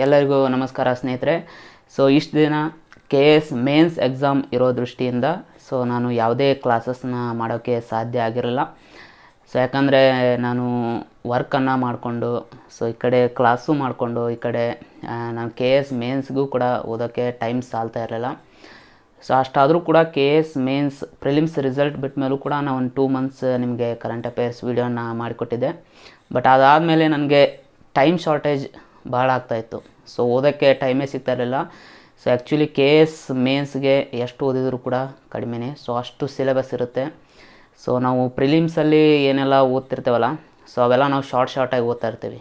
ಎಲ್ಲರಿಗೂ ನಮಸ್ಕಾರ ಸ್ನೇಹಿತರೆ. ಸೊ ಇಷ್ಟು ದಿನ KS ಮೇನ್ಸ್ ಎಕ್ಸಾಮ್ ಇರೋ ದೃಷ್ಟಿಯಿಂದ ನಾನು ಯಾವುದೇ ಕ್ಲಾಸಸ್ನ ಮಾಡೋಕ್ಕೆ ಸಾಧ್ಯ ಆಗಿರಲಿಲ್ಲ. ಯಾಕಂದರೆ ನಾನು ವರ್ಕನ್ನು ಮಾಡಿಕೊಂಡು ಈ ಕಡೆ ಕ್ಲಾಸು ಮಾಡಿಕೊಂಡು ಈ ಕಡೆ ನಾನು KS ಮೇನ್ಸ್ಗೂ ಕೂಡ ಓದೋಕ್ಕೆ ಟೈಮ್ ಸಾಲ್ತಾ ಇರಲಿಲ್ಲ. ಅಷ್ಟಾದರೂ ಕೂಡ KS ಮೇನ್ಸ್ ಪ್ರಿಲಿಮ್ಸ್ ರಿಸಲ್ಟ್ ಬಿಟ್ಟ ಮೇಲೂ ಕೂಡ ನಾನು ಒಂದು 2 ಮಂತ್ಸ್ ನಿಮಗೆ ಕರೆಂಟ್ ಅಫೇರ್ಸ್ ವೀಡಿಯೋನ ಮಾಡಿಕೊಟ್ಟಿದ್ದೆ. ಬಟ್ ಅದಾದಮೇಲೆ ನನಗೆ ಟೈಮ್ ಶಾರ್ಟೇಜ್ ಭಾಳ ಆಗ್ತಾಯಿತ್ತು. ಓದೋಕ್ಕೆ ಟೈಮೇ ಸಿಗ್ತಾ ಇರಲಿಲ್ಲ. ಆ್ಯಕ್ಚುಲಿ KS ಮೇನ್ಸ್ಗೆ ಎಷ್ಟು ಓದಿದರೂ ಕೂಡ ಕಡಿಮೆನೇ. ಅಷ್ಟು ಸಿಲೆಬಸ್ ಇರುತ್ತೆ. ನಾವು ಪ್ರಿಲಿಮ್ಸಲ್ಲಿ ಏನೆಲ್ಲ ಓದ್ತಿರ್ತೇವಲ್ಲ ಅವೆಲ್ಲ ನಾವು ಶಾರ್ಟಾಗಿ ಓದ್ತಾ ಇರ್ತೀವಿ.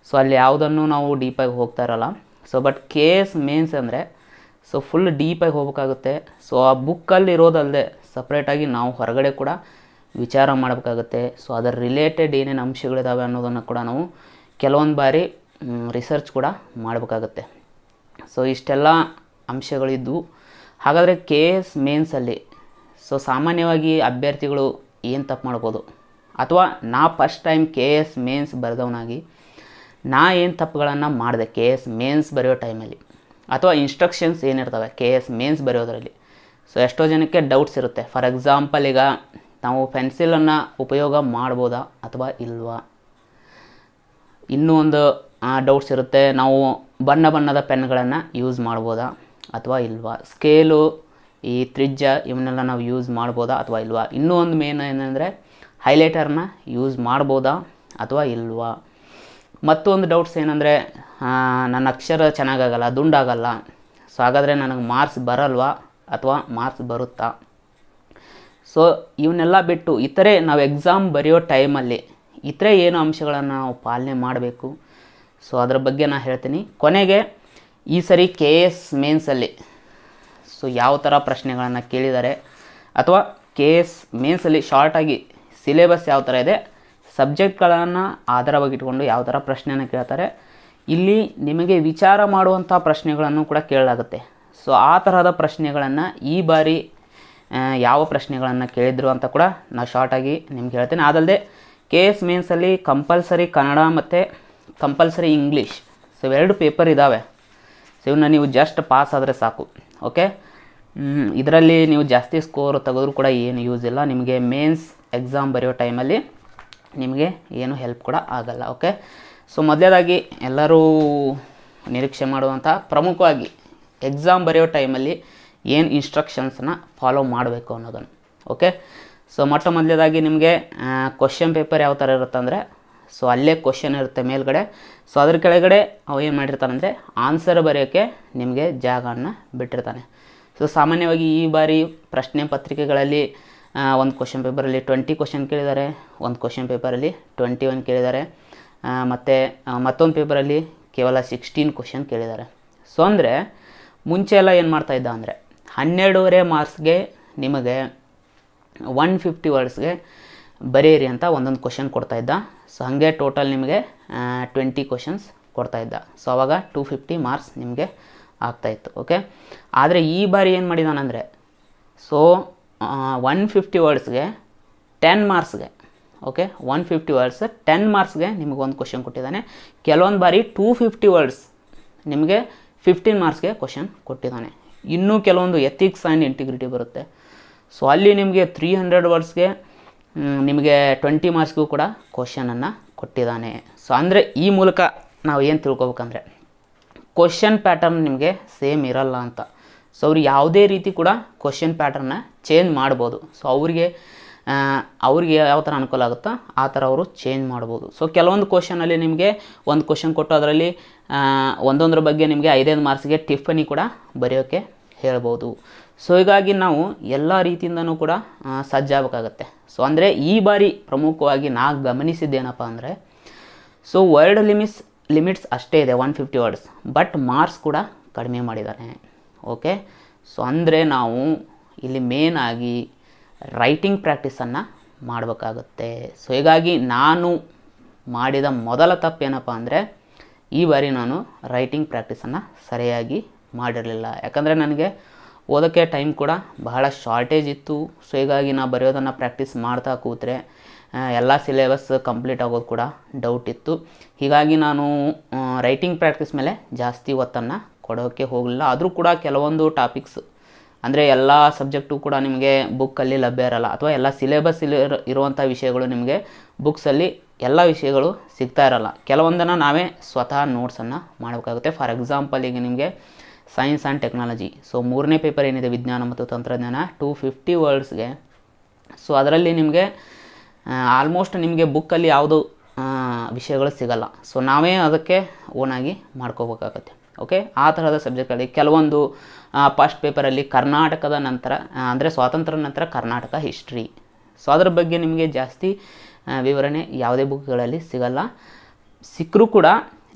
ಅಲ್ಲಿ ಯಾವುದನ್ನು ನಾವು ಡೀಪಾಗಿ ಹೋಗ್ತಾ ಇರಲ್ಲ. ಬಟ್ KS ಮೇನ್ಸ್ ಅಂದರೆ ಫುಲ್ ಡೀಪಾಗಿ ಹೋಗ್ಬೇಕಾಗುತ್ತೆ. ಆ ಬುಕ್ಕಲ್ಲಿ ಇರೋದಲ್ಲದೆ ಸಪ್ರೇಟಾಗಿ ನಾವು ಹೊರಗಡೆ ಕೂಡ ವಿಚಾರ ಮಾಡಬೇಕಾಗುತ್ತೆ. ಅದರ ರಿಲೇಟೆಡ್ ಏನೇನು ಅಂಶಗಳಿದ್ದಾವೆ ಅನ್ನೋದನ್ನು ಕೂಡ ನಾವು ಕೆಲವೊಂದು ಬಾರಿ ರಿಸರ್ಚ್ ಕೂಡ ಮಾಡಬೇಕಾಗುತ್ತೆ. ಇಷ್ಟೆಲ್ಲ ಅಂಶಗಳಿದ್ದು ಹಾಗಾದರೆ KS ಮೇನ್ಸಲ್ಲಿ ಸಾಮಾನ್ಯವಾಗಿ ಅಭ್ಯರ್ಥಿಗಳು ಏನು ತಪ್ಪು ಮಾಡ್ಬೋದು, ಅಥವಾ ನಾ ಫಸ್ಟ್ ಟೈಮ್ KS ಮೇನ್ಸ್ ಬರೆದವನಾಗಿ ನಾ ಏನು ತಪ್ಪುಗಳನ್ನು ಮಾಡಿದೆ KS ಮೇನ್ಸ್ ಬರೆಯೋ ಟೈಮಲ್ಲಿ, ಅಥವಾ ಇನ್ಸ್ಟ್ರಕ್ಷನ್ಸ್ ಏನಿರ್ತವೆ KS ಮೇನ್ಸ್ ಬರೆಯೋದ್ರಲ್ಲಿ. ಎಷ್ಟೋ ಜನಕ್ಕೆ ಡೌಟ್ಸ್ ಇರುತ್ತೆ. ಫಾರ್ ಎಕ್ಸಾಂಪಲ್, ಈಗ ನಾವು ಪೆನ್ಸಿಲನ್ನು ಉಪಯೋಗ ಮಾಡ್ಬೋದಾ ಅಥವಾ ಇಲ್ವಾ. ಇನ್ನೂ ಒಂದು ಡೌಟ್ಸ್ ಇರುತ್ತೆ, ನಾವು ಬಣ್ಣದ ಪೆನ್ಗಳನ್ನು ಯೂಸ್ ಮಾಡ್ಬೋದಾ ಅಥವಾ ಇಲ್ವಾ. ಸ್ಕೇಲು, ಈ ತ್ರಿಜ್ಯ ಇವನ್ನೆಲ್ಲ ನಾವು ಯೂಸ್ ಮಾಡ್ಬೋದಾ ಅಥವಾ ಇಲ್ವಾ. ಇನ್ನೂ ಒಂದು ಮೇನ್ ಏನಂದರೆ ಹೈಲೈಟರ್ನ ಯೂಸ್ ಮಾಡ್ಬೋದಾ ಅಥವಾ ಇಲ್ವಾ. ಮತ್ತೊಂದು ಡೌಟ್ಸ್ ಏನಂದರೆ, ನನ್ನ ಅಕ್ಷರ ಚೆನ್ನಾಗಾಗಲ್ಲ, ದುಂಡಾಗಲ್ಲ, ಹಾಗಾದರೆ ನನಗೆ ಮಾರ್ಕ್ಸ್ ಬರಲ್ವಾ ಅಥವಾ ಮಾರ್ಕ್ಸ್ ಬರುತ್ತಾ. ಇವನ್ನೆಲ್ಲ ಬಿಟ್ಟು ಇತರೆ ನಾವು ಎಕ್ಸಾಮ್ ಬರೆಯೋ ಟೈಮಲ್ಲಿ ಇತರೆ ಏನು ಅಂಶಗಳನ್ನು ನಾವು ಪಾಲನೆ ಮಾಡಬೇಕು, ಅದರ ಬಗ್ಗೆ ನಾನು ಹೇಳ್ತೀನಿ. ಕೊನೆಗೆ ಈ ಸರಿ KS ಮೇನ್ಸಲ್ಲಿ ಯಾವ ಥರ ಪ್ರಶ್ನೆಗಳನ್ನು ಕೇಳಿದ್ದಾರೆ, ಅಥವಾ KS ಮೇನ್ಸಲ್ಲಿ ಶಾರ್ಟಾಗಿ ಸಿಲೆಬಸ್ ಯಾವ ಥರ ಇದೆ, ಸಬ್ಜೆಕ್ಟ್ಗಳನ್ನು ಆಧಾರವಾಗಿಟ್ಕೊಂಡು ಯಾವ ಥರ ಪ್ರಶ್ನೆಯನ್ನು ಕೇಳ್ತಾರೆ, ಇಲ್ಲಿ ನಿಮಗೆ ವಿಚಾರ ಮಾಡುವಂಥ ಪ್ರಶ್ನೆಗಳನ್ನು ಕೂಡ ಕೇಳಲಾಗುತ್ತೆ. ಆ ತರಹದ ಪ್ರಶ್ನೆಗಳನ್ನು ಈ ಬಾರಿ ಯಾವ ಪ್ರಶ್ನೆಗಳನ್ನು ಕೇಳಿದ್ರು ಅಂತ ಕೂಡ ನಾನು ಶಾರ್ಟಾಗಿ ನಿಮ್ಗೆ ಹೇಳ್ತೇನೆ. ಅದಲ್ಲದೆ KS ಮೇನ್ಸಲ್ಲಿ ಕಂಪಲ್ಸರಿ ಕನ್ನಡ ಮತ್ತು ಕಂಪಲ್ಸರಿ ಇಂಗ್ಲೀಷ್ ಇವೆರಡು ಪೇಪರ್ ಇದ್ದಾವೆ. ಇವನ್ನ ನೀವು ಜಸ್ಟ್ ಪಾಸ್ ಆದರೆ ಸಾಕು. ಓಕೆ, ಇದರಲ್ಲಿ ನೀವು ಜಾಸ್ತಿ ಸ್ಕೋರ್ ತೆಗೆದ್ರೂ ಕೂಡ ಏನು ಯೂಸ್ ಇಲ್ಲ. ನಿಮಗೆ ಮೇನ್ಸ್ ಎಕ್ಸಾಮ್ ಬರೆಯೋ ಟೈಮಲ್ಲಿ ನಿಮಗೆ ಏನು ಹೆಲ್ಪ್ ಕೂಡ ಆಗಲ್ಲ. ಓಕೆ, ಮೊದಲೇದಾಗಿ ಎಲ್ಲರೂ ನಿರೀಕ್ಷೆ ಮಾಡುವಂಥ ಪ್ರಮುಖವಾಗಿ ಎಕ್ಸಾಮ್ ಬರೆಯೋ ಟೈಮಲ್ಲಿ ಏನು ಇನ್ಸ್ಟ್ರಕ್ಷನ್ಸನ್ನ ಫಾಲೋ ಮಾಡಬೇಕು ಅನ್ನೋದನ್ನು. ಓಕೆ, ಮೊಟ್ಟ ಮೊದಲೇದಾಗಿ ನಿಮಗೆ ಕ್ವಶನ್ ಪೇಪರ್ ಯಾವ ಥರ ಇರುತ್ತೆ ಅಂದರೆ, ಅಲ್ಲೇ ಕ್ವಶನ್ ಇರುತ್ತೆ ಮೇಲ್ಗಡೆ. ಅದ್ರ ಕೆಳಗಡೆ ಅವು ಏನು ಮಾಡಿರ್ತಾನಂದರೆ ಆನ್ಸರ್ ಬರೆಯೋಕ್ಕೆ ನಿಮಗೆ ಜಾಗವನ್ನು ಬಿಟ್ಟಿರ್ತಾನೆ. ಸಾಮಾನ್ಯವಾಗಿ ಈ ಬಾರಿ ಪ್ರಶ್ನೆ ಪತ್ರಿಕೆಗಳಲ್ಲಿ ಒಂದು ಕ್ವಶನ್ ಪೇಪರಲ್ಲಿ 20 ಕ್ವಶನ್ ಕೇಳಿದ್ದಾರೆ, ಒಂದು ಕ್ವಶನ್ ಪೇಪರಲ್ಲಿ 21 ಕೇಳಿದ್ದಾರೆ, ಮತ್ತು ಮತ್ತೊಂದು ಪೇಪರಲ್ಲಿ ಕೇವಲ 16 ಕ್ವಶನ್ ಕೇಳಿದ್ದಾರೆ. ಅಂದರೆ ಮುಂಚೆ ಎಲ್ಲ ಏನು ಮಾಡ್ತಾಯಿದ್ದ ಅಂದರೆ 12.5 ಮಾರ್ಕ್ಸ್ಗೆ ನಿಮಗೆ 150 ವರ್ಡ್ಸ್ಗೆ ಬರೆಯಿರಿ ಅಂತ ಒಂದೊಂದು ಕ್ವಶನ್ ಕೊಡ್ತಾಯಿದ್ದ. ಹಾಗೆ ಟೋಟಲ್ ನಿಮಗೆ 20 ಕ್ವಶನ್ಸ್ ಕೊಡ್ತಾಯಿದ್ದ. ಆವಾಗ 250 ಮಾರ್ಕ್ಸ್ ನಿಮಗೆ ಆಗ್ತಾಯಿತ್ತು. ಓಕೆ, ಆದರೆ ಈ ಬಾರಿ ಏನು ಮಾಡಿದಾನಂದರೆ 150 ವರ್ಡ್ಸ್ಗೆ 10 ಮಾರ್ಕ್ಸ್ಗೆ, ಓಕೆ, 150 ವರ್ಡ್ಸ್ 10 ಮಾರ್ಕ್ಸ್ಗೆ ನಿಮಗೆ ಒಂದು ಕ್ವಶನ್ ಕೊಟ್ಟಿದ್ದಾನೆ. ಕೆಲವೊಂದು ಬಾರಿ 250 ವರ್ಡ್ಸ್ ನಿಮಗೆ 15 ಮಾರ್ಕ್ಸ್ಗೆ ಕ್ವಶನ್ ಕೊಟ್ಟಿದ್ದಾನೆ. ಇನ್ನೂ ಕೆಲವೊಂದು ಎಥಿಕ್ಸ್ ಆ್ಯಂಡ್ ಇಂಟಿಗ್ರಿಟಿ ಬರುತ್ತೆ. ಅಲ್ಲಿ ನಿಮಗೆ 300 ವರ್ಡ್ಸ್ಗೆ ನಿಮಗೆ 20 ಮಾರ್ಕ್ಸ್ಗೂ ಕೂಡ ಕ್ವಶನನ್ನು ಕೊಟ್ಟಿದ್ದಾನೆ. ಅಂದರೆ ಈ ಮೂಲಕ ನಾವು ಏನು ತಿಳ್ಕೊಬೇಕಂದ್ರೆ ಕ್ವಶನ್ ಪ್ಯಾಟರ್ನ್ ನಿಮಗೆ ಸೇಮ್ ಇರಲ್ಲ ಅಂತ. ಅವ್ರು ಯಾವುದೇ ರೀತಿ ಕೂಡ ಕ್ವಶನ್ ಪ್ಯಾಟರ್ನ ಚೇಂಜ್ ಮಾಡ್ಬೋದು. ಅವ್ರಿಗೆ ಯಾವ ಥರ ಅನುಕೂಲ ಆಗುತ್ತೋ ಆ ಥರ ಅವರು ಚೇಂಜ್ ಮಾಡ್ಬೋದು. ಕೆಲವೊಂದು ಕ್ವಶನಲ್ಲಿ ನಿಮಗೆ ಒಂದು ಕ್ವಶನ್ ಕೊಟ್ಟು ಅದರಲ್ಲಿ ಒಂದೊಂದರ ಬಗ್ಗೆ ನಿಮಗೆ 5 ಮಾರ್ಕ್ಸ್ಗೆ ಟಿಪ್ಪಣಿ ಕೂಡ ಬರೆಯೋಕ್ಕೆ ಹೇಳ್ಬೋದು. ಹೀಗಾಗಿ ನಾವು ಎಲ್ಲ ರೀತಿಯಿಂದನೂ ಕೂಡ ಸಜ್ಜಾಗಬೇಕಾಗತ್ತೆ. ಅಂದರೆ ಈ ಬಾರಿ ಪ್ರಮುಖವಾಗಿ ನಾ ಗಮನಿಸಿದ್ದೇನಪ್ಪ ಅಂದರೆ ವರ್ಡ್ ಲಿಮಿಟ್ಸ್ ಅಷ್ಟೇ ಇದೆ 150 ವರ್ಡ್ಸ್, ಬಟ್ ಮಾರ್ಕ್ಸ್ ಕೂಡ ಕಡಿಮೆ ಮಾಡಿದ್ದಾನೆ. ಓಕೆ, ಅಂದರೆ ನಾವು ಇಲ್ಲಿ ಮೇನ್ ಆಗಿ ರೈಟಿಂಗ್ ಪ್ರಾಕ್ಟೀಸನ್ನು ಮಾಡಬೇಕಾಗುತ್ತೆ. ಹೀಗಾಗಿ ನಾನು ಮಾಡಿದ ಮೊದಲ ತಪ್ಪೇನಪ್ಪ ಅಂದರೆ ಈ ಬಾರಿ ನಾನು ರೈಟಿಂಗ್ ಪ್ರಾಕ್ಟೀಸನ್ನು ಸರಿಯಾಗಿ ಮಾಡಿರಲಿಲ್ಲ. ಯಾಕಂದರೆ ನನಗೆ ಓದೋಕ್ಕೆ ಟೈಮ್ ಕೂಡ ಬಹಳ ಶಾರ್ಟೇಜ್ ಇತ್ತು. ಹೀಗಾಗಿ ನಾನು ಬರೆಯೋದನ್ನು ಪ್ರಾಕ್ಟೀಸ್ ಮಾಡ್ತಾ ಕೂತ್ರೆ ಎಲ್ಲ ಸಿಲೆಬಸ್ ಕಂಪ್ಲೀಟ್ ಆಗೋದು ಕೂಡ ಡೌಟ್ ಇತ್ತು. ಹೀಗಾಗಿ ನಾನು ರೈಟಿಂಗ್ ಪ್ರಾಕ್ಟೀಸ್ ಮೇಲೆ ಜಾಸ್ತಿ ಒತ್ತನ್ನು ಕೊಡೋಕ್ಕೆ ಹೋಗಲಿಲ್ಲ. ಆದರೂ ಕೂಡ ಕೆಲವೊಂದು ಟಾಪಿಕ್ಸ್ ಅಂದರೆ ಎಲ್ಲ ಸಬ್ಜೆಕ್ಟು ಕೂಡ ನಿಮಗೆ ಬುಕ್ಕಲ್ಲಿ ಲಭ್ಯ ಇರಲ್ಲ, ಅಥವಾ ಎಲ್ಲ ಸಿಲೆಬಸ್ ಇರುವಂಥ ವಿಷಯಗಳು ನಿಮಗೆ ಬುಕ್ಸಲ್ಲಿ ಎಲ್ಲ ವಿಷಯಗಳು ಸಿಗ್ತಾ ಇರಲ್ಲ. ಕೆಲವೊಂದನ್ನು ನಾವೇ ಸ್ವತಃ ನೋಟ್ಸನ್ನು ಮಾಡಬೇಕಾಗುತ್ತೆ. ಫಾರ್ ಎಕ್ಸಾಂಪಲ್ ಈಗ ನಿಮಗೆ ಸೈನ್ಸ್ ಆ್ಯಂಡ್ ಟೆಕ್ನಾಲಜಿ, ಸೊ 3ನೇ ಪೇಪರ್ ಏನಿದೆ ವಿಜ್ಞಾನ ಮತ್ತು ತಂತ್ರಜ್ಞಾನ 250 ವರ್ಡ್ಸ್ಗೆ. ಸೊ ಅದರಲ್ಲಿ ನಿಮಗೆ ಆಲ್ಮೋಸ್ಟ್ ನಿಮಗೆ ಬುಕ್ಕಲ್ಲಿ ಯಾವುದು ವಿಷಯಗಳು ಸಿಗಲ್ಲ. ಸೊ ನಾವೇ ಅದಕ್ಕೆ ಓನಾಗಿ ಮಾಡ್ಕೋಬೇಕಾಗತ್ತೆ. ಓಕೆ, ಆ ಥರದ ಸಬ್ಜೆಕ್ಟಲ್ಲಿ ಕೆಲವೊಂದು ಫಸ್ಟ್ ಪೇಪರಲ್ಲಿ ಕರ್ನಾಟಕದ ನಂತರ ಅಂದರೆ ಸ್ವಾತಂತ್ರ್ಯ ನಂತರ ಕರ್ನಾಟಕ ಹಿಸ್ಟ್ರಿ, ಸೊ ಅದ್ರ ಬಗ್ಗೆ ನಿಮಗೆ ಜಾಸ್ತಿ ವಿವರಣೆ ಯಾವುದೇ ಬುಕ್ಗಳಲ್ಲಿ ಸಿಗಲ್ಲ. ಸಿಕ್ಕರೂ ಕೂಡ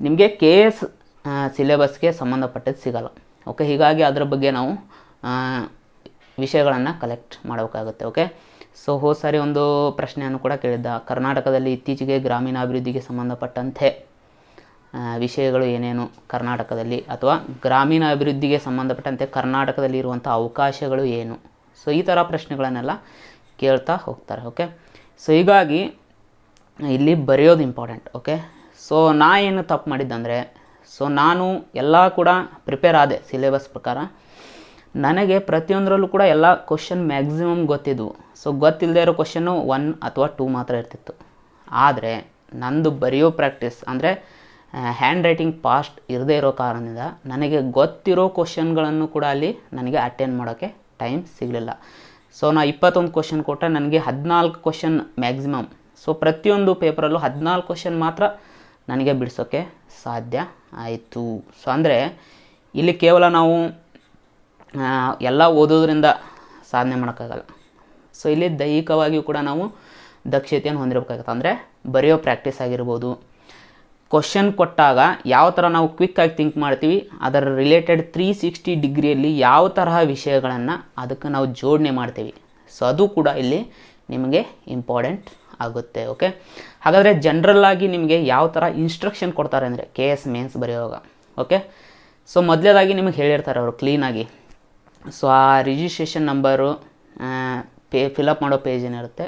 ನಿಮಗೆ KS ಸಿಲೆಬಸ್ಗೆ ಸಂಬಂಧಪಟ್ಟದ್ದು ಸಿಗಲ್ಲ. ಓಕೆ, ಹೀಗಾಗಿ ಅದರ ಬಗ್ಗೆ ನಾವು ವಿಷಯಗಳನ್ನು ಕಲೆಕ್ಟ್ ಮಾಡಬೇಕಾಗುತ್ತೆ. ಓಕೆ, ಸೊ ಹೋದ ಸಾರಿ ಒಂದು ಪ್ರಶ್ನೆಯನ್ನು ಕೂಡ ಕೇಳಿದ್ದ, ಕರ್ನಾಟಕದಲ್ಲಿ ಇತ್ತೀಚೆಗೆ ಗ್ರಾಮೀಣಾಭಿವೃದ್ಧಿಗೆ ಸಂಬಂಧಪಟ್ಟಂತೆ ವಿಷಯಗಳು ಏನೇನು ಕರ್ನಾಟಕದಲ್ಲಿ, ಅಥವಾ ಗ್ರಾಮೀಣ ಅಭಿವೃದ್ಧಿಗೆ ಸಂಬಂಧಪಟ್ಟಂತೆ ಕರ್ನಾಟಕದಲ್ಲಿ ಇರುವಂಥ ಅವಕಾಶಗಳು ಏನು. ಸೊ ಈ ಥರ ಪ್ರಶ್ನೆಗಳನ್ನೆಲ್ಲ ಕೇಳ್ತಾ ಹೋಗ್ತಾರೆ. ಓಕೆ, ಸೊ ಹೀಗಾಗಿ ಇಲ್ಲಿ ಬರೆಯೋದು ಇಂಪಾರ್ಟೆಂಟ್. ಓಕೆ, ಸೊ ನಾ ಏನು ತಪ್ಪು ಮಾಡಿದ್ದಂದರೆ, ಸೊ ನಾನು ಎಲ್ಲ ಕೂಡ ಪ್ರಿಪೇರ್ ಆದೆ ಸಿಲೆಬಸ್ ಪ್ರಕಾರ. ನನಗೆ ಪ್ರತಿಯೊಂದರಲ್ಲೂ ಕೂಡ ಎಲ್ಲ ಕ್ವಶನ್ ಮ್ಯಾಕ್ಸಿಮಮ್ ಗೊತ್ತಿದ್ವು. ಸೊ ಗೊತ್ತಿಲ್ಲದೆ ಇರೋ ಕ್ವಶನ್ನು 1 ಅಥವಾ 2 ಮಾತ್ರ ಇರ್ತಿತ್ತು. ಆದರೆ ನಂದು ಬರೆಯೋ ಪ್ರಾಕ್ಟೀಸ್ ಅಂದರೆ ಹ್ಯಾಂಡ್ ರೈಟಿಂಗ್ ಫಾಸ್ಟ್ ಇರದೇ ಇರೋ ಕಾರಣದಿಂದ ನನಗೆ ಗೊತ್ತಿರೋ ಕ್ವಶನ್ಗಳನ್ನು ಕೂಡ ಅಲ್ಲಿ ನನಗೆ ಅಟೆಂಡ್ ಮಾಡೋಕ್ಕೆ ಟೈಮ್ ಸಿಗಲಿಲ್ಲ. ಸೊ ನಾ 21 ಕ್ವಶನ್ ಕೊಟ್ಟರೆ ನನಗೆ 14 ಕ್ವಶನ್ ಮ್ಯಾಕ್ಸಿಮಮ್. ಸೊ ಪ್ರತಿಯೊಂದು ಪೇಪರಲ್ಲೂ 14 ಕ್ವಶನ್ ಮಾತ್ರ ನನಗೆ ಬಿಡಿಸೋಕ್ಕೆ ಸಾಧ್ಯ ಆಯಿತು. ಸೊ ಅಂದರೆ ಇಲ್ಲಿ ಕೇವಲ ನಾವು ಎಲ್ಲ ಓದೋದ್ರಿಂದ ಸಾಧನೆ ಮಾಡೋಕ್ಕಾಗಲ್ಲ. ಸೊ ಇಲ್ಲಿ ದೈಹಿಕವಾಗಿಯೂ ಕೂಡ ನಾವು ದಕ್ಷತೆಯನ್ನು ಹೊಂದಿರಬೇಕಾಗುತ್ತೆ. ಅಂದರೆ ಬರೆಯೋ ಪ್ರಾಕ್ಟೀಸ್ ಆಗಿರ್ಬೋದು, ಕ್ವಶನ್ ಕೊಟ್ಟಾಗ ಯಾವ ಥರ ನಾವು ಕ್ವಿಕ್ಕಾಗಿ ಥಿಂಕ್ ಮಾಡ್ತೀವಿ, ಅದರ ರಿಲೇಟೆಡ್ 360 ಡಿಗ್ರಿಯಲ್ಲಿ ಯಾವ ತರಹ ವಿಷಯಗಳನ್ನು ಅದಕ್ಕೆ ನಾವು ಜೋಡಣೆ ಮಾಡ್ತೀವಿ. ಸೊ ಅದು ಕೂಡ ಇಲ್ಲಿ ನಿಮಗೆ ಇಂಪಾರ್ಟೆಂಟ್ ಆಗುತ್ತೆ. ಓಕೆ, ಹಾಗಾದರೆ ಜನರಲ್ಲಾಗಿ ನಿಮಗೆ ಯಾವ ಥರ ಇನ್ಸ್ಟ್ರಕ್ಷನ್ ಕೊಡ್ತಾರೆ ಅಂದರೆ KS ಮೇನ್ಸ್ ಬರೆಯುವಾಗ. ಓಕೆ, ಸೊ ಮೊದಲೇದಾಗಿ ನಿಮಗೆ ಹೇಳಿರ್ತಾರೆ ಅವರು ಕ್ಲೀನಾಗಿ. ಸೊ ಆ ರಿಜಿಸ್ಟ್ರೇಷನ್ ನಂಬರು ಫಿಲಪ್ ಮಾಡೋ ಪೇಜ್ ಏನಿರುತ್ತೆ,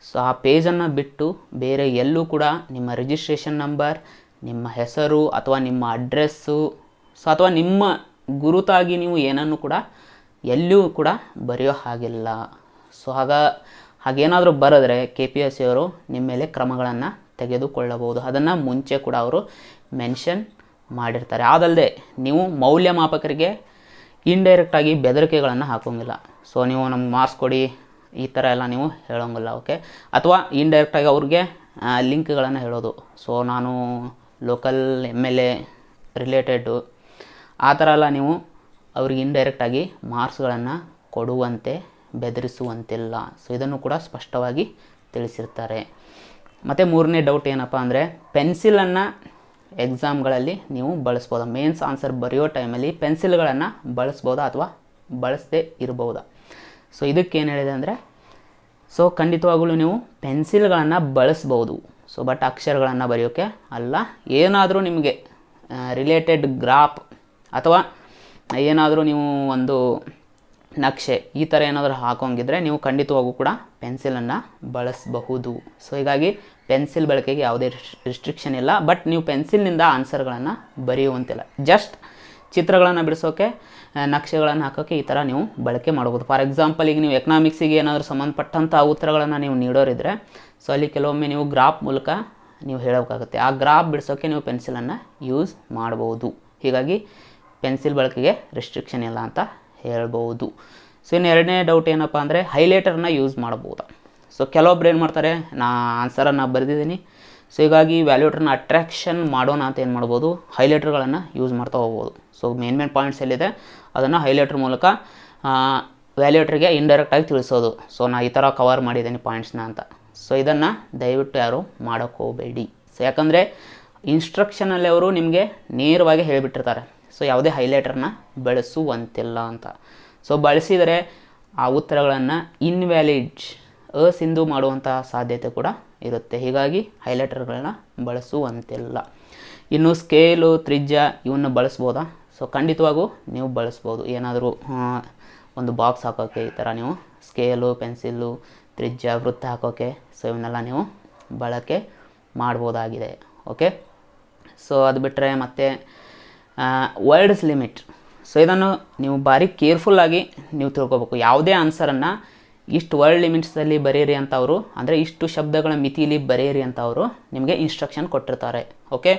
ಸೊ ಆ ಪೇಜನ್ನು ಬಿಟ್ಟು ಬೇರೆ ಎಲ್ಲೂ ಕೂಡ ನಿಮ್ಮ ರಿಜಿಸ್ಟ್ರೇಷನ್ ನಂಬರ್, ನಿಮ್ಮ ಹೆಸರು ಅಥವಾ ನಿಮ್ಮ ಅಡ್ರೆಸ್ಸು, ಸೊ ಅಥವಾ ನಿಮ್ಮ ಗುರುತಾಗಿ ನೀವು ಏನನ್ನು ಕೂಡ ಎಲ್ಲೂ ಕೂಡ ಬರೆಯೋ ಹಾಗಿಲ್ಲ. ಸೊ ಹಾಗೇನಾದರೂ ಬರೆದ್ರೆ KPSC ಅವರು ನಿಮ್ಮ ಮೇಲೆ ಕ್ರಮಗಳನ್ನು ತೆಗೆದುಕೊಳ್ಳಬಹುದು. ಅದನ್ನು ಮುಂಚೆ ಕೂಡ ಅವರು ಮೆನ್ಷನ್ ಮಾಡಿರ್ತಾರೆ. ಅದಲ್ಲದೆ ನೀವು ಮೌಲ್ಯಮಾಪಕರಿಗೆ ಇಂಡೈರೆಕ್ಟಾಗಿ ಬೆದರಿಕೆಗಳನ್ನು ಹಾಕೋಂಗಿಲ್ಲ. ಸೊ ನೀವು ನಮ್ಗೆ ಮಾರ್ಕ್ಸ್ ಕೊಡಿ ಈ ಥರ ಎಲ್ಲ ನೀವು ಹೇಳೋಂಗಿಲ್ಲ. ಓಕೆ, ಅಥವಾ ಇಂಡೈರೆಕ್ಟಾಗಿ ಅವ್ರಿಗೆ ಲಿಂಕ್ಗಳನ್ನು ಹೇಳೋದು. ಸೊ ನಾನು ಲೋಕಲ್ MLA ರಿಲೇಟೆಡು ಆ ಥರ ಎಲ್ಲ ನೀವು ಅವ್ರಿಗೆ ಇಂಡೈರೆಕ್ಟಾಗಿ ಮಾರ್ಕ್ಸ್ಗಳನ್ನು ಕೊಡುವಂತೆ ಬೆದರಿಸುವಂತಿಲ್ಲ. ಸೊ ಇದನ್ನು ಕೂಡ ಸ್ಪಷ್ಟವಾಗಿ ತಿಳಿಸಿರ್ತಾರೆ. ಮತ್ತು 3ನೇ ಡೌಟ್ ಏನಪ್ಪ ಅಂದರೆ, ಪೆನ್ಸಿಲನ್ನು ಎಕ್ಸಾಮ್ಗಳಲ್ಲಿ ನೀವು ಬಳಸ್ಬೋದಾ, ಮೇನ್ಸ್ ಆನ್ಸರ್ ಬರೆಯೋ ಟೈಮಲ್ಲಿ ಪೆನ್ಸಿಲ್ಗಳನ್ನು ಬಳಸ್ಬೋದಾ ಅಥವಾ ಬಳಸದೇ ಇರ್ಬೋದಾ. ಸೊ ಇದಕ್ಕೇನು ಹೇಳಿದೆ ಅಂದರೆ, ಸೊ ಖಂಡಿತವಾಗಲೂ ನೀವು ಪೆನ್ಸಿಲ್ಗಳನ್ನು ಬಳಸ್ಬೋದು. ಸೊ ಬಟ್ ಅಕ್ಷರಗಳನ್ನು ಬರೆಯೋಕ್ಕೆ ಅಲ್ಲ. ಏನಾದರೂ ನಿಮಗೆ ರಿಲೇಟೆಡ್ ಗ್ರಾಫ್ ಅಥವಾ ಏನಾದರೂ ನೀವು ಒಂದು ನಕ್ಷೆ ಈ ಥರ ಏನಾದರೂ ಹಾಕೋಂಗಿದ್ರೆ ನೀವು ಖಂಡಿತವಾಗೂ ಕೂಡ ಪೆನ್ಸಿಲನ್ನು ಬಳಸಬಹುದು. ಸೊ ಹೀಗಾಗಿ ಪೆನ್ಸಿಲ್ ಬಳಕೆಗೆ ಯಾವುದೇ ರಿಸ್ಟ್ರಿಕ್ಷನ್ ಇಲ್ಲ. ಬಟ್ ನೀವು ಪೆನ್ಸಿಲ್ನಿಂದ ಆನ್ಸರ್ಗಳನ್ನು ಬರೆಯುವಂತಿಲ್ಲ. ಜಸ್ಟ್ ಚಿತ್ರಗಳನ್ನು ಬಿಡಿಸೋಕೆ, ನಕ್ಷೆಗಳನ್ನು ಹಾಕೋಕ್ಕೆ ಈ ಥರ ನೀವು ಬಳಕೆ ಮಾಡ್ಬೋದು. ಫಾರ್ ಎಕ್ಸಾಂಪಲ್ ಈಗ ನೀವು ಎಕನಾಮಿಕ್ಸಿಗೆ ಏನಾದರೂ ಸಂಬಂಧಪಟ್ಟಂಥ ಉತ್ತರಗಳನ್ನು ನೀವು ನೀಡೋರಿದ್ರೆ, ಸೊ ಅಲ್ಲಿ ಕೆಲವೊಮ್ಮೆ ನೀವು ಗ್ರಾಫ್ ಮೂಲಕ ನೀವು ಹೇಳಬೇಕಾಗುತ್ತೆ. ಆ ಗ್ರಾಫ್ ಬಿಡಿಸೋಕ್ಕೆ ನೀವು ಪೆನ್ಸಿಲನ್ನು ಯೂಸ್ ಮಾಡ್ಬೋದು. ಹೀಗಾಗಿ ಪೆನ್ಸಿಲ್ ಬಳಕೆಗೆ ರಿಸ್ಟ್ರಿಕ್ಷನ್ ಇಲ್ಲ ಅಂತ ಹೇಳ್ಬೋದು. ಸೊ ಇನ್ನು 2ನೇ ಡೌಟ್ ಏನಪ್ಪ ಅಂದರೆ, ಹೈಲೈಟರ್ನ ಯೂಸ್ ಮಾಡ್ಬೋದಾ. ಸೊ ಕೆಲವೊಬ್ರು ಏನು ಮಾಡ್ತಾರೆ, ನಾ ಆನ್ಸರನ್ನು ಬರೆದಿದ್ದೀನಿ, ಸೊ ಹೀಗಾಗಿ ವ್ಯಾಲ್ಯೂಟರ್ನ ಅಟ್ರಾಕ್ಷನ್ ಮಾಡೋಣ ಅಂತ ಏನು ಮಾಡ್ಬೋದು, ಹೈಲೈಟರ್ಗಳನ್ನು ಯೂಸ್ ಮಾಡ್ತಾ ಹೋಗ್ಬೋದು. ಸೊ ಮೇನ್ ಪಾಯಿಂಟ್ಸ್ ಎಲ್ಲಿದೆ ಅದನ್ನು ಹೈಲೈಟರ್ ಮೂಲಕ ವ್ಯಾಲ್ಯೂಟರ್ಗೆ ಇಂಡೈರೆಕ್ಟಾಗಿ ತಿಳಿಸೋದು. ಸೊ ನಾ ಈ ಥರ ಕವರ್ ಮಾಡಿದ್ದೀನಿ ಪಾಯಿಂಟ್ಸ್ನ ಅಂತ. ಸೊ ಇದನ್ನು ದಯವಿಟ್ಟು ಯಾರು ಮಾಡೋಕ್ಕೆ ಹೋಗಬೇಡಿ. ಸೊ ಯಾಕಂದರೆ ಇನ್ಸ್ಟ್ರಕ್ಷನಲ್ಲಿ ಅವರು ನಿಮಗೆ ನೇರವಾಗಿ ಹೇಳಿಬಿಟ್ಟಿರ್ತಾರೆ, ಸೊ ಯಾವುದೇ ಹೈಲೈಟರ್ನ ಬಳಸುವಂತಿಲ್ಲ ಅಂತ. ಸೊ ಬಳಸಿದರೆ ಆ ಉತ್ತರಗಳನ್ನು ಇನ್ವ್ಯಾಲಿಡ್ ಅಸಿಂಧು ಮಾಡುವಂಥ ಸಾಧ್ಯತೆ ಕೂಡ ಇರುತ್ತೆ. ಹೀಗಾಗಿ ಹೈಲೈಟರ್ಗಳನ್ನ ಬಳಸುವಂತಿಲ್ಲ. ಇನ್ನು ಸ್ಕೇಲು, ತ್ರಿಜ್ಯ ಇವನ್ನು ಬಳಸ್ಬೋದಾ. ಸೊ ಖಂಡಿತವಾಗೂ ನೀವು ಬಳಸ್ಬೋದು. ಏನಾದರೂ ಒಂದು ಬಾಕ್ಸ್ ಹಾಕೋಕ್ಕೆ ಈ ಥರ ನೀವು ಸ್ಕೇಲು, ಪೆನ್ಸಿಲ್ಲು, ತ್ರಿಜ್ಯ, ವೃತ್ತ ಹಾಕೋಕ್ಕೆ. ಸೊ ಇವನ್ನೆಲ್ಲ ನೀವು ಬಳಕೆ ಮಾಡ್ಬೋದಾಗಿದೆ. ಓಕೆ, ಸೊ ಅದು ಬಿಟ್ಟರೆ ಮತ್ತು ವರ್ಡ್ಸ್ ಲಿಮಿಟ್. ಸೊ ಇದನ್ನು ನೀವು ಭಾರಿ ಕೇರ್ಫುಲ್ಲಾಗಿ ನೀವು ತಿಳ್ಕೊಬೇಕು. ಯಾವುದೇ ಆನ್ಸರನ್ನು ಇಷ್ಟು ವರ್ಡ್ ಲಿಮಿಟ್ಸಲ್ಲಿ ಬರೆಯಿರಿ ಅಂತ ಅವರು, ಅಂದರೆ ಇಷ್ಟು ಶಬ್ದಗಳ ಮಿತಿಯಲ್ಲಿ ಬರೆಯಿರಿ ಅಂತ ಅವರು ನಿಮಗೆ ಇನ್ಸ್ಟ್ರಕ್ಷನ್ ಕೊಟ್ಟಿರ್ತಾರೆ. ಓಕೆ,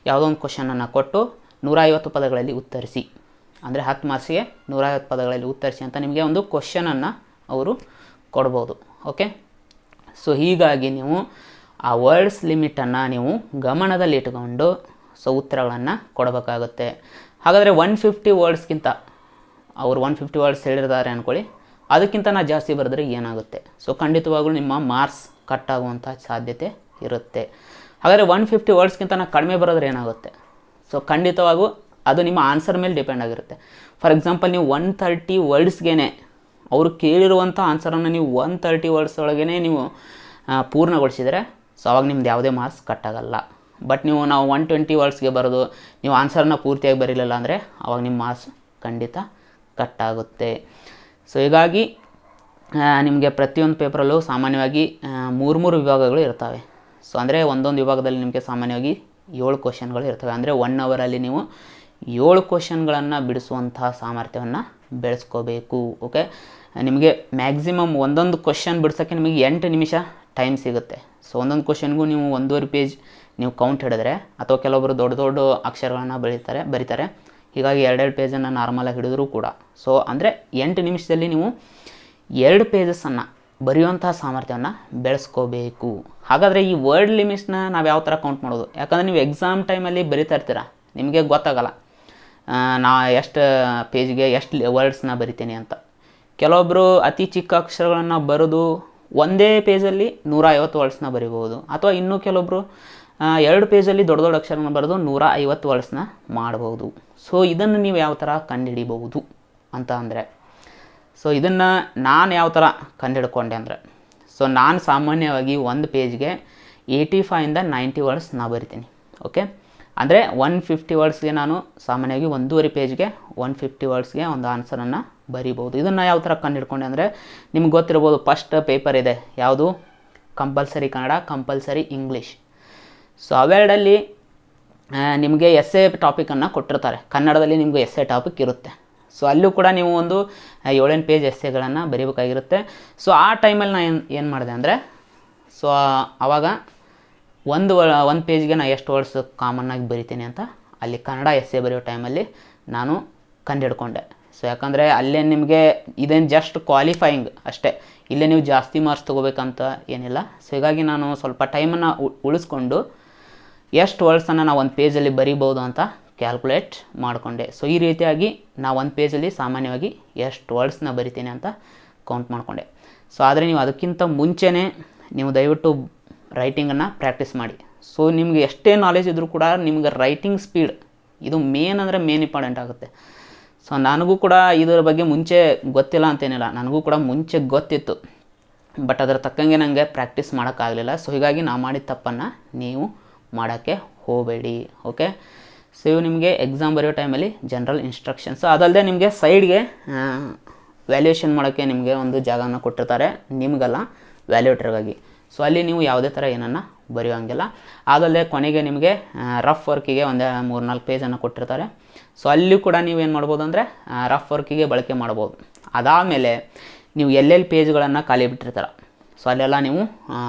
ಯಾವುದೋ ಒಂದು ಕ್ವಶನನ್ನು ಕೊಟ್ಟು 150 ಪದಗಳಲ್ಲಿ ಉತ್ತರಿಸಿ, ಅಂದರೆ 10 ಮಾರ್ಕ್ಸಿಗೆ 150 ಪದಗಳಲ್ಲಿ ಉತ್ತರಿಸಿ ಅಂತ ನಿಮಗೆ ಒಂದು ಕ್ವಶನನ್ನು ಅವರು ಕೊಡ್ಬೋದು. ಓಕೆ, ಸೊ ಹೀಗಾಗಿ ನೀವು ಆ ವರ್ಡ್ಸ್ ಲಿಮಿಟನ್ನು ನೀವು ಗಮನದಲ್ಲಿ ಇಟ್ಕೊಂಡು ಸೊ ಉತ್ತರಗಳನ್ನು ಕೊಡಬೇಕಾಗುತ್ತೆ. ಹಾಗಾದರೆ 150 ವರ್ಡ್ಸ್ಗಿಂತ ಅವರು 150 ವರ್ಡ್ಸ್ ಹೇಳಿರ್ತಾರೆ ಅಂದ್ಕೊಳ್ಳಿ, ಅದಕ್ಕಿಂತ ಜಾಸ್ತಿ ಬರೆದ್ರೆ ಏನಾಗುತ್ತೆ? ಸೊ ಖಂಡಿತವಾಗ್ಲೂ ನಿಮ್ಮ ಮಾರ್ಕ್ಸ್ ಕಟ್ ಆಗುವಂಥ ಸಾಧ್ಯತೆ ಇರುತ್ತೆ. ಹಾಗಾದರೆ 150 ವರ್ಡ್ಸ್ಗಿಂತ ಕಡಿಮೆ ಬರೋದ್ರೆ ಏನಾಗುತ್ತೆ? ಸೊ ಖಂಡಿತವಾಗೂ ಅದು ನಿಮ್ಮ ಆನ್ಸರ್ ಮೇಲೆ ಡಿಪೆಂಡ್ ಆಗಿರುತ್ತೆ. ಫಾರ್ ಎಕ್ಸಾಂಪಲ್, ನೀವು 130 ವರ್ಡ್ಸ್ಗೆ ಅವರು ಕೇಳಿರುವಂಥ ಆನ್ಸರನ್ನು ನೀವು 130 ವರ್ಡ್ಸ್ ಒಳಗೇ ನೀವು ಪೂರ್ಣಗೊಳಿಸಿದರೆ ಸೊ ಅವಾಗ ನಿಮ್ದು ಯಾವುದೇ ಮಾರ್ಕ್ಸ್ ಕಟ್ ಆಗಲ್ಲ. ಬಟ್ ನಾವು 120 ವರ್ಡ್ಸ್ಗೆ ಬರೋದು ನೀವು ಆನ್ಸರ್ನ ಪೂರ್ತಿಯಾಗಿ ಬರೀಲಿಲ್ಲ ಅಂದರೆ ಅವಾಗ ನಿಮ್ಮ ಮಾರ್ಕ್ಸ್ ಖಂಡಿತ ಕಟ್ ಆಗುತ್ತೆ. ಸೊ ಹೀಗಾಗಿ ನಿಮಗೆ ಪ್ರತಿಯೊಂದು ಪೇಪರಲ್ಲೂ ಸಾಮಾನ್ಯವಾಗಿ 3 ವಿಭಾಗಗಳು ಇರ್ತವೆ. ಸೊ ಅಂದರೆ ಒಂದೊಂದು ವಿಭಾಗದಲ್ಲಿ ನಿಮಗೆ ಸಾಮಾನ್ಯವಾಗಿ 7 ಕ್ವಶನ್ಗಳು ಇರ್ತವೆ. ಅಂದರೆ 1 ಅವರಲ್ಲಿ ನೀವು 7 ಕ್ವಶನ್ಗಳನ್ನು ಬಿಡಿಸುವಂತಹ ಸಾಮರ್ಥ್ಯವನ್ನು ಬೆಳೆಸ್ಕೋಬೇಕು. ಓಕೆ, ನಿಮಗೆ ಮ್ಯಾಕ್ಸಿಮಮ್ ಒಂದೊಂದು ಕ್ವಶನ್ ಬಿಡ್ಸೋಕ್ಕೆ ನಿಮಗೆ 8 ನಿಮಿಷ ಟೈಮ್ ಸಿಗುತ್ತೆ. ಸೊ ಒಂದೊಂದು ಕ್ವಶನ್ಗೂ ನೀವು 1.5 ಪೇಜ್ ನೀವು ಕೌಂಟ್ ಹಿಡಿದ್ರೆ, ಅಥವಾ ಕೆಲವೊಬ್ಬರು ದೊಡ್ಡ ದೊಡ್ಡ ಅಕ್ಷರಗಳನ್ನು ಬರೀತಾರೆ, ಹೀಗಾಗಿ 2 ಪೇಜನ್ನು ನಾರ್ಮಲಾಗಿ ಹಿಡಿದ್ರೂ ಕೂಡ ಸೊ ಅಂದರೆ 8 ನಿಮಿಷದಲ್ಲಿ ನೀವು 2 ಪೇಜಸ್ಸನ್ನು ಬರೆಯುವಂಥ ಸಾಮರ್ಥ್ಯವನ್ನು ಬೆಳೆಸ್ಕೋಬೇಕು. ಹಾಗಾದರೆ ಈ ವರ್ಡ್ ಲಿಮಿಟ್ಸ್ನ ನಾವು ಯಾವ ಥರ ಕೌಂಟ್ ಮಾಡೋದು? ಯಾಕಂದರೆ ನೀವು ಎಕ್ಸಾಮ್ ಟೈಮಲ್ಲಿ ಬರಿತಾ ಇರ್ತೀರ, ನಿಮಗೆ ಗೊತ್ತಾಗಲ್ಲ ನಾ ಎಷ್ಟು ಪೇಜ್ಗೆ ಎಷ್ಟು ವರ್ಡ್ಸ್ನ ಬರಿತೀನಿ ಅಂತ. ಕೆಲವೊಬ್ಬರು ಅತಿ ಚಿಕ್ಕ ಅಕ್ಷರಗಳನ್ನು ಬರೆದು ಒಂದೇ ಪೇಜಲ್ಲಿ 150 ವರ್ಡ್ಸ್ನ ಬರಿಬೋದು, ಅಥವಾ ಇನ್ನೂ ಕೆಲವೊಬ್ಬರು 2 ಪೇಜಲ್ಲಿ ದೊಡ್ಡ ದೊಡ್ಡ ಅಕ್ಷರಗಳನ್ನ ಬರೆದು 150 ವರ್ಡ್ಸ್ನ ಮಾಡ್ಬೋದು. ಸೊ ಇದನ್ನು ನೀವು ಯಾವ ಥರ ಕಂಡುಹಿಡಿಬಹುದು ಅಂತ ಅಂದರೆ, ಸೊ ಇದನ್ನು ನಾನು ಯಾವ ಥರ ಕಂಡುಹಿಡ್ಕೊಂಡೆ ಅಂದರೆ, ಸೊ ನಾನು ಸಾಮಾನ್ಯವಾಗಿ ಒಂದು ಪೇಜ್ಗೆ 85ಇಂದ 90 ವರ್ಡ್ಸ್ ನಾ ಬರಿತೀನಿ. ಓಕೆ, ಅಂದರೆ 150 ವರ್ಡ್ಸ್ಗೆ ನಾನು ಸಾಮಾನ್ಯವಾಗಿ 1.5 ಪೇಜ್ಗೆ 150 ವರ್ಡ್ಸ್ಗೆ ಒಂದು ಆನ್ಸರನ್ನು ಬರಿಬೋದು. ಇದನ್ನು ಯಾವ ಥರ ಕಂಡುಹಿಡ್ಕೊಂಡೆ ಅಂದರೆ, ನಿಮ್ಗೆ ಗೊತ್ತಿರ್ಬೋದು, ಫಸ್ಟ್ ಪೇಪರ್ ಇದೆ ಯಾವುದು, compulsory Kannada, compulsory English. So ಅವೆರಡಲ್ಲಿ ನಿಮಗೆ ಎಸ್ಸೆ ಟಾಪಿಕನ್ನು ಕೊಟ್ಟಿರ್ತಾರೆ. ಕನ್ನಡದಲ್ಲಿ ನಿಮಗೆ ಎಸ್ಸೆ ಟಾಪಿಕ್ ಇರುತ್ತೆ. ಸೊ ಅಲ್ಲೂ ಕೂಡ ನೀವು ಒಂದು 7-8 ಪೇಜ್ ಎಸ್ಸೆಗಳನ್ನು ಬರೀಬೇಕಾಗಿರುತ್ತೆ. ಸೊ ಆ ಟೈಮಲ್ಲಿ ನಾನು ಏನು ಮಾಡಿದೆ ಅಂದರೆ, ಸೊ ಆವಾಗ ಒಂದು ಪೇಜ್ಗೆ ನಾನು ಎಷ್ಟು ವರ್ಡ್ಸ್ ಕಾಮನ್ನಾಗಿ ಬರಿತೀನಿ ಅಂತ ಅಲ್ಲಿ ಕನ್ನಡ ಎಸ್ಸೆ ಬರೆಯೋ ಟೈಮಲ್ಲಿ ನಾನು ಕಂಡುಹಿಡ್ಕೊಂಡೆ. ಸೊ ಯಾಕಂದರೆ ಅಲ್ಲೇ ನಿಮಗೆ ಇದೇನು ಜಸ್ಟ್ ಕ್ವಾಲಿಫೈಯಿಂಗ್ ಅಷ್ಟೇ, ಇಲ್ಲೇ ನೀವು ಜಾಸ್ತಿ ಮಾರ್ಕ್ಸ್ ತೊಗೋಬೇಕಂತ ಏನಿಲ್ಲ. ಸೊ ಹೀಗಾಗಿ ನಾನು ಸ್ವಲ್ಪ ಟೈಮನ್ನು ಉಳಿಸ್ಕೊಂಡು ಎಷ್ಟು ವರ್ಡ್ಸನ್ನು ನಾವು ಒಂದು ಪೇಜಲ್ಲಿ ಬರಿಬೋದು ಅಂತ ಕ್ಯಾಲ್ಕುಲೇಟ್ ಮಾಡಿಕೊಂಡೆ. ಸೊ ಈ ರೀತಿಯಾಗಿ ನಾವು ಒಂದು ಪೇಜಲ್ಲಿ ಸಾಮಾನ್ಯವಾಗಿ ಎಷ್ಟು ವರ್ಡ್ಸ್ನ ಬರಿತೀನಿ ಅಂತ ಕೌಂಟ್ ಮಾಡಿಕೊಂಡೆ. ಸೊ ಆದರೆ ನೀವು ಅದಕ್ಕಿಂತ ಮುಂಚೆನೇ ನೀವು ದಯವಿಟ್ಟು ರೈಟಿಂಗನ್ನು ಪ್ರಾಕ್ಟೀಸ್ ಮಾಡಿ. ಸೊ ನಿಮಗೆ ಎಷ್ಟೇ ನಾಲೆಜ್ ಇದ್ದರೂ ಕೂಡ ನಿಮ್ಗೆ ರೈಟಿಂಗ್ ಸ್ಪೀಡ್ ಇದು ಮೇನ್ ಅಂದರೆ ಮೇನ್ ಇಂಪಾರ್ಟೆಂಟ್ ಆಗುತ್ತೆ. ಸೊ ನನಗೂ ಕೂಡ ಇದರ ಬಗ್ಗೆ ಮುಂಚೆ ಗೊತ್ತಿಲ್ಲ ಅಂತೇನಿಲ್ಲ, ನನಗೂ ಕೂಡ ಮುಂಚೆ ಗೊತ್ತಿತ್ತು, ಬಟ್ ಅದರ ತಕ್ಕಂಗೆ ನನಗೆ ಪ್ರಾಕ್ಟೀಸ್ ಮಾಡೋಕ್ಕಾಗಲಿಲ್ಲ. ಸೊ ಹೀಗಾಗಿ ನಾವು ಮಾಡಿದ ತಪ್ಪನ್ನು ನೀವು ಮಾಡೋಕ್ಕೆ ಹೋಗಬೇಡಿ. ಓಕೆ, ಸೊ ಇವು ನಿಮಗೆ ಎಕ್ಸಾಮ್ ಬರೆಯೋ ಟೈಮಲ್ಲಿ ಜನರಲ್ ಇನ್ಸ್ಟ್ರಕ್ಷನ್ಸ್. ಅದಲ್ಲದೆ ನಿಮಗೆ ಸೈಡ್ಗೆ ವ್ಯಾಲ್ಯೂಯೇಷನ್ ಮಾಡೋಕ್ಕೆ ನಿಮಗೆ ಒಂದು ಜಾಗನ ಕೊಟ್ಟಿರ್ತಾರೆ, ನಿಮಗಲ್ಲ ವ್ಯಾಲ್ಯೂಟರ್ಗಾಗಿ. ಸೊ ಅಲ್ಲಿ ನೀವು ಯಾವುದೇ ಥರ ಏನನ್ನು ಬರೆಯೋಂಗಿಲ್ಲ. ಅದಲ್ಲದೆ ಕೊನೆಗೆ ನಿಮಗೆ ರಫ್ ವರ್ಕಿಗೆ ಒಂದು 3-4 ಪೇಜನ್ನು ಕೊಟ್ಟಿರ್ತಾರೆ. ಸೊ ಅಲ್ಲಿ ಕೂಡ ನೀವೇನು ಮಾಡ್ಬೋದು ಅಂದರೆ ರಫ್ ವರ್ಕಿಗೆ ಬಳಕೆ ಮಾಡ್ಬೋದು. ಅದಾದಮೇಲೆ ನೀವು ಎಲ್ಲೆಲ್ಲಿ ಪೇಜ್ಗಳನ್ನು ಖಾಲಿ ಬಿಟ್ಟಿರ್ತಾರೆ, ಸೊ ಅಲ್ಲೆಲ್ಲ ನೀವು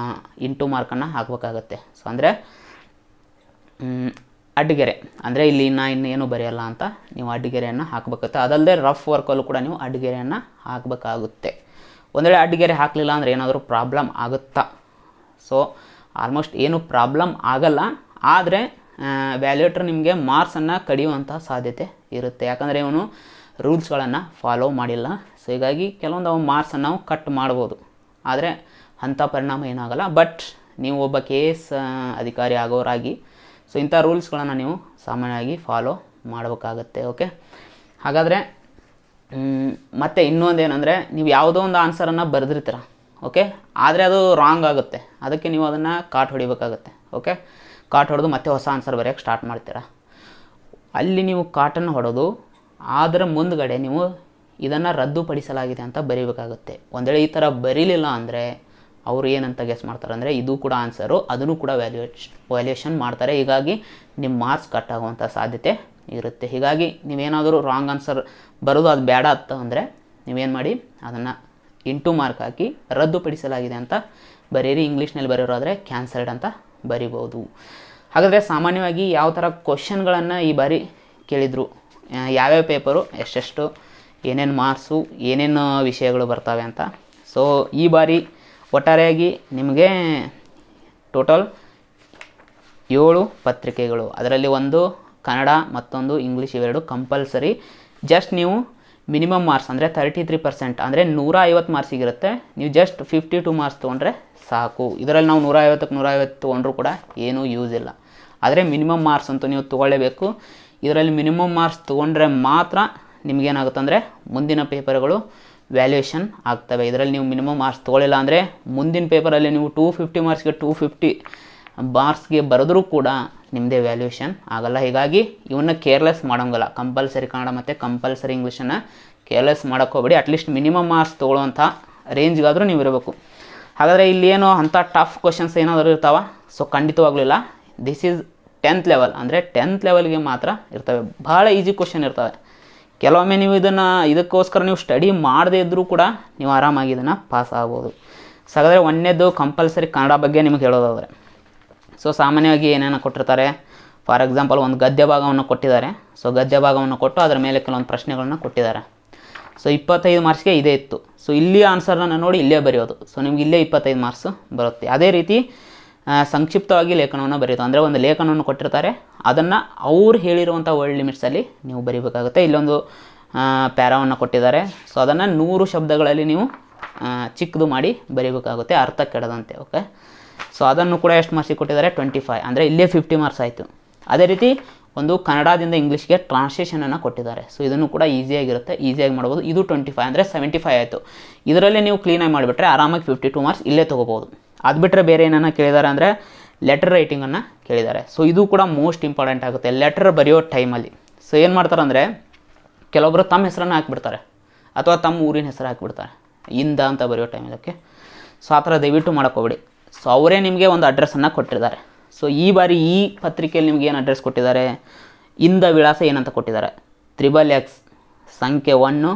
ಇಂಟು ಮಾರ್ಕನ್ನು ಹಾಕಬೇಕಾಗತ್ತೆ. ಸೊ ಅಂದರೆ ಅಡ್ಡಗೆರೆ, ಅಂದರೆ ಇಲ್ಲಿ ಇನ್ನೇನು ಬರೆಯಲ್ಲ ಅಂತ ನೀವು ಅಡ್ಡಗೆರೆಯನ್ನು ಹಾಕಬೇಕಾಗುತ್ತೆ. ಅದಲ್ಲದೆ ರಫ್ ವರ್ಕಲ್ಲೂ ಕೂಡ ನೀವು ಅಡ್ಡಗೆರೆಯನ್ನು ಹಾಕಬೇಕಾಗುತ್ತೆ. ಒಂದು ವೇಳೆ ಅಡ್ಡಗೆರೆ ಹಾಕಲಿಲ್ಲ ಅಂದರೆ ಏನಾದರೂ ಪ್ರಾಬ್ಲಮ್ ಆಗುತ್ತಾ? ಸೊ ಆಲ್ಮೋಸ್ಟ್ ಏನು ಪ್ರಾಬ್ಲಮ್ ಆಗಲ್ಲ, ಆದರೆ ವ್ಯಾಲ್ಯೂಟರ್ ನಿಮಗೆ ಮಾರ್ಕ್ಸನ್ನು ಕಡಿಯುವಂಥ ಸಾಧ್ಯತೆ ಇರುತ್ತೆ. ಯಾಕಂದರೆ ಇವನು ರೂಲ್ಸ್ಗಳನ್ನು ಫಾಲೋ ಮಾಡಿಲ್ಲ. ಸೊ ಹೀಗಾಗಿ ಕೆಲವೊಂದು ಅವು ಮಾರ್ಕ್ಸನ್ನು ನಾವು ಕಟ್ ಮಾಡ್ಬೋದು, ಆದರೆ ಅಂಥ ಪರಿಣಾಮ ಏನಾಗಲ್ಲ. ಬಟ್ ನೀವು ಒಬ್ಬ KS ಅಧಿಕಾರಿ ಆಗೋರಾಗಿ ಸೊ ಇಂಥ ರೂಲ್ಸ್ಗಳನ್ನು ನೀವು ಸಾಮಾನ್ಯವಾಗಿ ಫಾಲೋ ಮಾಡಬೇಕಾಗತ್ತೆ. ಓಕೆ, ಹಾಗಾದರೆ ಮತ್ತು ಇನ್ನೊಂದೇನೆಂದರೆ, ನೀವು ಯಾವುದೋ ಒಂದು ಆನ್ಸರನ್ನು ಬರೆದಿರ್ತೀರ, ಓಕೆ, ಆದರೆ ಅದು ರಾಂಗ್ ಆಗುತ್ತೆ, ಅದಕ್ಕೆ ನೀವು ಅದನ್ನು ಕಾಟ್ ಹೊಡಿಬೇಕಾಗತ್ತೆ. ಓಕೆ, ಕಾಟ್ ಹೊಡೆದು ಮತ್ತೆ ಹೊಸ ಆನ್ಸರ್ ಬರೆಯೋಕ್ಕೆ ಸ್ಟಾರ್ಟ್ ಮಾಡ್ತೀರಾ. ಅಲ್ಲಿ ನೀವು ಕಾಟನ್ನು ಹೊಡೆದು ಅದರ ಮುಂದ್ಗಡೆ ನೀವು ಇದನ್ನು ರದ್ದುಪಡಿಸಲಾಗಿದೆ ಅಂತ ಬರೀಬೇಕಾಗುತ್ತೆ. ಒಂದು ವೇಳೆ ಈ ಥರ ಬರೀಲಿಲ್ಲ ಅಂದರೆ ಅವರು ಏನಂತ ಗೆಸ್ ಮಾಡ್ತಾರೆ ಅಂದರೆ ಇದು ಕೂಡ ಆನ್ಸರು, ಅದನ್ನು ಕೂಡ ವ್ಯಾಲ್ಯೂಯೇಷನ್ ಮಾಡ್ತಾರೆ. ಹೀಗಾಗಿ ನಿಮ್ಮ ಮಾರ್ಕ್ಸ್ ಕಟ್ ಆಗುವಂಥ ಸಾಧ್ಯತೆ ಇರುತ್ತೆ. ಹೀಗಾಗಿ ನೀವೇನಾದರೂ ರಾಂಗ್ ಆನ್ಸರ್ ಬರೋದು ಅದು ಬೇಡ ಅಂತ ಅಂದರೆ ನೀವೇನು ಮಾಡಿ ಅದನ್ನು ಇಂಟು ಮಾರ್ಕ್ ಹಾಕಿ ರದ್ದುಪಡಿಸಲಾಗಿದೆ ಅಂತ ಬರೀರಿ. ಇಂಗ್ಲೀಷ್ನಲ್ಲಿ ಬರೆಯೋರಾದರೆ ಕ್ಯಾನ್ಸಲ್ಡ್ ಅಂತ ಬರಿಬೋದು. ಹಾಗಾದರೆ ಸಾಮಾನ್ಯವಾಗಿ ಯಾವ ಥರ ಕ್ವಶನ್ಗಳನ್ನು ಈ ಬಾರಿ ಕೇಳಿದರು, ಯಾವ್ಯಾವ ಪೇಪರು ಎಷ್ಟೆಷ್ಟು ಏನೇನು ಮಾರ್ಕ್ಸು ಏನೇನು ವಿಷಯಗಳು ಬರ್ತವೆ ಅಂತ. ಸೊ ಈ ಬಾರಿ ಒಟ್ಟಾರೆಯಾಗಿ ನಿಮಗೆ ಟೋಟಲ್ 7 ಪತ್ರಿಕೆಗಳು, ಅದರಲ್ಲಿ ಒಂದು ಕನ್ನಡ ಮತ್ತೊಂದು ಇಂಗ್ಲೀಷ್, ಇವೆರಡು ಕಂಪಲ್ಸರಿ. ಜಸ್ಟ್ ನೀವು ಮಿನಿಮಮ್ ಮಾರ್ಕ್ಸ್ ಅಂದರೆ 33% ಅಂದರೆ 150 ಮಾರ್ಕ್ಸಿಗಿರುತ್ತೆ. ನೀವು ಜಸ್ಟ್ 52 ಮಾರ್ಕ್ಸ್ ತೊಗೊಂಡ್ರೆ ಸಾಕು. ಇದರಲ್ಲಿ ನಾವು 150ಕ್ಕೆ 150 ತೊಗೊಂಡ್ರೂ ಕೂಡ ಏನೂ ಯೂಸ್ ಇಲ್ಲ. ಆದರೆ ಮಿನಿಮಮ್ ಮಾರ್ಕ್ಸ್ ಅಂತೂ ನೀವು ತೊಗೊಳ್ಳೇಬೇಕು. ಇದರಲ್ಲಿ ಮಿನಿಮಮ್ ಮಾರ್ಕ್ಸ್ ತೊಗೊಂಡ್ರೆ ಮಾತ್ರ ನಿಮಗೇನಾಗುತ್ತೆ ಅಂದರೆ ಮುಂದಿನ ಪೇಪರ್ಗಳು ವ್ಯಾಲ್ಯೂಯೇಷನ್ ಆಗ್ತವೆ. ಇದರಲ್ಲಿ ನೀವು ಮಿನಿಮಮ್ ಮಾರ್ಕ್ಸ್ ತೊಗೊಳ್ಳಿಲ್ಲ ಅಂದರೆ ಮುಂದಿನ ಪೇಪರಲ್ಲಿ ನೀವು 250 ಮಾರ್ಕ್ಸ್ಗೆ 250 ಮಾರ್ಕ್ಸ್ಗೆ ಬರೆದ್ರೂ ಕೂಡ ನಿಮ್ಮದೇ ವ್ಯಾಲ್ಯೂಯೇಷನ್ ಆಗಲ್ಲ. ಹೀಗಾಗಿ ಇವನ್ನ ಕೇರ್ಲೆಸ್ ಮಾಡೋಂಗಲ್ಲ. ಕಂಪಲ್ಸರಿ ಕನ್ನಡ ಮತ್ತು ಕಂಪಲ್ಸರಿ ಇಂಗ್ಲೀಷನ್ನು ಕೇರ್ಲೆಸ್ ಮಾಡೋಕ್ಕೆ ಹೋಗ್ಬೇಡಿ. ಅಟ್ಲೀಸ್ಟ್ ಮಿನಿಮಮ್ ಮಾರ್ಕ್ಸ್ ತೊಗೊಳ್ಳೋವಂಥ ರೇಂಜ್ಗಾದರೂ ನೀವು ಇರಬೇಕು. ಹಾಗಾದರೆ ಇಲ್ಲಿ ಏನು ಅಂಥ ಟಫ್ ಕ್ವಶನ್ಸ್ ಏನಾದರೂ ಇರ್ತಾವ? ಸೊ ಖಂಡಿತವಾಗ್ಲೂ ಇಲ್ಲ. ದಿಸ್ ಈಸ್ 10th ಲೆವೆಲ್, ಅಂದರೆ 10th ಲೆವೆಲ್ಗೆ ಮಾತ್ರ ಇರ್ತವೆ. ಭಾಳ ಈಸಿ ಕ್ವಶನ್ ಇರ್ತವೆ. ಕೆಲವೊಮ್ಮೆ ನೀವು ಇದಕ್ಕೋಸ್ಕರ ನೀವು ಸ್ಟಡಿ ಮಾಡದೇ ಇದ್ದರೂ ಕೂಡ ನೀವು ಆರಾಮಾಗಿ ಇದನ್ನು ಪಾಸ್ ಆಗ್ಬೋದು. ಸೊ ಹಾಗಾದರೆ ಒಂದನೇದು ಕಂಪಲ್ಸರಿ ಕನ್ನಡ ಬಗ್ಗೆ ನಿಮಗೆ ಹೇಳೋದಾದರೆ, ಸೊ ಸಾಮಾನ್ಯವಾಗಿ ಏನೇನು ಕೊಟ್ಟಿರ್ತಾರೆ, ಫಾರ್ ಎಕ್ಸಾಂಪಲ್ ಒಂದು ಗದ್ಯ ಭಾಗವನ್ನು ಕೊಟ್ಟಿದ್ದಾರೆ. ಸೊ ಗದ್ಯ ಭಾಗವನ್ನು ಕೊಟ್ಟು ಅದರ ಮೇಲೆ ಕೆಲವೊಂದು ಪ್ರಶ್ನೆಗಳನ್ನ ಕೊಟ್ಟಿದ್ದಾರೆ. ಸೊ 25 ಮಾರ್ಕ್ಸ್ಗೆ ಇದೇ ಇತ್ತು. ಸೊ ಇಲ್ಲಿ ಆನ್ಸರ್ನ ನೋಡಿ ಇಲ್ಲೇ ಬರೆಯೋದು. ಸೊ ನಿಮ್ಗೆ ಇಲ್ಲೇ 25 ಮಾರ್ಕ್ಸ್ ಬರುತ್ತೆ. ಅದೇ ರೀತಿ ಸಂಕ್ಷಿಪ್ತವಾಗಿ ಲೇಖನವನ್ನು ಬರೆಯೋದು, ಅಂದರೆ ಒಂದು ಲೇಖನವನ್ನು ಕೊಟ್ಟಿರ್ತಾರೆ, ಅದನ್ನು ಅವ್ರು ಹೇಳಿರುವಂಥ ವರ್ಡ್ ಲಿಮಿಟ್ಸಲ್ಲಿ ನೀವು ಬರೀಬೇಕಾಗುತ್ತೆ. ಇಲ್ಲೊಂದು ಪ್ಯಾರಾವನ್ನು ಕೊಟ್ಟಿದ್ದಾರೆ. ಸೊ ಅದನ್ನು 100 ಶಬ್ದಗಳಲ್ಲಿ ನೀವು ಚಿಕ್ಕದು ಮಾಡಿ ಬರೀಬೇಕಾಗುತ್ತೆ, ಅರ್ಥ ಕೆಡದಂತೆ. ಓಕೆ, ಸೊ ಅದನ್ನು ಕೂಡ ಎಷ್ಟು ಮಾರ್ಕ್ಸಿಗೆ ಕೊಟ್ಟಿದ್ದಾರೆ? 25, ಅಂದರೆ ಇಲ್ಲೇ 50 ಮಾರ್ಕ್ಸ್ ಆಯಿತು. ಅದೇ ರೀತಿ ಒಂದು ಕನ್ನಡದಿಂದ ಇಂಗ್ಲೀಷ್ಗೆ ಟ್ರಾನ್ಸ್ಲೇಷನನ್ನು ಕೊಟ್ಟಿದ್ದಾರೆ. ಸೊ ಇದನ್ನು ಕೂಡ ಈಸಿಯಾಗಿರುತ್ತೆ, ಈಸಿಯಾಗಿ ಮಾಡ್ಬೋದು. ಇದು 25 ಅಂದರೆ 75 ಆಯಿತು. ಇದರಲ್ಲಿ ನೀವು ಕ್ಲೀನಾಗಿ ಮಾಡಿಬಿಟ್ರೆ ಆರಾಮಾಗಿ 52 ಮಾರ್ಕ್ಸ್ ಇಲ್ಲೇ ತೊಗೋಬೋದು. ಅದು ಬಿಟ್ಟರೆ ಬೇರೆ ಏನನ್ನ ಕೇಳಿದ್ದಾರೆ ಅಂದರೆ ಲೆಟರ್ ರೈಟಿಂಗನ್ನು ಕೇಳಿದ್ದಾರೆ. ಸೊ ಇದು ಕೂಡ ಮೋಸ್ಟ್ ಇಂಪಾರ್ಟೆಂಟ್ ಆಗುತ್ತೆ ಲೆಟರ್ ಬರೆಯೋ ಟೈಮಲ್ಲಿ. ಸೊ ಏನು ಮಾಡ್ತಾರೆ ಅಂದರೆ ಕೆಲವೊಬ್ಬರು ತಮ್ಮ ಹೆಸರನ್ನು ಹಾಕಿಬಿಡ್ತಾರೆ ಅಥವಾ ತಮ್ಮ ಊರಿನ ಹೆಸರು ಹಾಕಿಬಿಡ್ತಾರೆ ಇಂದ ಅಂತ ಬರೆಯೋ ಟೈಮಲ್ಲಿ. ಓಕೆ, ಸೊ ಆ ಥರ ದಯವಿಟ್ಟು ಮಾಡೋಕ್ಕೋಗ್ಬೇಡಿ. ಸೊ ಅವರೇ ನಿಮಗೆ ಒಂದು ಅಡ್ರೆಸ್ಸನ್ನು ಕೊಟ್ಟಿದ್ದಾರೆ. ಸೊ ಈ ಬಾರಿ ಈ ಪತ್ರಿಕೆಯಲ್ಲಿ ನಿಮ್ಗೆ ಏನು ಅಡ್ರೆಸ್ ಕೊಟ್ಟಿದ್ದಾರೆ? ಇಂದ ವಿಳಾಸ ಏನಂತ ಕೊಟ್ಟಿದ್ದಾರೆ? XXX ಸಂಖ್ಯೆ 1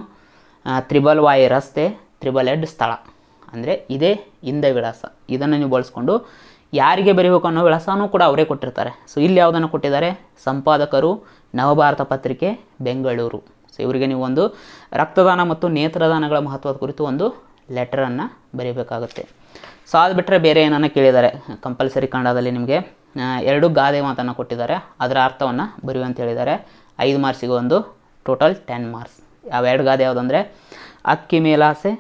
XXY ರಸ್ತೆ XXZ ಸ್ಥಳ, ಅಂದರೆ ಇದೇ ಇಂದ ವಿಳಾಸ. ಇದನ್ನು ನೀವು ಬಳಸ್ಕೊಂಡು ಯಾರಿಗೆ ಬರೀಬೇಕು ಅನ್ನೋ ವಿಳಾಸನೂ ಕೂಡ ಅವರೇ ಕೊಟ್ಟಿರ್ತಾರೆ. ಸೊ ಇಲ್ಲಿ ಯಾವುದನ್ನು ಕೊಟ್ಟಿದ್ದಾರೆ? ಸಂಪಾದಕರು, ನವಭಾರತ ಪತ್ರಿಕೆ, ಬೆಂಗಳೂರು. ಸೊ ಇವರಿಗೆ ನೀವು ಒಂದು ರಕ್ತದಾನ ಮತ್ತು ನೇತ್ರದಾನಗಳ ಮಹತ್ವದ ಕುರಿತು ಒಂದು ಲೆಟರನ್ನು ಬರೀಬೇಕಾಗುತ್ತೆ. ಸೊ ಅದು ಬಿಟ್ಟರೆ ಬೇರೆ ಏನನ್ನ ಕೇಳಿದ್ದಾರೆ ಕಂಪಲ್ಸರಿ ಕನ್ನಡದಲ್ಲಿ ನಿಮಗೆ 2 ಗಾದೆ ಮಾತನ್ನು ಕೊಟ್ಟಿದ್ದಾರೆ, ಅದರ ಅರ್ಥವನ್ನು ಬರೆಯುವಂತ ಹೇಳಿದ್ದಾರೆ. 5 ಮಾರ್ಕ್ಸಿಗೆ ಒಂದು, ಟೋಟಲ್ 10 ಮಾರ್ಕ್ಸ್. ಯಾವ 2 ಗಾದೆ ಯಾವುದಂದರೆ ಅಕ್ಕಿ ಮೇಲಾಸೆ,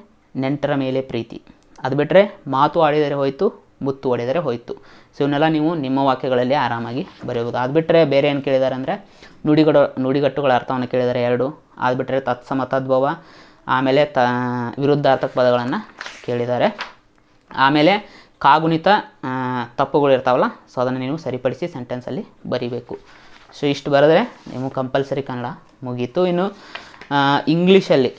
ನೆಂಟರ ಮೇಲೆ ಪ್ರೀತಿ. ಅದು ಬಿಟ್ಟರೆ ಮಾತು ಆಡಿದರೆ ಹೋಯಿತು, ಮುತ್ತು ಹೊಡೆದರೆ ಹೋಯಿತು. ಸೊ ಇವನ್ನೆಲ್ಲ ನೀವು ನಿಮ್ಮ ವಾಕ್ಯಗಳಲ್ಲಿ ಆರಾಮಾಗಿ ಬರೆಯಬಹುದು. ಅದು ಬಿಟ್ಟರೆ ಬೇರೆ ಏನು ಕೇಳಿದ್ದಾರೆ ಅಂದರೆ ನುಡಿಗಟ್ಟುಗಳ ಅರ್ಥವನ್ನು ಕೇಳಿದ್ದಾರೆ 2. ಅದು ಬಿಟ್ಟರೆ ತತ್ಸಮ ತದ್ಭವ, ಆಮೇಲೆ ವಿರುದ್ಧಾರ್ಥಕ ಪದಗಳನ್ನು ಕೇಳಿದ್ದಾರೆ. ಆಮೇಲೆ ಕಾಗುಣಿತ ತಪ್ಪುಗಳು ಇರ್ತಾವಲ್ಲ, ಸೊ ಅದನ್ನು ನೀವು ಸರಿಪಡಿಸಿ ಸೆಂಟೆನ್ಸಲ್ಲಿ ಬರೀಬೇಕು. ಸೊ ಇಷ್ಟು ಬರೆದ್ರೆ ನೀವು ಕಂಪಲ್ಸರಿ ಕನ್ನಡ ಮುಗೀತು. ಇನ್ನು ಇಂಗ್ಲೀಷಲ್ಲಿ,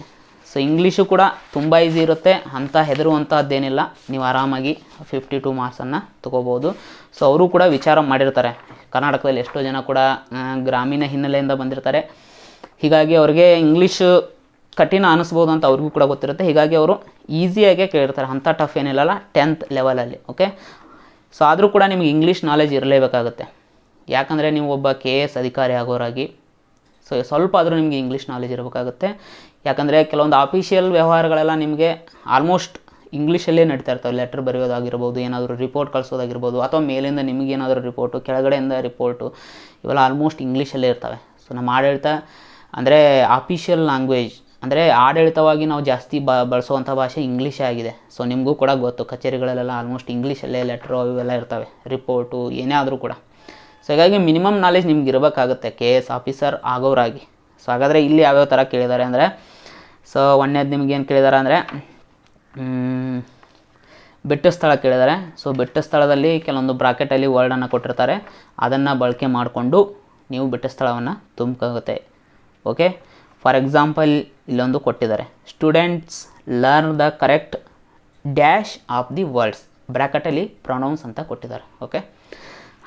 ಸೊ ಇಂಗ್ಲೀಷು ಕೂಡ ತುಂಬ ಈಸಿ ಇರುತ್ತೆ, ಅಂಥ ಹೆದರುವಂಥದ್ದೇನಿಲ್ಲ. ನೀವು ಆರಾಮಾಗಿ 52 ಮಾರ್ಕ್ಸನ್ನು ತೊಗೋಬೋದು. ಸೊ ಅವರು ಕೂಡ ವಿಚಾರ ಮಾಡಿರ್ತಾರೆ. ಕರ್ನಾಟಕದಲ್ಲಿ ಎಷ್ಟೋ ಜನ ಕೂಡ ಗ್ರಾಮೀಣ ಹಿನ್ನೆಲೆಯಿಂದ ಬಂದಿರ್ತಾರೆ. ಹೀಗಾಗಿ ಅವ್ರಿಗೆ ಇಂಗ್ಲೀಷು ಕಠಿಣ ಅನ್ನಿಸ್ಬೋದು ಅಂತ ಅವ್ರಿಗೂ ಕೂಡ ಗೊತ್ತಿರುತ್ತೆ. ಹೀಗಾಗಿ ಅವರು ಈಸಿಯಾಗೆ ಕೇಳಿರ್ತಾರೆ, ಅಂಥ ಟಫ್ ಏನಿಲ್ಲಲ್ಲ 10th ಲೆವೆಲಲ್ಲಿ. ಓಕೆ, ಸೊ ಆದರೂ ಕೂಡ ನಿಮಗೆ ಇಂಗ್ಲೀಷ್ ನಾಲೆಜ್ ಇರಲೇಬೇಕಾಗುತ್ತೆ. ಯಾಕಂದರೆ ನೀವು ಒಬ್ಬ KS ಅಧಿಕಾರಿ ಆಗೋರಾಗಿ ಸೊ ಸ್ವಲ್ಪ ಆದರೂ ನಿಮಗೆ ಇಂಗ್ಲೀಷ್ ನಾಲೆಜ್ ಇರಬೇಕಾಗುತ್ತೆ. ಯಾಕಂದರೆ ಕೆಲವೊಂದು ಆಫೀಷಿಯಲ್ ವ್ಯವಹಾರಗಳೆಲ್ಲ ನಿಮಗೆ ಆಲ್ಮೋಸ್ಟ್ ಇಂಗ್ಲೀಷಲ್ಲೇ ನಡೀತಾ ಇರ್ತವೆ. ಲೆಟರ್ ಬರೆಯೋದಾಗಿರ್ಬೋದು, ಏನಾದರೂ ರಿಪೋರ್ಟ್ ಕಳಿಸೋದಾಗಿರ್ಬೋದು, ಅಥವಾ ಮೇಲಿಂದ ನಿಮಗೇನಾದರೂ ರಿಪೋರ್ಟು, ಕೆಳಗಡೆಯಿಂದ ರಿಪೋರ್ಟು, ಇವೆಲ್ಲ ಆಲ್ಮೋಸ್ಟ್ ಇಂಗ್ಲೀಷಲ್ಲೇ ಇರ್ತವೆ. ಸೊ ನಮ್ಮ ಆಡಳಿತ ಅಂದರೆ ಆಫೀಷಿಯಲ್ ಲ್ಯಾಂಗ್ವೇಜ್, ಅಂದರೆ ಆಡಳಿತವಾಗಿ ನಾವು ಜಾಸ್ತಿ ಬಳಸುವಂಥ ಭಾಷೆ ಇಂಗ್ಲೀಷೇ ಆಗಿದೆ. ಸೊ ನಿಮಗೂ ಕೂಡ ಗೊತ್ತು, ಕಚೇರಿಗಳಲ್ಲೆಲ್ಲ ಆಲ್ಮೋಸ್ಟ್ ಇಂಗ್ಲೀಷಲ್ಲೇ ಲೆಟ್ರು ಇವೆಲ್ಲ ಇರ್ತವೆ, ರಿಪೋರ್ಟು ಏನೇ ಆದರೂ ಕೂಡ. ಸೊ ಹೀಗಾಗಿ ಮಿನಿಮಮ್ ನಾಲೆಜ್ ನಿಮ್ಗೆ ಇರಬೇಕಾಗುತ್ತೆ KS ಆಫೀಸರ್ ಆಗೋರಾಗಿ. ಸೊ ಹಾಗಾದರೆ ಇಲ್ಲಿ ಯಾವ್ಯಾವ ಥರ ಕೇಳಿದ್ದಾರೆ ಅಂದರೆ, ಸೊ ಒಂದನೇದು ನಿಮ್ಗೆ ಏನು ಕೇಳಿದ್ದಾರೆ ಅಂದರೆ ಬೆಟ್ಟ ಸ್ಥಳ ಕೇಳಿದ್ದಾರೆ. ಸೊ ಬೆಟ್ಟ ಸ್ಥಳದಲ್ಲಿ ಕೆಲವೊಂದು ಬ್ರಾಕೆಟಲ್ಲಿ ವರ್ಡನ್ನು ಕೊಟ್ಟಿರ್ತಾರೆ, ಅದನ್ನು ಬಳಕೆ ಮಾಡಿಕೊಂಡು ನೀವು ಬೆಟ್ಟ ಸ್ಥಳವನ್ನು ತುಂಬಬೇಕಾಗುತ್ತೆ. ಓಕೆ, ಫಾರ್ ಎಕ್ಸಾಂಪಲ್ ಇಲ್ಲೊಂದು ಕೊಟ್ಟಿದ್ದಾರೆ, students learn the correct dash of the words, ಬ್ರ್ಯಾಕೆಟಲ್ಲಿ ಪ್ರೊನೌನ್ಸ್ ಅಂತ ಕೊಟ್ಟಿದ್ದಾರೆ. ಓಕೆ,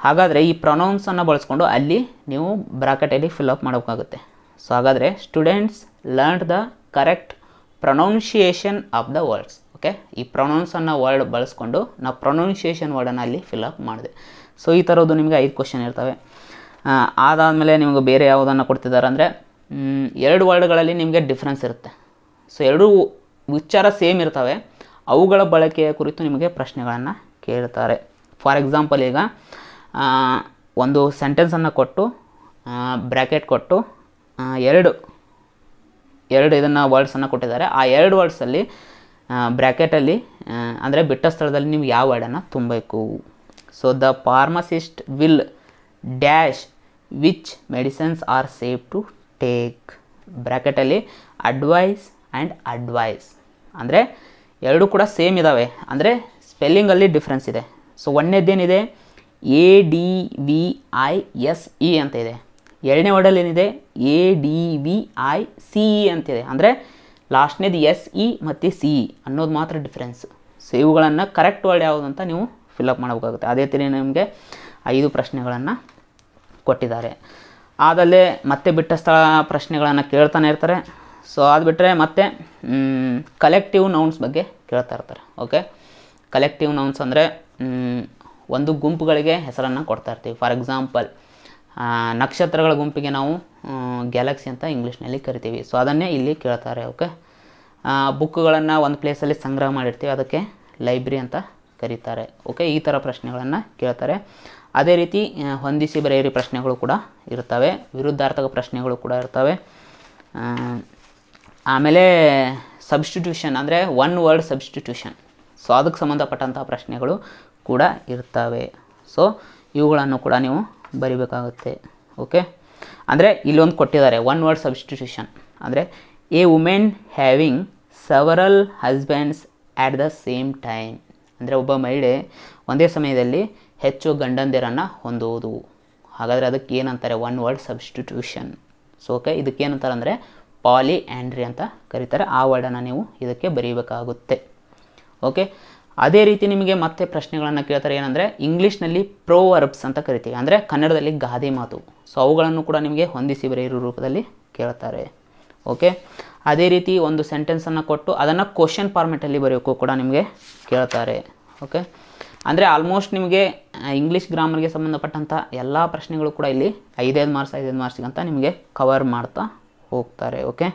ಹಾಗಾದರೆ ಈ ಪ್ರೊನೌನ್ಸನ್ನು ಬಳಸ್ಕೊಂಡು ಅಲ್ಲಿ ನೀವು ಬ್ರ್ಯಾಕೆಟಲ್ಲಿ ಫಿಲ್ಅಪ್ ಮಾಡಬೇಕಾಗುತ್ತೆ. ಸೊ ಹಾಗಾದರೆ students learn the correct pronunciation of the words. Okay, ಈ ಪ್ರೊನೌನ್ಸನ್ನು ವರ್ಡ್ ಬಳಸ್ಕೊಂಡು ನಾವು ಪ್ರೊನೌನ್ಸಿಯೇಷನ್ ವರ್ಡನ್ನು ಅಲ್ಲಿ ಫಿಲ್ಅಪ್ ಮಾಡಿದೆ. ಸೊ ಈ ಥರದ್ದು ನಿಮಗೆ 5 ಕ್ವಶನ್ ಇರ್ತವೆ. ಅದಾದಮೇಲೆ ನಿಮಗೆ ಬೇರೆ ಯಾವುದನ್ನು ಕೊಡ್ತಿದ್ದಾರೆ ಅಂದರೆ 2 ವರ್ಡ್ಗಳಲ್ಲಿ ನಿಮಗೆ ಡಿಫ್ರೆನ್ಸ್ ಇರುತ್ತೆ. ಸೊ 2 ಉಚ್ಚಾರ ಸೇಮ್ ಇರ್ತವೆ, ಅವುಗಳ ಬಳಕೆಯ ಕುರಿತು ನಿಮಗೆ ಪ್ರಶ್ನೆಗಳನ್ನು ಕೇಳ್ತಾರೆ. ಫಾರ್ ಎಕ್ಸಾಂಪಲ್, ಈಗ ಒಂದು ಸೆಂಟೆನ್ಸನ್ನು ಕೊಟ್ಟು ಬ್ರ್ಯಾಕೆಟ್ ಕೊಟ್ಟು ಎರಡು ಇದನ್ನು ವರ್ಡ್ಸನ್ನು ಕೊಟ್ಟಿದ್ದಾರೆ. ಆ 2 ವರ್ಡ್ಸಲ್ಲಿ ಬ್ರ್ಯಾಕೆಟಲ್ಲಿ ಅಂದರೆ ಬಿಟ್ಟ ಸ್ಥಳದಲ್ಲಿ ನೀವು ಯಾವ ವರ್ಡನ್ನು ತುಂಬಬೇಕು. So the pharmacist will dash which medicines are safe to take. ಬ್ರ್ಯಾಕೆಟಲ್ಲಿ ಅಡ್ವೈಸ್ ಆ್ಯಂಡ್ ಅಡ್ವೈಸ್ ಅಂದರೆ 2 ಕೂಡ ಸೇಮ್ ಇದ್ದಾವೆ, ಅಂದರೆ ಸ್ಪೆಲ್ಲಿಂಗಲ್ಲಿ ಡಿಫ್ರೆನ್ಸ್ ಇದೆ. ಸೊ ಒಂದನೇದೇನಿದೆ ADVISE ಅಂತ ಇದೆ, 2ನೇ ವರ್ಡಲ್ಲಿ ಏನಿದೆ ADVICE ಅಂತಿದೆ. ಅಂದರೆ ಲಾಸ್ಟ್ನೇದು SE ಮತ್ತು CE ಅನ್ನೋದು ಮಾತ್ರ ಡಿಫ್ರೆನ್ಸ್. ಸೊ ಇವುಗಳನ್ನು ಕರೆಕ್ಟ್ ವರ್ಡ್ ಯಾವುದು ಅಂತ ನೀವು ಫಿಲ್ಅಪ್ ಮಾಡಬೇಕಾಗುತ್ತೆ. ಅದೇ ಥರ ನಿಮಗೆ 5 ಪ್ರಶ್ನೆಗಳನ್ನು ಕೊಟ್ಟಿದ್ದಾರೆ. ಆದಲ್ಲೇ ಮತ್ತೆ ಬಿಟ್ಟ ಸ್ಥಳ ಪ್ರಶ್ನೆಗಳನ್ನು ಕೇಳ್ತಾನೆ ಇರ್ತಾರೆ. ಸೊ ಅದು ಬಿಟ್ಟರೆ ಮತ್ತೆ ಕಲೆಕ್ಟಿವ್ ನೌನ್ಸ್ ಬಗ್ಗೆ ಕೇಳ್ತಾ ಇರ್ತಾರೆ. ಓಕೆ, ಕಲೆಕ್ಟಿವ್ ನೌನ್ಸ್ ಅಂದರೆ ಒಂದು ಗುಂಪುಗಳಿಗೆ ಹೆಸರನ್ನು ಕೊಡ್ತಾ ಇರ್ತೀವಿ. ಫಾರ್ ಎಕ್ಸಾಂಪಲ್, ನಕ್ಷತ್ರಗಳ ಗುಂಪಿಗೆ ನಾವು ಗ್ಯಾಲಕ್ಸಿ ಅಂತ ಇಂಗ್ಲೀಷ್ನಲ್ಲಿ ಕರಿತೀವಿ. ಸೊ ಅದನ್ನೇ ಇಲ್ಲಿ ಕೇಳ್ತಾರೆ. ಓಕೆ, ಬುಕ್ಗಳನ್ನು ಒಂದು ಪ್ಲೇಸಲ್ಲಿ ಸಂಗ್ರಹ ಮಾಡಿರ್ತೀವಿ, ಅದಕ್ಕೆ ಲೈಬ್ರರಿ ಅಂತ ಕರೀತಾರೆ. ಓಕೆ, ಈ ಥರ ಪ್ರಶ್ನೆಗಳನ್ನು ಕೇಳ್ತಾರೆ. ಅದೇ ರೀತಿ ಹೊಂದಿಸಿ ಬರೆಯಿರಿ ಪ್ರಶ್ನೆಗಳು ಕೂಡ ಇರ್ತವೆ, ವಿರುದ್ಧಾರ್ಥಕ ಪ್ರಶ್ನೆಗಳು ಕೂಡ ಇರ್ತವೆ. ಆಮೇಲೆ ಸಬ್ಸ್ಟಿಟ್ಯೂಷನ್ ಅಂದರೆ 1 ವರ್ಡ್ ಸಬ್ಸ್ಟಿಟ್ಯೂಷನ್, ಸೊ ಅದಕ್ಕೆ ಸಂಬಂಧಪಟ್ಟಂಥ ಪ್ರಶ್ನೆಗಳು ಕೂಡ ಇರ್ತವೆ. ಸೊ ಇವುಗಳನ್ನು ಕೂಡ ನೀವು ಬರಿಬೇಕಾಗುತ್ತೆ. ಓಕೆ, ಅಂದರೆ ಇಲ್ಲೊಂದು ಕೊಟ್ಟಿದ್ದಾರೆ 1 ವರ್ಡ್ ಸಬ್ಸ್ಟಿಟ್ಯೂಷನ್ ಅಂದರೆ A women having several husbands at the same time. ಅಂದರೆ ಒಬ್ಬ ಮಹಿಳೆ ಒಂದೇ ಸಮಯದಲ್ಲಿ ಹೆಚ್ಚು ಗಂಡಂದಿರನ್ನು ಹೊಂದುವುದು. ಹಾಗಾದರೆ ಅದಕ್ಕೆ ಏನಂತಾರೆ 1 ವರ್ಡ್ ಸಬ್ಸ್ಟಿಟ್ಯೂಷನ್. ಸೊ ಓಕೆ, ಇದಕ್ಕೆ ಏನಂತಾರೆ ಅಂದರೆ ಪಾಲಿ ಆ್ಯಂಡ್ರಿ ಅಂತ ಕರೀತಾರೆ. ಆ ವರ್ಡನ್ನು ನೀವು ಇದಕ್ಕೆ ಬರೀಬೇಕಾಗುತ್ತೆ. ಓಕೆ, ಅದೇ ರೀತಿ ನಿಮಗೆ ಮತ್ತೆ ಪ್ರಶ್ನೆಗಳನ್ನು ಕೇಳ್ತಾರೆ. ಏನಂದರೆ ಇಂಗ್ಲೀಷ್ನಲ್ಲಿ ಪ್ರೋವರ್ಬ್ಸ್ ಅಂತ ಕರಿತೀವಿ, ಅಂದರೆ ಕನ್ನಡದಲ್ಲಿ ಗಾದೆ ಮಾತು. ಸೊ ಅವುಗಳನ್ನು ಕೂಡ ನಿಮಗೆ ಹೊಂದಿಸಿ ಬರೆಯಿರೋ ರೂಪದಲ್ಲಿ ಕೇಳ್ತಾರೆ. ಓಕೆ, ಅದೇ ರೀತಿ ಒಂದು ಸೆಂಟೆನ್ಸನ್ನು ಕೊಟ್ಟು ಅದನ್ನು ಕ್ವಶನ್ ಫಾರ್ಮೆಟಲ್ಲಿ ಬರೆಯೋಕ್ಕೂ ಕೂಡ ನಿಮಗೆ ಕೇಳ್ತಾರೆ. ಓಕೆ, ಅಂದರೆ ಆಲ್ಮೋಸ್ಟ್ ನಿಮಗೆ ಇಂಗ್ಲೀಷ್ ಗ್ರಾಮರ್ಗೆ ಸಂಬಂಧಪಟ್ಟಂಥ ಎಲ್ಲ ಪ್ರಶ್ನೆಗಳು ಕೂಡ ಇಲ್ಲಿ 5 ಮಾರ್ಕ್ಸಿಗಂತ ನಿಮಗೆ ಕವರ್ ಮಾಡ್ತಾ ಹೋಗ್ತಾರೆ. ಓಕೆ,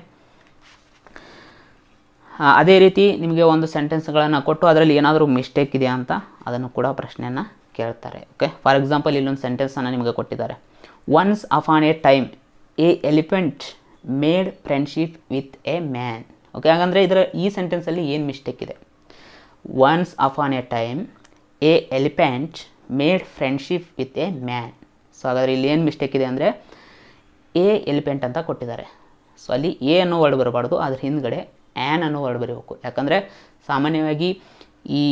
ಅದೇ ರೀತಿ ನಿಮಗೆ ಒಂದು ಸೆಂಟೆನ್ಸ್ಗಳನ್ನು ಕೊಟ್ಟು ಅದರಲ್ಲಿ ಏನಾದರೂ ಮಿಸ್ಟೇಕ್ ಇದೆಯಾ ಅಂತ ಅದನ್ನು ಕೂಡ ಪ್ರಶ್ನೆಯನ್ನು ಕೇಳ್ತಾರೆ. ಓಕೆ, ಫಾರ್ ಎಕ್ಸಾಂಪಲ್ ಇಲ್ಲೊಂದು ಸೆಂಟೆನ್ಸನ್ನು ನಿಮಗೆ ಕೊಟ್ಟಿದ್ದಾರೆ. Once upon a time a elephant made friendship with a man. Okay, ಹಾಗಂದರೆ ಈ ಸೆಂಟೆನ್ಸಲ್ಲಿ ಏನು ಮಿಸ್ಟೇಕ್ ಇದೆ? Once upon a time a elephant made friendship with a man. So ಹಾಗಾದರೆ ಇಲ್ಲಿ ಏನು ಮಿಸ್ಟೇಕ್ ಇದೆ ಅಂದರೆ ಎ ಎಲಿಫೆಂಟ್ ಅಂತ ಕೊಟ್ಟಿದ್ದಾರೆ. ಸೊ ಅಲ್ಲಿ ಎ ಅನ್ನೋ ವರ್ಡ್ ಬರಬಾರ್ದು, ಅದ್ರ ಹಿಂದ್ಗಡೆ ಆ್ಯನ್ ಅನ್ನೋ ವರ್ಡ್ ಬರೀಬೇಕು. ಯಾಕಂದರೆ ಸಾಮಾನ್ಯವಾಗಿ ಈ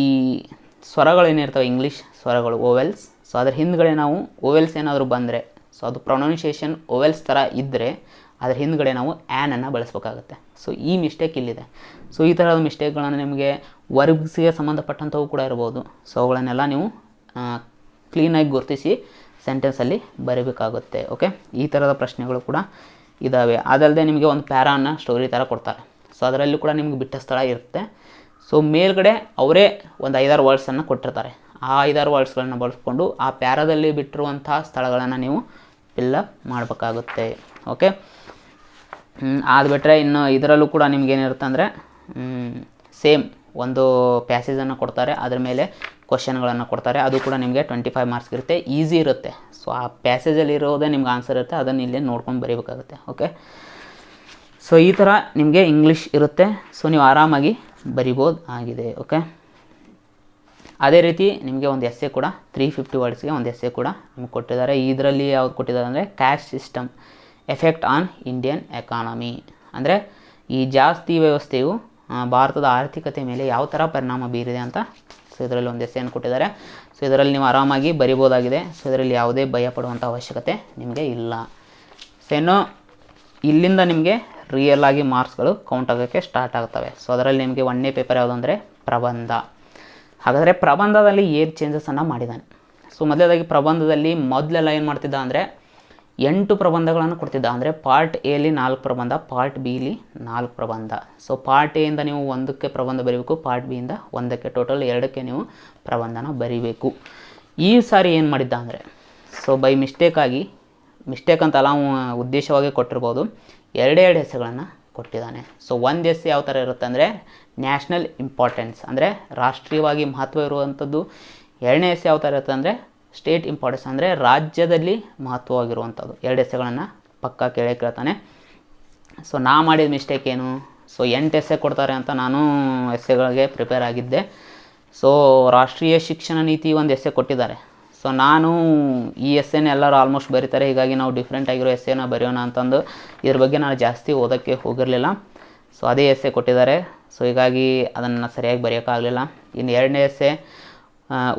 ಸ್ವರಗಳೇನಿರ್ತವೆ ಇಂಗ್ಲೀಷ್ ಸ್ವರಗಳು ಓವೆಲ್ಸ್, ಸೊ ಅದ್ರ ಹಿಂದ್ಗಡೆ ನಾವು ಓವೆಲ್ಸ್ ಏನಾದರೂ ಬಂದರೆ, ಸೊ ಅದು ಪ್ರೊನೌನ್ಸಿಯೇಷನ್ ಓವೆಲ್ಸ್ ಥರ ಇದ್ದರೆ ಅದ್ರ ಹಿಂದ್ಗಡೆ ನಾವು ಆ್ಯನನ್ನು ಬಳಸಬೇಕಾಗುತ್ತೆ. ಸೊ ಈ ಮಿಸ್ಟೇಕ್ ಇಲ್ಲಿದೆ. ಸೊ ಈ ಥರದ ಮಿಸ್ಟೇಕ್ಗಳನ್ನು ನಿಮಗೆ ವರ್ಬ್ಸ್ಗೆ ಸಂಬಂಧಪಟ್ಟಂಥವು ಕೂಡ ಇರ್ಬೋದು. ಸೊ ಅವುಗಳನ್ನೆಲ್ಲ ನೀವು ಕ್ಲೀನಾಗಿ ಗುರುತಿಸಿ ಸೆಂಟೆನ್ಸಲ್ಲಿ ಬರೀಬೇಕಾಗುತ್ತೆ. ಓಕೆ, ಈ ಥರದ ಪ್ರಶ್ನೆಗಳು ಕೂಡ ಇದ್ದಾವೆ. ಅದಲ್ಲದೆ ನಿಮಗೆ ಒಂದು ಪ್ಯಾರಾನ ಸ್ಟೋರಿ ಥರ ಕೊಡ್ತಾರೆ. ಸೊ ಅದರಲ್ಲಿ ಕೂಡ ನಿಮಗೆ ಬಿಟ್ಟ ಸ್ಥಳ ಇರುತ್ತೆ. ಸೊ ಮೇಲ್ಗಡೆ ಅವರೇ ಒಂದು 5-6 ವರ್ಡ್ಸನ್ನು ಕೊಟ್ಟಿರ್ತಾರೆ. ಆ 5-6 ವರ್ಡ್ಸ್ಗಳನ್ನು ಬಳಸ್ಕೊಂಡು ಆ ಪ್ಯಾರಾದಲ್ಲಿ ಬಿಟ್ಟಿರುವಂಥ ಸ್ಥಳಗಳನ್ನು ನೀವು ಫಿಲ್ಲಪ್ ಮಾಡಬೇಕಾಗುತ್ತೆ. ಓಕೆ, ಅದು ಬಿಟ್ಟರೆ ಇನ್ನು ಇದರಲ್ಲೂ ಕೂಡ ನಿಮಗೇನಿರುತ್ತೆ ಅಂದರೆ ಸೇಮ್ ಒಂದು ಪ್ಯಾಸೇಜನ್ನು ಕೊಡ್ತಾರೆ, ಅದರ ಮೇಲೆ ಕ್ವಶನ್ಗಳನ್ನು ಕೊಡ್ತಾರೆ. ಅದು ಕೂಡ ನಿಮಗೆ 25 ಮಾರ್ಕ್ಸ್ ಇರುತ್ತೆ, ಈಸಿ ಇರುತ್ತೆ. ಸೊ ಆ ಪ್ಯಾಸೇಜಲ್ಲಿ ಇರೋದೇ ನಿಮ್ಗೆ ಆನ್ಸರ್ ಇರುತ್ತೆ, ಅದನ್ನು ಇಲ್ಲೇ ನೋಡ್ಕೊಂಡು ಬರೀಬೇಕಾಗುತ್ತೆ. ಓಕೆ, ಸೊ ಈ ಥರ ನಿಮಗೆ ಇಂಗ್ಲೀಷ್ ಇರುತ್ತೆ. ಸೊ ನೀವು ಆರಾಮಾಗಿ ಬರಿಬೋದು ಆಗಿದೆ. ಓಕೆ, ಅದೇ ರೀತಿ ನಿಮಗೆ ಒಂದು ಎಸ್ಸೆ ಕೂಡ 350 ವರ್ಡ್ಸ್ಗೆ ಒಂದು ಎಸ್ಸೆ ಕೂಡ ನಿಮ್ಗೆ ಕೊಟ್ಟಿದ್ದಾರೆ. ಇದರಲ್ಲಿ ಯಾವ್ದು ಕೊಟ್ಟಿದ್ದಾರೆ ಅಂದರೆ caste system effect on Indian economy. ಅಂದರೆ ಈ ಜಾಸ್ತಿ ವ್ಯವಸ್ಥೆಯು ಭಾರತದ ಆರ್ಥಿಕತೆ ಮೇಲೆ ಯಾವ ಥರ ಪರಿಣಾಮ ಬೀರಿದೆ ಅಂತ. ಸೊ ಇದರಲ್ಲಿ ಒಂದು ಎಸ್ಸೆಯನ್ನು ಕೊಟ್ಟಿದ್ದಾರೆ. ಸೊ ಇದರಲ್ಲಿ ನೀವು ಆರಾಮಾಗಿ ಬರಿಬೋದಾಗಿದೆ. ಸೊ ಇದರಲ್ಲಿ ಯಾವುದೇ ಭಯ ಪಡುವಂಥ ಅವಶ್ಯಕತೆ ನಿಮಗೆ ಇಲ್ಲ. ಸೊ ಇನ್ನು ಇಲ್ಲಿಂದ ನಿಮಗೆ ರಿಯಲ್ ಆಗಿ ಮಾರ್ಕ್ಸ್ಗಳು ಕೌಂಟ್ ಆಗೋಕ್ಕೆ ಸ್ಟಾರ್ಟ್ ಆಗ್ತವೆ. ಸೊ ಅದರಲ್ಲಿ ನಿಮಗೆ 1ನೇ ಪೇಪರ್ ಯಾವುದು ಅಂದರೆ ಪ್ರಬಂಧ. ಹಾಗಾದರೆ ಪ್ರಬಂಧದಲ್ಲಿ ಏನು ಚೇಂಜಸನ್ನು ಮಾಡಿದ್ದಾನೆ? ಸೊ ಮೊದಲನೇದಾಗಿ ಪ್ರಬಂಧದಲ್ಲಿ ಮೊದಲೆಲ್ಲ ಏನು ಮಾಡ್ತಿದ್ದ ಅಂದರೆ 8 ಪ್ರಬಂಧಗಳನ್ನು ಕೊಡ್ತಿದ್ದ. ಅಂದರೆ ಪಾರ್ಟ್ ಎಲ್ಲಿ 4 ಪ್ರಬಂಧ, ಪಾರ್ಟ್ ಬಿಲಿ 4 ಪ್ರಬಂಧ. ಸೊ ಪಾರ್ಟ್ ಎಯಿಂದ ನೀವು 1ಕ್ಕೆ ಪ್ರಬಂಧ ಬರೀಬೇಕು, ಪಾರ್ಟ್ ಬಿಯಿಂದ 1ಕ್ಕೆ, ಟೋಟಲ್ 2ಕ್ಕೆ ನೀವು ಪ್ರಬಂಧನ ಬರೀಬೇಕು. ಈ ಸಾರಿ ಏನು ಮಾಡಿದ್ದ ಅಂದರೆ, ಸೊ ಬೈ ಮಿಸ್ಟೇಕ್ ಅಂತಲ್ಲ, ಉದ್ದೇಶವಾಗಿ ಕೊಟ್ಟಿರ್ಬೋದು, 2 ಎಸ್ಸೆಗಳನ್ನು ಕೊಟ್ಟಿದ್ದಾನೆ. ಸೊ ಒಂದು ಎಸ್ಸೆ ಯಾವ ಥರ ಇರುತ್ತೆ ಅಂದರೆ ನ್ಯಾಷನಲ್ ಇಂಪಾರ್ಟೆನ್ಸ್, ಅಂದರೆ ರಾಷ್ಟ್ರೀಯವಾಗಿ ಮಹತ್ವ ಇರುವಂಥದ್ದು. 2ನೇ ಎಸ್ಸೆ ಯಾವ ಥರ ಇರುತ್ತೆ ಅಂದರೆ ಸ್ಟೇಟ್ ಇಂಪಾರ್ಟೆನ್ಸ್, ಅಂದರೆ ರಾಜ್ಯದಲ್ಲಿ ಮಹತ್ವವಾಗಿರುವಂಥದ್ದು. 2 ಎಸ್ಸೆಗಳನ್ನು ಪಕ್ಕಾ ಕೇಳ್ತಾನೆ. ಸೊ ನಾ ಮಾಡಿದ ಮಿಸ್ಟೇಕ್ ಏನು, ಸೊ 8 ಎಸ್ಸೆ ಕೊಡ್ತಾರೆ ಅಂತ ನಾನು ಎಸ್ಸೆಗಳಿಗೆ ಪ್ರಿಪೇರ್ ಆಗಿದ್ದೆ. ಸೊ ರಾಷ್ಟ್ರೀಯ ಶಿಕ್ಷಣ ನೀತಿ ಒಂದು ಎಸ್ಸೆ ಕೊಟ್ಟಿದ್ದಾರೆ. ಸೊ ನಾನು ಈ ಎಸ್ಸೆನ ಎಲ್ಲರೂ ಆಲ್ಮೋಸ್ಟ್ ಬರೀತಾರೆ, ಹೀಗಾಗಿ ನಾವು ಡಿಫ್ರೆಂಟ್ ಆಗಿರೋ ಎಸ್ಸೆನ ಬರೆಯೋಣ ಅಂತಂದು ಇದ್ರ ಬಗ್ಗೆ ನಾನು ಜಾಸ್ತಿ ಓದೋಕ್ಕೆ ಹೋಗಿರಲಿಲ್ಲ. ಸೊ ಅದೇ ಎಸ್ಸೆ ಕೊಟ್ಟಿದ್ದಾರೆ. ಸೊ ಹೀಗಾಗಿ ಅದನ್ನು ಸರಿಯಾಗಿ ಬರೆಯೋಕ್ಕಾಗಲಿಲ್ಲ. ಇನ್ನು 2ನೇ ಎಸ್ಸೆ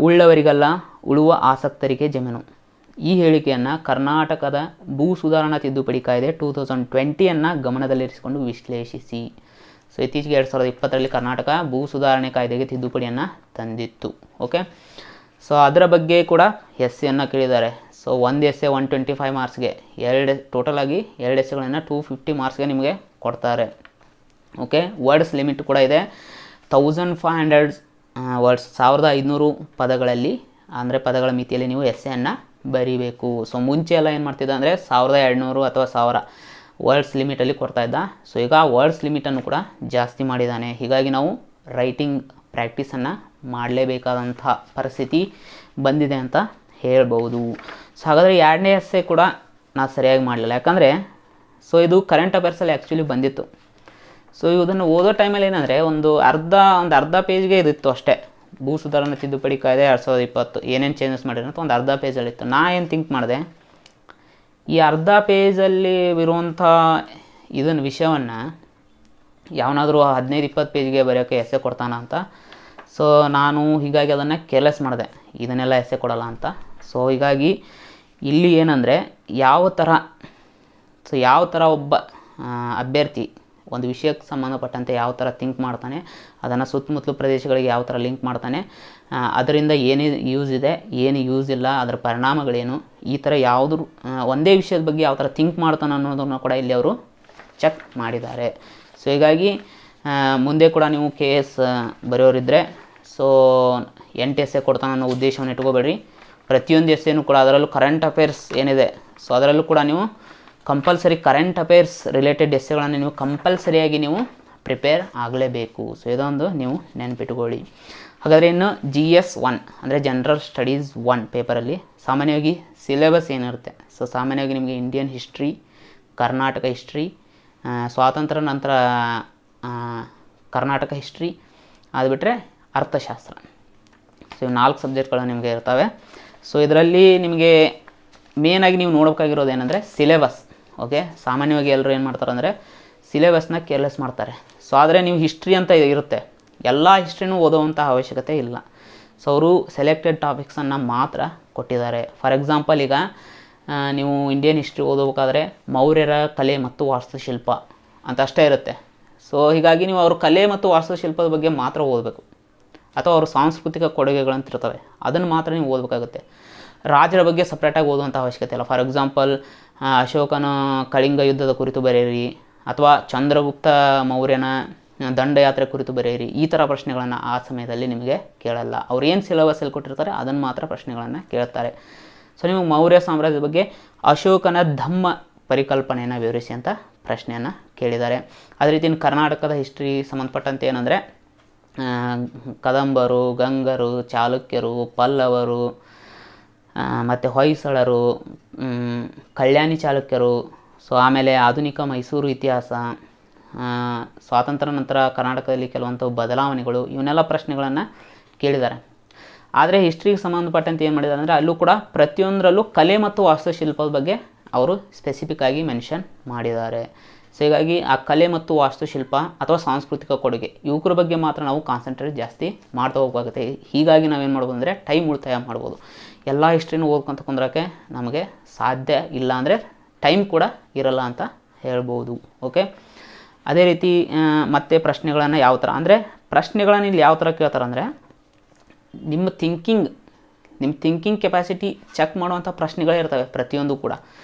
ಉಳ್ಳವರಿಗೆಲ್ಲ ಉಳುವ ಆಸಕ್ತರಿಗೆ ಜಮೀನು. ಈ ಹೇಳಿಕೆಯನ್ನು ಕರ್ನಾಟಕದ ಭೂ ಸುಧಾರಣಾ ತಿದ್ದುಪಡಿ ಕಾಯ್ದೆ 2020 ಗಮನದಲ್ಲಿರಿಸಿಕೊಂಡು ವಿಶ್ಲೇಷಿಸಿ. ಸೊ ಇತ್ತೀಚೆಗೆ 2020ರಲ್ಲಿ ಕರ್ನಾಟಕ ಭೂ ಸುಧಾರಣೆ ಕಾಯ್ದೆಗೆ ತಿದ್ದುಪಡಿಯನ್ನು ತಂದಿತ್ತು. ಓಕೆ, ಸೊ ಅದರ ಬಗ್ಗೆ ಕೂಡ ಎಸ್ಸೆಯನ್ನು ಕೇಳಿದ್ದಾರೆ. ಸೊ ಒಂದು ಎಸ್ಸೆ 125 ಮಾರ್ಕ್ಸ್ಗೆ, ಟೋಟಲ್ ಆಗಿ 2 ಎಸ್ಸೆಗಳನ್ನು 250 ಮಾರ್ಕ್ಸ್ಗೆ ನಿಮಗೆ ಕೊಡ್ತಾರೆ. ಓಕೆ, ವರ್ಡ್ಸ್ ಲಿಮಿಟ್ ಕೂಡ ಇದೆ. 1500 ವರ್ಡ್ಸ್, 1500 ಪದಗಳಲ್ಲಿ, ಅಂದರೆ ಪದಗಳ ಮಿತಿಯಲ್ಲಿ ನೀವು ಎಸ್ಸೆಯನ್ನು ಬರೀಬೇಕು. ಸೊ ಮುಂಚೆ ಎಲ್ಲ ಏನು ಮಾಡ್ತಿದ್ದ ಅಂದರೆ 1200 ಅಥವಾ 1000 ವರ್ಡ್ಸ್ ಲಿಮಿಟಲ್ಲಿ ಕೊಡ್ತಾಯಿದ್ದ. ಸೊ ಈಗ ವರ್ಡ್ಸ್ ಲಿಮಿಟನ್ನು ಕೂಡ ಜಾಸ್ತಿ ಮಾಡಿದ್ದಾನೆ. ಹೀಗಾಗಿ ನಾವು ರೈಟಿಂಗ್ ಪ್ರಾಕ್ಟೀಸನ್ನು ಮಾಡಲೇಬೇಕಾದಂಥ ಪರಿಸ್ಥಿತಿ ಬಂದಿದೆ ಅಂತ ಹೇಳ್ಬೋದು. ಸೊ ಹಾಗಾದರೆ 2ನೇ ಎಸ್ಸೆ ಕೂಡ ನಾನು ಸರಿಯಾಗಿ ಮಾಡಲಿಲ್ಲ, ಯಾಕಂದರೆ ಸೊ ಇದು ಕರೆಂಟ್ ಅಫೇರ್ಸಲ್ಲಿ ಆ್ಯಕ್ಚುಲಿ ಬಂದಿತ್ತು. ಸೊ ಇದನ್ನು ಓದೋ ಟೈಮಲ್ಲಿ ಏನಂದರೆ ಒಂದು ಅರ್ಧ ಪೇಜ್ಗೆ ಇದಿತ್ತು ಅಷ್ಟೇ. ಭೂ ಸುಧಾರಣೆ ತಿದ್ದುಪಡಿ ಕಾಯ್ದೆ 2020 ಏನೇನು ಚೇಂಜಸ್ ಮಾಡಿರೋ ಅಂತ ಒಂದು ಅರ್ಧ ಪೇಜಲ್ಲಿತ್ತು. ನಾ ಏನು ಥಿಂಕ್ ಮಾಡಿದೆ, ಈ ಅರ್ಧ ಪೇಜಲ್ಲಿ ಇರುವಂಥ ಇದನ್ನು ವಿಷಯವನ್ನು ಯಾವನಾದರೂ 15-20 ಪೇಜ್ಗೆ ಬರೆಯೋಕ್ಕೆ ಎಸ್ಸೆ ಕೊಡ್ತಾನ ಅಂತ. ಸೊ ನಾನು ಹೀಗಾಗಿ ಅದನ್ನು ಕೇರ್ಲೆಸ್ ಮಾಡಿದೆ, ಇದನ್ನೆಲ್ಲ ಎಸ್ಸೆ ಕೊಡಲ್ಲ ಅಂತ. ಸೊ ಹೀಗಾಗಿ ಇಲ್ಲಿ ಏನಂದರೆ ಯಾವ ಥರ ಒಬ್ಬ ಅಭ್ಯರ್ಥಿ ಒಂದು ವಿಷಯಕ್ಕೆ ಸಂಬಂಧಪಟ್ಟಂತೆ ಯಾವ ಥರ ಥಿಂಕ್ ಮಾಡ್ತಾನೆ, ಅದನ್ನು ಸುತ್ತಮುತ್ತಲು ಪ್ರದೇಶಗಳಿಗೆ ಯಾವ ಥರ ಲಿಂಕ್ ಮಾಡ್ತಾನೆ, ಅದರಿಂದ ಏನೇ ಯೂಸ್ ಇದೆ, ಏನು ಯೂಸ್ ಇಲ್ಲ, ಅದರ ಪರಿಣಾಮಗಳೇನು, ಈ ಥರ ಯಾವುದು ಒಂದೇ ವಿಷಯದ ಬಗ್ಗೆ ಯಾವ ಥರ ಥಿಂಕ್ ಮಾಡ್ತಾನೆ ಅನ್ನೋದನ್ನು ಕೂಡ ಇಲ್ಲಿ ಅವರು ಚೆಕ್ ಮಾಡಿದ್ದಾರೆ. ಸೊ ಹೀಗಾಗಿ ಮುಂದೆ ಕೂಡ ನೀವು KS ಬರೆಯೋರಿದ್ದರೆ ಸೊ 8 ಎಸ್ಸೆ ಕೊಡ್ತಾನೆ ಅನ್ನೋ ಉದ್ದೇಶವನ್ನು ಇಟ್ಕೋಬೇಡ್ರಿ. ಪ್ರತಿಯೊಂದು ಎಸ್ಸೆನೂ ಕೂಡ, ಅದರಲ್ಲೂ ಕರೆಂಟ್ ಅಫೇರ್ಸ್ ಏನಿದೆ ಸೊ ಅದರಲ್ಲೂ ಕೂಡ ನೀವು ಕಂಪಲ್ಸರಿ ಕರೆಂಟ್ ಅಫೇರ್ಸ್ ರಿಲೇಟೆಡ್ ಎಸ್ಸೆಗಳನ್ನು ನೀವು ಕಂಪಲ್ಸರಿಯಾಗಿ ನೀವು ಪ್ರಿಪೇರ್ ಆಗಲೇಬೇಕು. ಸೊ ಇದೊಂದು ನೀವು ನೆನಪಿಟ್ಕೊಳ್ಳಿ. ಹಾಗಾದರೆ ಇನ್ನು GS 1 ಅಂದರೆ ಜನರಲ್ ಸ್ಟಡೀಸ್ 1 ಪೇಪರಲ್ಲಿ ಸಾಮಾನ್ಯವಾಗಿ ಸಿಲೆಬಸ್ ಏನಿರುತ್ತೆ, ಸೊ ಸಾಮಾನ್ಯವಾಗಿ ನಿಮಗೆ ಇಂಡಿಯನ್ ಹಿಸ್ಟ್ರಿ, ಕರ್ನಾಟಕ ಹಿಸ್ಟ್ರಿ, ಸ್ವಾತಂತ್ರ್ಯ ನಂತರ ಕರ್ನಾಟಕ ಹಿಸ್ಟ್ರಿ, ಅದು ಬಿಟ್ಟರೆ ಅರ್ಥಶಾಸ್ತ್ರ. ಸೊ ಇವು 4 ಸಬ್ಜೆಕ್ಟ್ಗಳು ನಿಮಗೆ ಇರ್ತವೆ. ಸೊ ಇದರಲ್ಲಿ ನಿಮಗೆ ಮೇನಾಗಿ ನೀವು ನೋಡಬೇಕಾಗಿರೋದು ಏನಂದರೆ ಸಿಲೆಬಸ್. ಓಕೆ, ಸಾಮಾನ್ಯವಾಗಿ ಎಲ್ಲರೂ ಏನು ಮಾಡ್ತಾರೆ ಅಂದರೆ ಸಿಲೆಬಸ್ನ ಕೇರ್ಲೆಸ್ ಮಾಡ್ತಾರೆ. ಸೊ ಆದರೆ ನೀವು ಹಿಸ್ಟ್ರಿ ಅಂತ ಇರುತ್ತೆ, ಎಲ್ಲ ಹಿಸ್ಟ್ರಿನೂ ಓದೋವಂಥ ಅವಶ್ಯಕತೆ ಇಲ್ಲ. ಸೊ ಅವರು ಸೆಲೆಕ್ಟೆಡ್ ಟಾಪಿಕ್ಸನ್ನು ಮಾತ್ರ ಕೊಟ್ಟಿದ್ದಾರೆ. ಫಾರ್ ಎಕ್ಸಾಂಪಲ್, ಈಗ ನೀವು ಇಂಡಿಯನ್ ಹಿಸ್ಟ್ರಿ ಓದಬೇಕಾದ್ರೆ ಮೌರ್ಯರ ಕಲೆ ಮತ್ತು ವಾಸ್ತುಶಿಲ್ಪ ಅಂತ ಅಷ್ಟೇ ಇರುತ್ತೆ. ಸೊ ಹೀಗಾಗಿ ನೀವು ಅವ್ರ ಕಲೆ ಮತ್ತು ವಾಸ್ತುಶಿಲ್ಪದ ಬಗ್ಗೆ ಮಾತ್ರ ಓದಬೇಕು, ಅಥವಾ ಅವ್ರ ಸಾಂಸ್ಕೃತಿಕ ಕೊಡುಗೆಗಳಂತಿರ್ತವೆ ಅದನ್ನು ಮಾತ್ರ ನೀವು ಓದಬೇಕಾಗುತ್ತೆ. ರಾಜರ ಬಗ್ಗೆ ಸಪ್ರೇಟಾಗಿ ಓದುವಂಥ ಅವಶ್ಯಕತೆ ಇಲ್ಲ. ಫಾರ್ ಎಕ್ಸಾಂಪಲ್, ಅಶೋಕನ ಕಳಿಂಗ ಯುದ್ಧದ ಕುರಿತು ಬರೆಯಿರಿ, ಅಥವಾ ಚಂದ್ರಗುಪ್ತ ಮೌರ್ಯನ ದಂಡಯಾತ್ರೆ ಕುರಿತು ಬರೆಯಿರಿ. ಈ ಥರ ಪ್ರಶ್ನೆಗಳನ್ನು ಆ ಸಮಯದಲ್ಲಿ ನಿಮಗೆ ಕೇಳಲ್ಲ. ಅವ್ರು ಏನು ಸಿಲೆಬಸ್ಸಲ್ಲಿ ಕೊಟ್ಟಿರ್ತಾರೆ ಅದನ್ನು ಮಾತ್ರ ಪ್ರಶ್ನೆಗಳನ್ನು ಕೇಳ್ತಾರೆ. ಸೊ ನಿಮಗೆ ಮೌರ್ಯ ಸಾಮ್ರಾಜ್ಯದ ಬಗ್ಗೆ ಅಶೋಕನ ಧಮ್ಮ ಪರಿಕಲ್ಪನೆಯನ್ನು ವಿವರಿಸಿ ಅಂತ ಪ್ರಶ್ನೆಯನ್ನು ಕೇಳಿದ್ದಾರೆ. ಅದೇ ರೀತಿ ಕರ್ನಾಟಕದ ಹಿಸ್ಟ್ರಿ ಸಂಬಂಧಪಟ್ಟಂತೆ ಏನಂದರೆ ಕದಂಬರು, ಗಂಗರು, ಚಾಲುಕ್ಯರು, ಪಲ್ಲವರು, ಮತ್ತು ಹೊಯ್ಸಳರು, ಕಲ್ಯಾಣಿ ಚಾಲುಕ್ಯರು, ಸೊ ಆಮೇಲೆ ಆಧುನಿಕ ಮೈಸೂರು ಇತಿಹಾಸ, ಸ್ವಾತಂತ್ರ್ಯ ನಂತರ ಕರ್ನಾಟಕದಲ್ಲಿ ಕೆಲವಂಥ ಬದಲಾವಣೆಗಳು, ಇವನ್ನೆಲ್ಲ ಪ್ರಶ್ನೆಗಳನ್ನು ಕೇಳಿದ್ದಾರೆ. ಆದರೆ ಹಿಸ್ಟ್ರಿಗೆ ಸಂಬಂಧಪಟ್ಟಂತೆ ಏನು ಮಾಡಿದ್ದಾರೆ ಅಂದರೆ ಅಲ್ಲೂ ಕೂಡ ಪ್ರತಿಯೊಂದರಲ್ಲೂ ಕಲೆ ಮತ್ತು ವಾಸ್ತುಶಿಲ್ಪದ ಬಗ್ಗೆ ಅವರು ಸ್ಪೆಸಿಫಿಕ್ ಆಗಿ ಮೆನ್ಷನ್ ಮಾಡಿದ್ದಾರೆ. ಸೊ ಹೀಗಾಗಿ ಆ ಕಲೆ ಮತ್ತು ವಾಸ್ತುಶಿಲ್ಪ ಅಥವಾ ಸಾಂಸ್ಕೃತಿಕ ಕೊಡುಗೆ ಇವುಗಳ ಬಗ್ಗೆ ಮಾತ್ರ ನಾವು ಕಾನ್ಸಂಟ್ರೇಟ್ ಜಾಸ್ತಿ ಮಾಡ್ತಾ ಹೋಗಬೇಕಾಗುತ್ತೆ. ಹೀಗಾಗಿ ನಾವೇನು ಮಾಡ್ಬೋದು ಅಂದರೆ ಟೈಮ್ ಉಳಿತಾಯ ಮಾಡ್ಬೋದು. ಎಲ್ಲ ಹಿಸ್ಟ್ರಿನೂ ಓದ್ಕೊಂತ ಕುಂದ್ರಕ್ಕೆ ನಮಗೆ ಸಾಧ್ಯ ಇಲ್ಲ, ಅಂದರೆ ಟೈಮ್ ಕೂಡ ಇರಲ್ಲ ಅಂತ ಹೇಳ್ಬೋದು. ಓಕೆ, ಅದೇ ರೀತಿ ಮತ್ತೆ ಪ್ರಶ್ನೆಗಳನ್ನು ಯಾವ ಥರ ಅಂದರೆ ಪ್ರಶ್ನೆಗಳನ್ನು ಇಲ್ಲಿ ಯಾವ ಥರ ಕೇಳ್ತಾರೆ ಅಂದರೆ ನಿಮ್ಮ ಥಿಂಕಿಂಗ್ ಕೆಪಾಸಿಟಿ ಚೆಕ್ ಮಾಡುವಂಥ ಪ್ರಶ್ನೆಗಳೇ ಇರ್ತವೆ ಪ್ರತಿಯೊಂದು ಕೂಡ.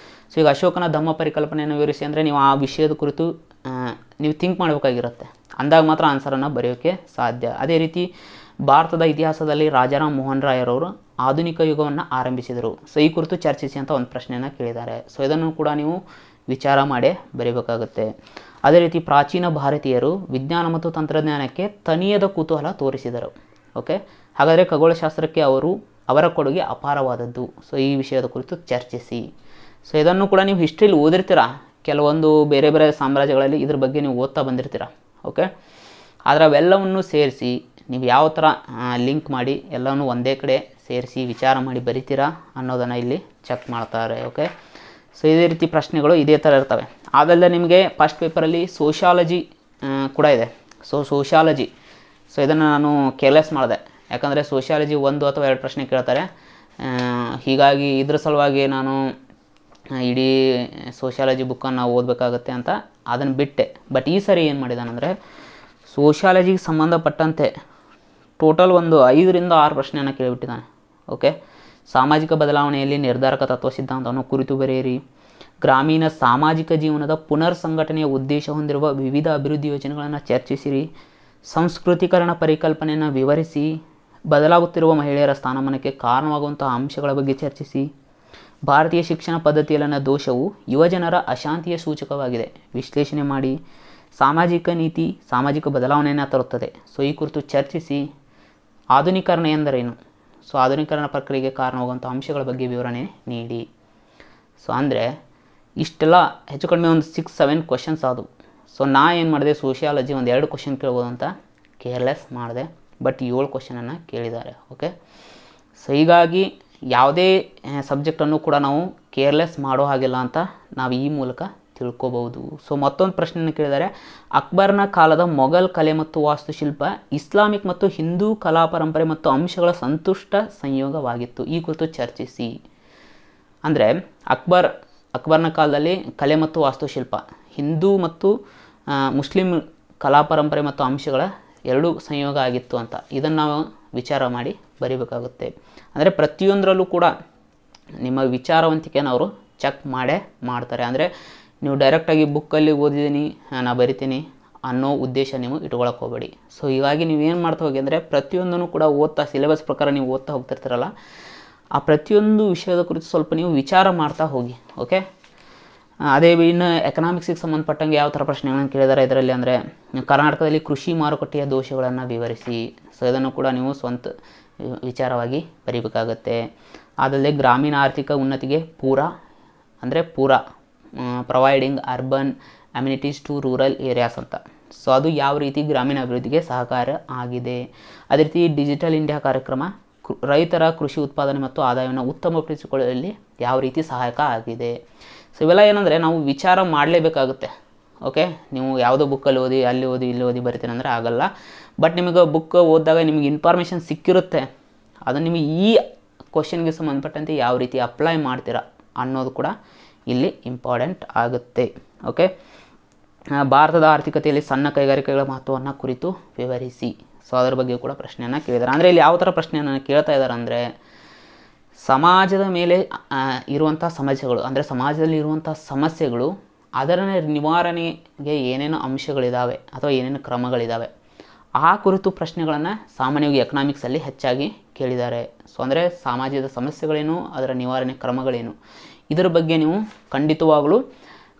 ಸೊ ಈಗ ಅಶೋಕನ ಧಮ್ಮ ಪರಿಕಲ್ಪನೆಯನ್ನು ವಿವರಿಸಿ ಅಂದರೆ ನೀವು ಆ ವಿಷಯದ ಕುರಿತು ನೀವು ಥಿಂಕ್ ಮಾಡಬೇಕಾಗಿರುತ್ತೆ, ಅಂದಾಗ ಮಾತ್ರ ಆನ್ಸರನ್ನು ಬರೆಯೋಕ್ಕೆ ಸಾಧ್ಯ. ಅದೇ ರೀತಿ ಭಾರತದ ಇತಿಹಾಸದಲ್ಲಿ ರಾಜಾರಾಮ್ ಮೋಹನ್ ರಾಯರವರು ಆಧುನಿಕ ಯುಗವನ್ನು ಆರಂಭಿಸಿದರು. ಸೊ ಈ ಕುರಿತು ಚರ್ಚಿಸಿ ಅಂತ ಒಂದು ಪ್ರಶ್ನೆಯನ್ನು ಕೇಳಿದ್ದಾರೆ. ಸೊ ಇದನ್ನು ಕೂಡ ನೀವು ವಿಚಾರ ಮಾಡೇ ಬರೀಬೇಕಾಗುತ್ತೆ. ಅದೇ ರೀತಿ ಪ್ರಾಚೀನ ಭಾರತೀಯರು ವಿಜ್ಞಾನ ಮತ್ತು ತಂತ್ರಜ್ಞಾನಕ್ಕೆ ತನಿಯದ ಕುತೂಹಲ ತೋರಿಸಿದರು. ಓಕೆ, ಹಾಗಾದರೆ ಖಗೋಳಶಾಸ್ತ್ರಕ್ಕೆ ಅವರ ಕೊಡುಗೆ ಅಪಾರವಾದದ್ದು. ಸೊ ಈ ವಿಷಯದ ಕುರಿತು ಚರ್ಚಿಸಿ. ಸೊ ಇದನ್ನು ಕೂಡ ನೀವು ಹಿಸ್ಟ್ರಿಲಿ ಓದಿರ್ತೀರ, ಕೆಲವೊಂದು ಬೇರೆ ಬೇರೆ ಸಾಮ್ರಾಜ್ಯಗಳಲ್ಲಿ ಇದ್ರ ಬಗ್ಗೆ ನೀವು ಓದ್ತಾ ಬಂದಿರ್ತೀರ. ಓಕೆ, ಆದರೆ ಅವೆಲ್ಲವನ್ನು ಸೇರಿಸಿ ನೀವು ಯಾವ ಥರ ಲಿಂಕ್ ಮಾಡಿ ಎಲ್ಲವನ್ನೂ ಒಂದೇ ಕಡೆ ಸೇರಿಸಿ ವಿಚಾರ ಮಾಡಿ ಬರಿತೀರಾ ಅನ್ನೋದನ್ನು ಇಲ್ಲಿ ಚೆಕ್ ಮಾಡ್ತಾರೆ. ಓಕೆ, ಸೊ ಇದೇ ರೀತಿ ಪ್ರಶ್ನೆಗಳು ಇದೇ ಥರ ಇರ್ತವೆ. ಅದಲ್ಲದೆ ನಿಮಗೆ ಫಸ್ಟ್ ಪೇಪರಲ್ಲಿ ಸೋಷಿಯಾಲಜಿ ಕೂಡ ಇದೆ. ಸೊ ಸೋಷಿಯಾಲಜಿ, ಸೊ ಇದನ್ನು ನಾನು ಕೇರ್ಲೆಸ್ ಮಾಡಿದೆ, ಯಾಕಂದರೆ ಸೋಷಿಯಾಲಜಿ 1 ಅಥವಾ 2 ಪ್ರಶ್ನೆ ಕೇಳ್ತಾರೆ. ಹೀಗಾಗಿ ಇದ್ರ ಸಲುವಾಗಿ ನಾನು ಇಡೀ ಸೋಷಿಯಾಲಜಿ ಬುಕ್ಕನ್ನು ಓದಬೇಕಾಗತ್ತೆ ಅಂತ ಅದನ್ನು ಬಿಟ್ಟೆ. ಬಟ್ ಈ ಸರಿ ಏನು ಮಾಡಿದಾನಂದರೆ ಸೋಷಿಯಾಲಜಿಗೆ ಸಂಬಂಧಪಟ್ಟಂತೆ ಟೋಟಲ್ ಒಂದು 5 ರಿಂದ 6 ಪ್ರಶ್ನೆಯನ್ನು ಕೇಳಿಬಿಟ್ಟಿದ್ದಾನೆ. ಓಕೆ, ಸಾಮಾಜಿಕ ಬದಲಾವಣೆಯಲ್ಲಿ ನಿರ್ಧಾರಕ ತತ್ವ ಸಿದ್ಧಾಂತವನ್ನು ಕುರಿತು ಬರೆಯಿರಿ. ಗ್ರಾಮೀಣ ಸಾಮಾಜಿಕ ಜೀವನದ ಪುನರ್ ಸಂಘಟನೆಯ ಉದ್ದೇಶ ಹೊಂದಿರುವ ವಿವಿಧ ಅಭಿವೃದ್ಧಿ ಯೋಜನೆಗಳನ್ನು ಚರ್ಚಿಸಿರಿ. ಸಂಸ್ಕೃತೀಕರಣ ಪರಿಕಲ್ಪನೆಯನ್ನು ವಿವರಿಸಿ. ಬದಲಾಗುತ್ತಿರುವ ಮಹಿಳೆಯರ ಸ್ಥಾನಮಾನಕ್ಕೆ ಕಾರಣವಾಗುವಂತಹ ಅಂಶಗಳ ಬಗ್ಗೆ ಚರ್ಚಿಸಿ. ಭಾರತೀಯ ಶಿಕ್ಷಣ ಪದ್ಧತಿಯಲ್ಲಿನ ದೋಷವು ಯುವಜನರ ಅಶಾಂತಿಯ ಸೂಚಕವಾಗಿದೆ, ವಿಶ್ಲೇಷಣೆ ಮಾಡಿ. ಸಾಮಾಜಿಕ ನೀತಿ ಸಾಮಾಜಿಕ ಬದಲಾವಣೆಯನ್ನು ತರುತ್ತದೆ. ಸೊ ಈ ಕುರಿತು ಚರ್ಚಿಸಿ. ಆಧುನೀಕರಣ ಎಂದರೇನು? ಸೊ ಆಧುನೀಕರಣ ಪ್ರಕ್ರಿಯೆಗೆ ಕಾರಣವಾಗುವಂಥ ಅಂಶಗಳ ಬಗ್ಗೆ ವಿವರಣೆ ನೀಡಿ. ಸೊ ಅಂದರೆ ಇಷ್ಟೆಲ್ಲ ಹೆಚ್ಚು ಕಡಿಮೆ ಒಂದು 6-7 ಕ್ವಶನ್ಸ್ ಆದವು. ಸೊ ನಾ ಏನು ಮಾಡಿದೆ, ಸೋಷಿಯಾಲಜಿ ಒಂದು 2 ಕ್ವಶನ್ ಕೇಳ್ಬೋದು ಅಂತ ಕೇರ್ಲೆಸ್ ಮಾಡಿದೆ, ಬಟ್ 7 ಕ್ವಶನನ್ನು ಕೇಳಿದ್ದಾರೆ. ಓಕೆ, ಸೊ ಹೀಗಾಗಿ ಯಾವುದೇ ಸಬ್ಜೆಕ್ಟನ್ನು ಕೂಡ ನಾವು ಕೇರ್ಲೆಸ್ ಮಾಡೋ ಹಾಗಿಲ್ಲ ಅಂತ ನಾವು ಈ ಮೂಲಕ ತಿಳ್ಕೊಬಹುದು. ಸೊ ಮತ್ತೊಂದು ಪ್ರಶ್ನೆಯನ್ನು ಕೇಳಿದ್ದಾರೆ, ಅಕ್ಬರ್ನ ಕಾಲದ ಮೊಘಲ್ ಕಲೆ ಮತ್ತು ವಾಸ್ತುಶಿಲ್ಪ ಇಸ್ಲಾಮಿಕ್ ಮತ್ತು ಹಿಂದೂ ಕಲಾ ಪರಂಪರೆ ಮತ್ತು ಅಂಶಗಳ ಸಂತುಷ್ಟ ಸಂಯೋಗವಾಗಿತ್ತು. ಈ ಕುರಿತು ಚರ್ಚಿಸಿ. ಅಂದರೆ ಅಕ್ಬರ್ನ ಕಾಲದಲ್ಲಿ ಕಲೆ ಮತ್ತು ವಾಸ್ತುಶಿಲ್ಪ ಹಿಂದೂ ಮತ್ತು ಮುಸ್ಲಿಂ ಕಲಾ ಪರಂಪರೆ ಮತ್ತು ಅಂಶಗಳ 2 ಸಂಯೋಗ ಆಗಿತ್ತು ಅಂತ ಇದನ್ನು ನಾವು ವಿಚಾರ ಮಾಡಿ ಬರೀಬೇಕಾಗುತ್ತೆ. ಅಂದರೆ ಪ್ರತಿಯೊಂದರಲ್ಲೂ ಕೂಡ ನಿಮ್ಮ ವಿಚಾರವಂತಿಕೆಯನ್ನು ಅವರು ಚೆಕ್ ಮಾಡ್ತಾರೆ. ಅಂದರೆ ನೀವು ಡೈರೆಕ್ಟಾಗಿ ಬುಕ್ಕಲ್ಲಿ ಓದಿದ್ದೀನಿ ನಾ ಬರಿತೀನಿ ಅನ್ನೋ ಉದ್ದೇಶ ನೀವು ಇಟ್ಕೊಳಕ್ಕೆ ಹೋಗಬೇಡಿ. ಸೊ ಹೀಗಾಗಿ ನೀವೇನು ಮಾಡ್ತಾ ಹೋಗಿ ಅಂದರೆ ಪ್ರತಿಯೊಂದನ್ನು ಕೂಡ ಓದ್ತಾ ಸಿಲೆಬಸ್ ಪ್ರಕಾರ ನೀವು ಓದ್ತಾ ಹೋಗ್ತಿರ್ತೀರಲ್ಲ, ಆ ಪ್ರತಿಯೊಂದು ವಿಷಯದ ಕುರಿತು ಸ್ವಲ್ಪ ನೀವು ವಿಚಾರ ಮಾಡ್ತಾ ಹೋಗಿ. ಓಕೆ, ಅದೇ ಇನ್ನು ಎಕನಾಮಿಕ್ಸಿಗೆ ಸಂಬಂಧಪಟ್ಟಂಗೆ ಯಾವ ಥರ ಪ್ರಶ್ನೆಗಳನ್ನು ಕೇಳಿದ್ದಾರೆ ಇದರಲ್ಲಿ ಅಂದರೆ ಕರ್ನಾಟಕದಲ್ಲಿ ಕೃಷಿ ಮಾರುಕಟ್ಟೆಯ ದೋಷಗಳನ್ನು ವಿವರಿಸಿ. ಸೊ ಇದನ್ನು ಕೂಡ ನೀವು ಸ್ವಂತ ವಿಚಾರವಾಗಿ ಬರೀಬೇಕಾಗತ್ತೆ. ಅದಲ್ಲದೆ ಗ್ರಾಮೀಣ ಆರ್ಥಿಕ ಉನ್ನತಿಗೆ ಪೂರ providing urban amenities to rural areas ಅಂತ. ಸೊ ಅದು ಯಾವ ರೀತಿ ಗ್ರಾಮೀಣ ಅಭಿವೃದ್ಧಿಗೆ ಸಹಕಾರ ಆಗಿದೆ. ಅದೇ ರೀತಿ ಡಿಜಿಟಲ್ ಇಂಡಿಯಾ ಕಾರ್ಯಕ್ರಮ ರೈತರ ಕೃಷಿ ಉತ್ಪಾದನೆ ಮತ್ತು ಆದಾಯವನ್ನು ಉತ್ತಮಪಡಿಸಿಕೊಳ್ಳುವಲ್ಲಿ ಯಾವ ರೀತಿ ಸಹಾಯಕ ಆಗಿದೆ. ಸೊ ಇವೆಲ್ಲ ಏನಂದರೆ ನಾವು ವಿಚಾರ ಮಾಡಲೇಬೇಕಾಗುತ್ತೆ. ಓಕೆ, ನೀವು ಯಾವುದೋ ಬುಕ್ಕಲ್ಲಿ ಓದಿ ಅಲ್ಲಿ ಓದಿ ಇಲ್ಲಿ ಓದಿ ಬರ್ತೀನಿ ಅಂದರೆ ಆಗಲ್ಲ. ಬಟ್ ನಿಮಗೆ ಬುಕ್ ಓದಿದಾಗ ನಿಮಗೆ ಇನ್ಫಾರ್ಮೇಷನ್ ಸಿಕ್ಕಿರುತ್ತೆ, ಅದನ್ನು ನಿಮಗೆ ಈ ಕ್ವಶನ್ಗೆ ಸಂಬಂಧಪಟ್ಟಂತೆ ಯಾವ ರೀತಿ ಅಪ್ಲೈ ಮಾಡ್ತೀರಾ ಅನ್ನೋದು ಕೂಡ ಇಲ್ಲಿ ಇಂಪಾರ್ಟೆಂಟ್ ಆಗುತ್ತೆ. ಓಕೆ, ಭಾರತದ ಆರ್ಥಿಕತೆಯಲ್ಲಿ ಸಣ್ಣ ಕೈಗಾರಿಕೆಗಳ ಮಹತ್ವವನ್ನು ಕುರಿತು ವಿವರಿಸಿ. ಸೊ ಅದರ ಬಗ್ಗೆ ಕೂಡ ಪ್ರಶ್ನೆಯನ್ನು ಕೇಳಿದ್ದಾರೆ. ಅಂದರೆ ಇಲ್ಲಿ ಯಾವ ಥರ ಪ್ರಶ್ನೆಯನ್ನು ಕೇಳ್ತಾ ಇದ್ದಾರೆ ಅಂದರೆ ಸಮಾಜದ ಮೇಲೆ ಇರುವಂಥ ಸಮಸ್ಯೆಗಳು, ಅಂದರೆ ಸಮಾಜದಲ್ಲಿ ಇರುವಂಥ ಸಮಸ್ಯೆಗಳು, ಅದರ ನಿವಾರಣೆಗೆ ಏನೇನು ಅಂಶಗಳಿದ್ದಾವೆ ಅಥವಾ ಏನೇನು ಕ್ರಮಗಳಿದ್ದಾವೆ ಆ ಕುರಿತು ಪ್ರಶ್ನೆಗಳನ್ನು ಸಾಮಾನ್ಯವಾಗಿ ಎಕನಾಮಿಕ್ಸಲ್ಲಿ ಹೆಚ್ಚಾಗಿ ಕೇಳಿದ್ದಾರೆ. ಸೊ ಅಂದರೆ ಸಮಾಜದ ಸಮಸ್ಯೆಗಳೇನು, ಅದರ ನಿವಾರಣೆ ಕ್ರಮಗಳೇನು, ಇದರ ಬಗ್ಗೆ ನೀವು ಖಂಡಿತವಾಗಲೂ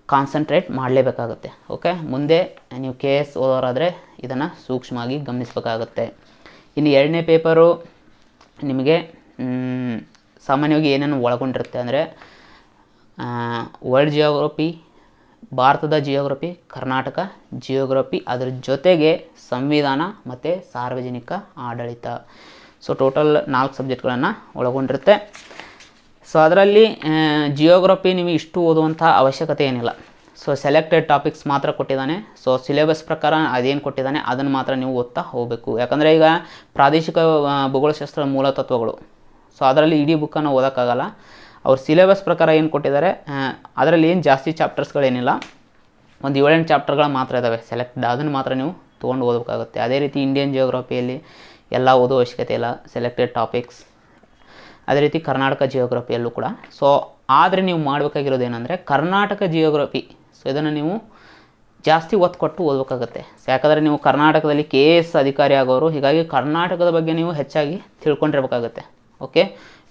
ಕಾನ್ಸಂಟ್ರೇಟ್ ಮಾಡಲೇಬೇಕಾಗುತ್ತೆ. ಓಕೆ, ಮುಂದೆ ನೀವು KS ಓದೋರಾದರೆ ಇದನ್ನು ಸೂಕ್ಷ್ಮವಾಗಿ ಗಮನಿಸಬೇಕಾಗುತ್ತೆ. ಇನ್ನು 2ನೇ ಪೇಪರು ನಿಮಗೆ ಸಾಮಾನ್ಯವಾಗಿ ಏನೇನು ಒಳಗೊಂಡಿರುತ್ತೆ ಅಂದರೆ ವರ್ಲ್ಡ್ ಜಿಯೋಗ್ರಫಿ, ಭಾರತದ ಜಿಯೋಗ್ರಫಿ, ಕರ್ನಾಟಕ ಜಿಯೋಗ್ರಫಿ, ಅದರ ಜೊತೆಗೆ ಸಂವಿಧಾನ ಮತ್ತು ಸಾರ್ವಜನಿಕ ಆಡಳಿತ. ಸೊ ಟೋಟಲ್ 4 ಸಬ್ಜೆಕ್ಟ್ಗಳನ್ನು ಒಳಗೊಂಡಿರುತ್ತೆ. ಸೊ ಅದರಲ್ಲಿ ಜಿಯೋಗ್ರಫಿ ನೀವು ಇಷ್ಟು ಓದುವಂಥ ಅವಶ್ಯಕತೆ ಏನಿಲ್ಲ. ಸೊ ಸೆಲೆಕ್ಟೆಡ್ ಟಾಪಿಕ್ಸ್ ಮಾತ್ರ ಕೊಟ್ಟಿದ್ದಾನೆ. ಸೊ ಸಿಲೆಬಸ್ ಪ್ರಕಾರ ಅದೇನು ಕೊಟ್ಟಿದ್ದಾನೆ ಅದನ್ನು ಮಾತ್ರ ನೀವು ಓದ್ತಾ ಹೋಗಬೇಕು. ಯಾಕಂದರೆ ಈಗ ಪ್ರಾದೇಶಿಕ ಭೂಗೋಳಶಾಸ್ತ್ರದ ಮೂಲ ತತ್ವಗಳು, ಸೊ ಅದರಲ್ಲಿ ಇಡೀ ಬುಕ್ಕನ್ನು ಓದೋಕ್ಕಾಗಲ್ಲ. ಅವ್ರು ಸಿಲೆಬಸ್ ಪ್ರಕಾರ ಏನು ಕೊಟ್ಟಿದ್ದಾರೆ ಅದರಲ್ಲಿ ಏನು ಜಾಸ್ತಿ ಚಾಪ್ಟರ್ಸ್ಗಳೇನಿಲ್ಲ, ಒಂದು 7-8 ಚಾಪ್ಟರ್ಗಳು ಮಾತ್ರ ಇದ್ದಾವೆ ಸೆಲೆಕ್ಟೆಡ್, ಅದನ್ನು ಮಾತ್ರ ನೀವು ತೊಗೊಂಡು ಓದಬೇಕಾಗುತ್ತೆ. ಅದೇ ರೀತಿ ಇಂಡಿಯನ್ ಜಿಯೋಗ್ರಫಿಯಲ್ಲಿ ಎಲ್ಲ ಓದೋ ಅವಶ್ಯಕತೆ ಇಲ್ಲ, ಸೆಲೆಕ್ಟೆಡ್ ಟಾಪಿಕ್ಸ್. ಅದೇ ರೀತಿ ಕರ್ನಾಟಕ ಜಿಯೋಗ್ರಫಿಯಲ್ಲೂ ಕೂಡ. ಸೊ ಆದರೆ ನೀವು ಮಾಡಬೇಕಾಗಿರೋದು ಏನಂದರೆ ಕರ್ನಾಟಕ ಜಿಯೋಗ್ರಫಿ. ಸೊ ಇದನ್ನು ನೀವು ಜಾಸ್ತಿ ಒತ್ತು ಕೊಟ್ಟು ಓದಬೇಕಾಗುತ್ತೆ. ಯಾಕಂದರೆ ನೀವು ಕರ್ನಾಟಕದಲ್ಲಿ KS ಅಧಿಕಾರಿ ಆಗೋರು, ಹೀಗಾಗಿ ಕರ್ನಾಟಕದ ಬಗ್ಗೆ ನೀವು ಹೆಚ್ಚಾಗಿ ತಿಳ್ಕೊಂಡಿರ್ಬೇಕಾಗುತ್ತೆ. ಓಕೆ,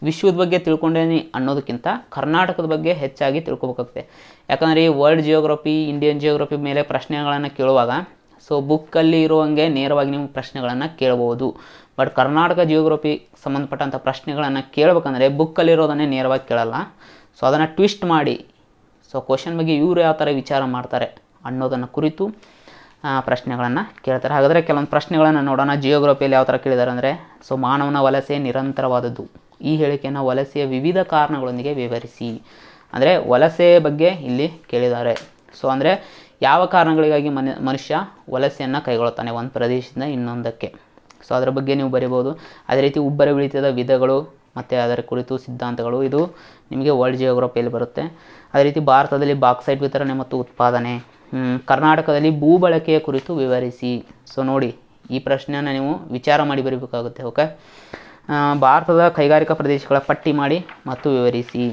ವಿಶ್ವದ ಬಗ್ಗೆ ತಿಳ್ಕೊಂಡೇನಿ ಅನ್ನೋದಕ್ಕಿಂತ ಕರ್ನಾಟಕದ ಬಗ್ಗೆ ಹೆಚ್ಚಾಗಿ ತಿಳ್ಕೊಬೇಕಾಗುತ್ತೆ. ಯಾಕಂದರೆ ಈ ವರ್ಲ್ಡ್ ಜಿಯೋಗ್ರಫಿ, ಇಂಡಿಯನ್ ಜಿಯೋಗ್ರಫಿ ಮೇಲೆ ಪ್ರಶ್ನೆಗಳನ್ನು ಕೇಳುವಾಗ ಸೊ ಬುಕ್ಕಲ್ಲಿ ಇರುವಂಗೆ ನೇರವಾಗಿ ನೀವು ಪ್ರಶ್ನೆಗಳನ್ನು ಕೇಳ್ಬೋದು. ಬಟ್ ಕರ್ನಾಟಕ ಜಿಯೋಗ್ರಫಿ ಸಂಬಂಧಪಟ್ಟಂಥ ಪ್ರಶ್ನೆಗಳನ್ನು ಕೇಳಬೇಕಂದ್ರೆ ಬುಕ್ಕಲ್ಲಿರೋದನ್ನೇ ನೇರವಾಗಿ ಕೇಳಲ್ಲ. ಸೊ ಅದನ್ನು ಟ್ವಿಸ್ಟ್ ಮಾಡಿ ಸೊ ಕ್ವಶನ್ ಬಗ್ಗೆ ಇವರು ಯಾವ ಥರ ವಿಚಾರ ಮಾಡ್ತಾರೆ ಅನ್ನೋದನ್ನು ಕುರಿತು ಪ್ರಶ್ನೆಗಳನ್ನು ಕೇಳ್ತಾರೆ. ಹಾಗಾದರೆ ಕೆಲವೊಂದು ಪ್ರಶ್ನೆಗಳನ್ನು ನೋಡೋಣ. ಜಿಯೋಗ್ರಫಿಯಲ್ಲಿ ಯಾವ ಥರ ಕೇಳಿದ್ದಾರೆ ಅಂದರೆ, ಸೊ ಮಾನವನ ವಲಸೆ ನಿರಂತರವಾದದ್ದು. ಈ ಹೇಳಿಕೆಯನ್ನು ವಲಸೆಯ ವಿವಿಧ ಕಾರಣಗಳೊಂದಿಗೆ ವಿವರಿಸಿ. ಅಂದರೆ ವಲಸೆ ಬಗ್ಗೆ ಇಲ್ಲಿ ಕೇಳಿದ್ದಾರೆ. ಸೊ ಅಂದರೆ ಯಾವ ಕಾರಣಗಳಿಗಾಗಿ ಮನುಷ್ಯ ವಲಸೆಯನ್ನು ಕೈಗೊಳ್ಳುತ್ತಾನೆ ಒಂದು ಪ್ರದೇಶದಿಂದ ಇನ್ನೊಂದಕ್ಕೆ. ಸೊ ಅದರ ಬಗ್ಗೆ ನೀವು ಬರಿಬೋದು. ಅದೇ ರೀತಿ ಉಬ್ಬರವಿಳಿತದ ವಿಧಗಳು ಮತ್ತು ಅದರ ಕುರಿತು ಸಿದ್ಧಾಂತಗಳು, ಇದು ನಿಮಗೆ ವರ್ಲ್ಡ್ ಜಿಯೋಗ್ರಫಿಯಲ್ಲಿ ಬರುತ್ತೆ. ಅದೇ ರೀತಿ ಭಾರತದಲ್ಲಿ ಬಾಕ್ಸೈಟ್ ವಿತರಣೆ ಮತ್ತು ಉತ್ಪಾದನೆ. ಕರ್ನಾಟಕದಲ್ಲಿ ಭೂಬಳಕೆಯ ಕುರಿತು ವಿವರಿಸಿ. ಸೊ ನೋಡಿ, ಈ ಪ್ರಶ್ನೆಯನ್ನು ನೀವು ವಿಚಾರ ಮಾಡಿ ಬರೀಬೇಕಾಗುತ್ತೆ. ಓಕೆ, ಭಾರತದ ಕೈಗಾರಿಕಾ ಪ್ರದೇಶಗಳ ಪಟ್ಟಿ ಮಾಡಿ ಮತ್ತು ವಿವರಿಸಿ.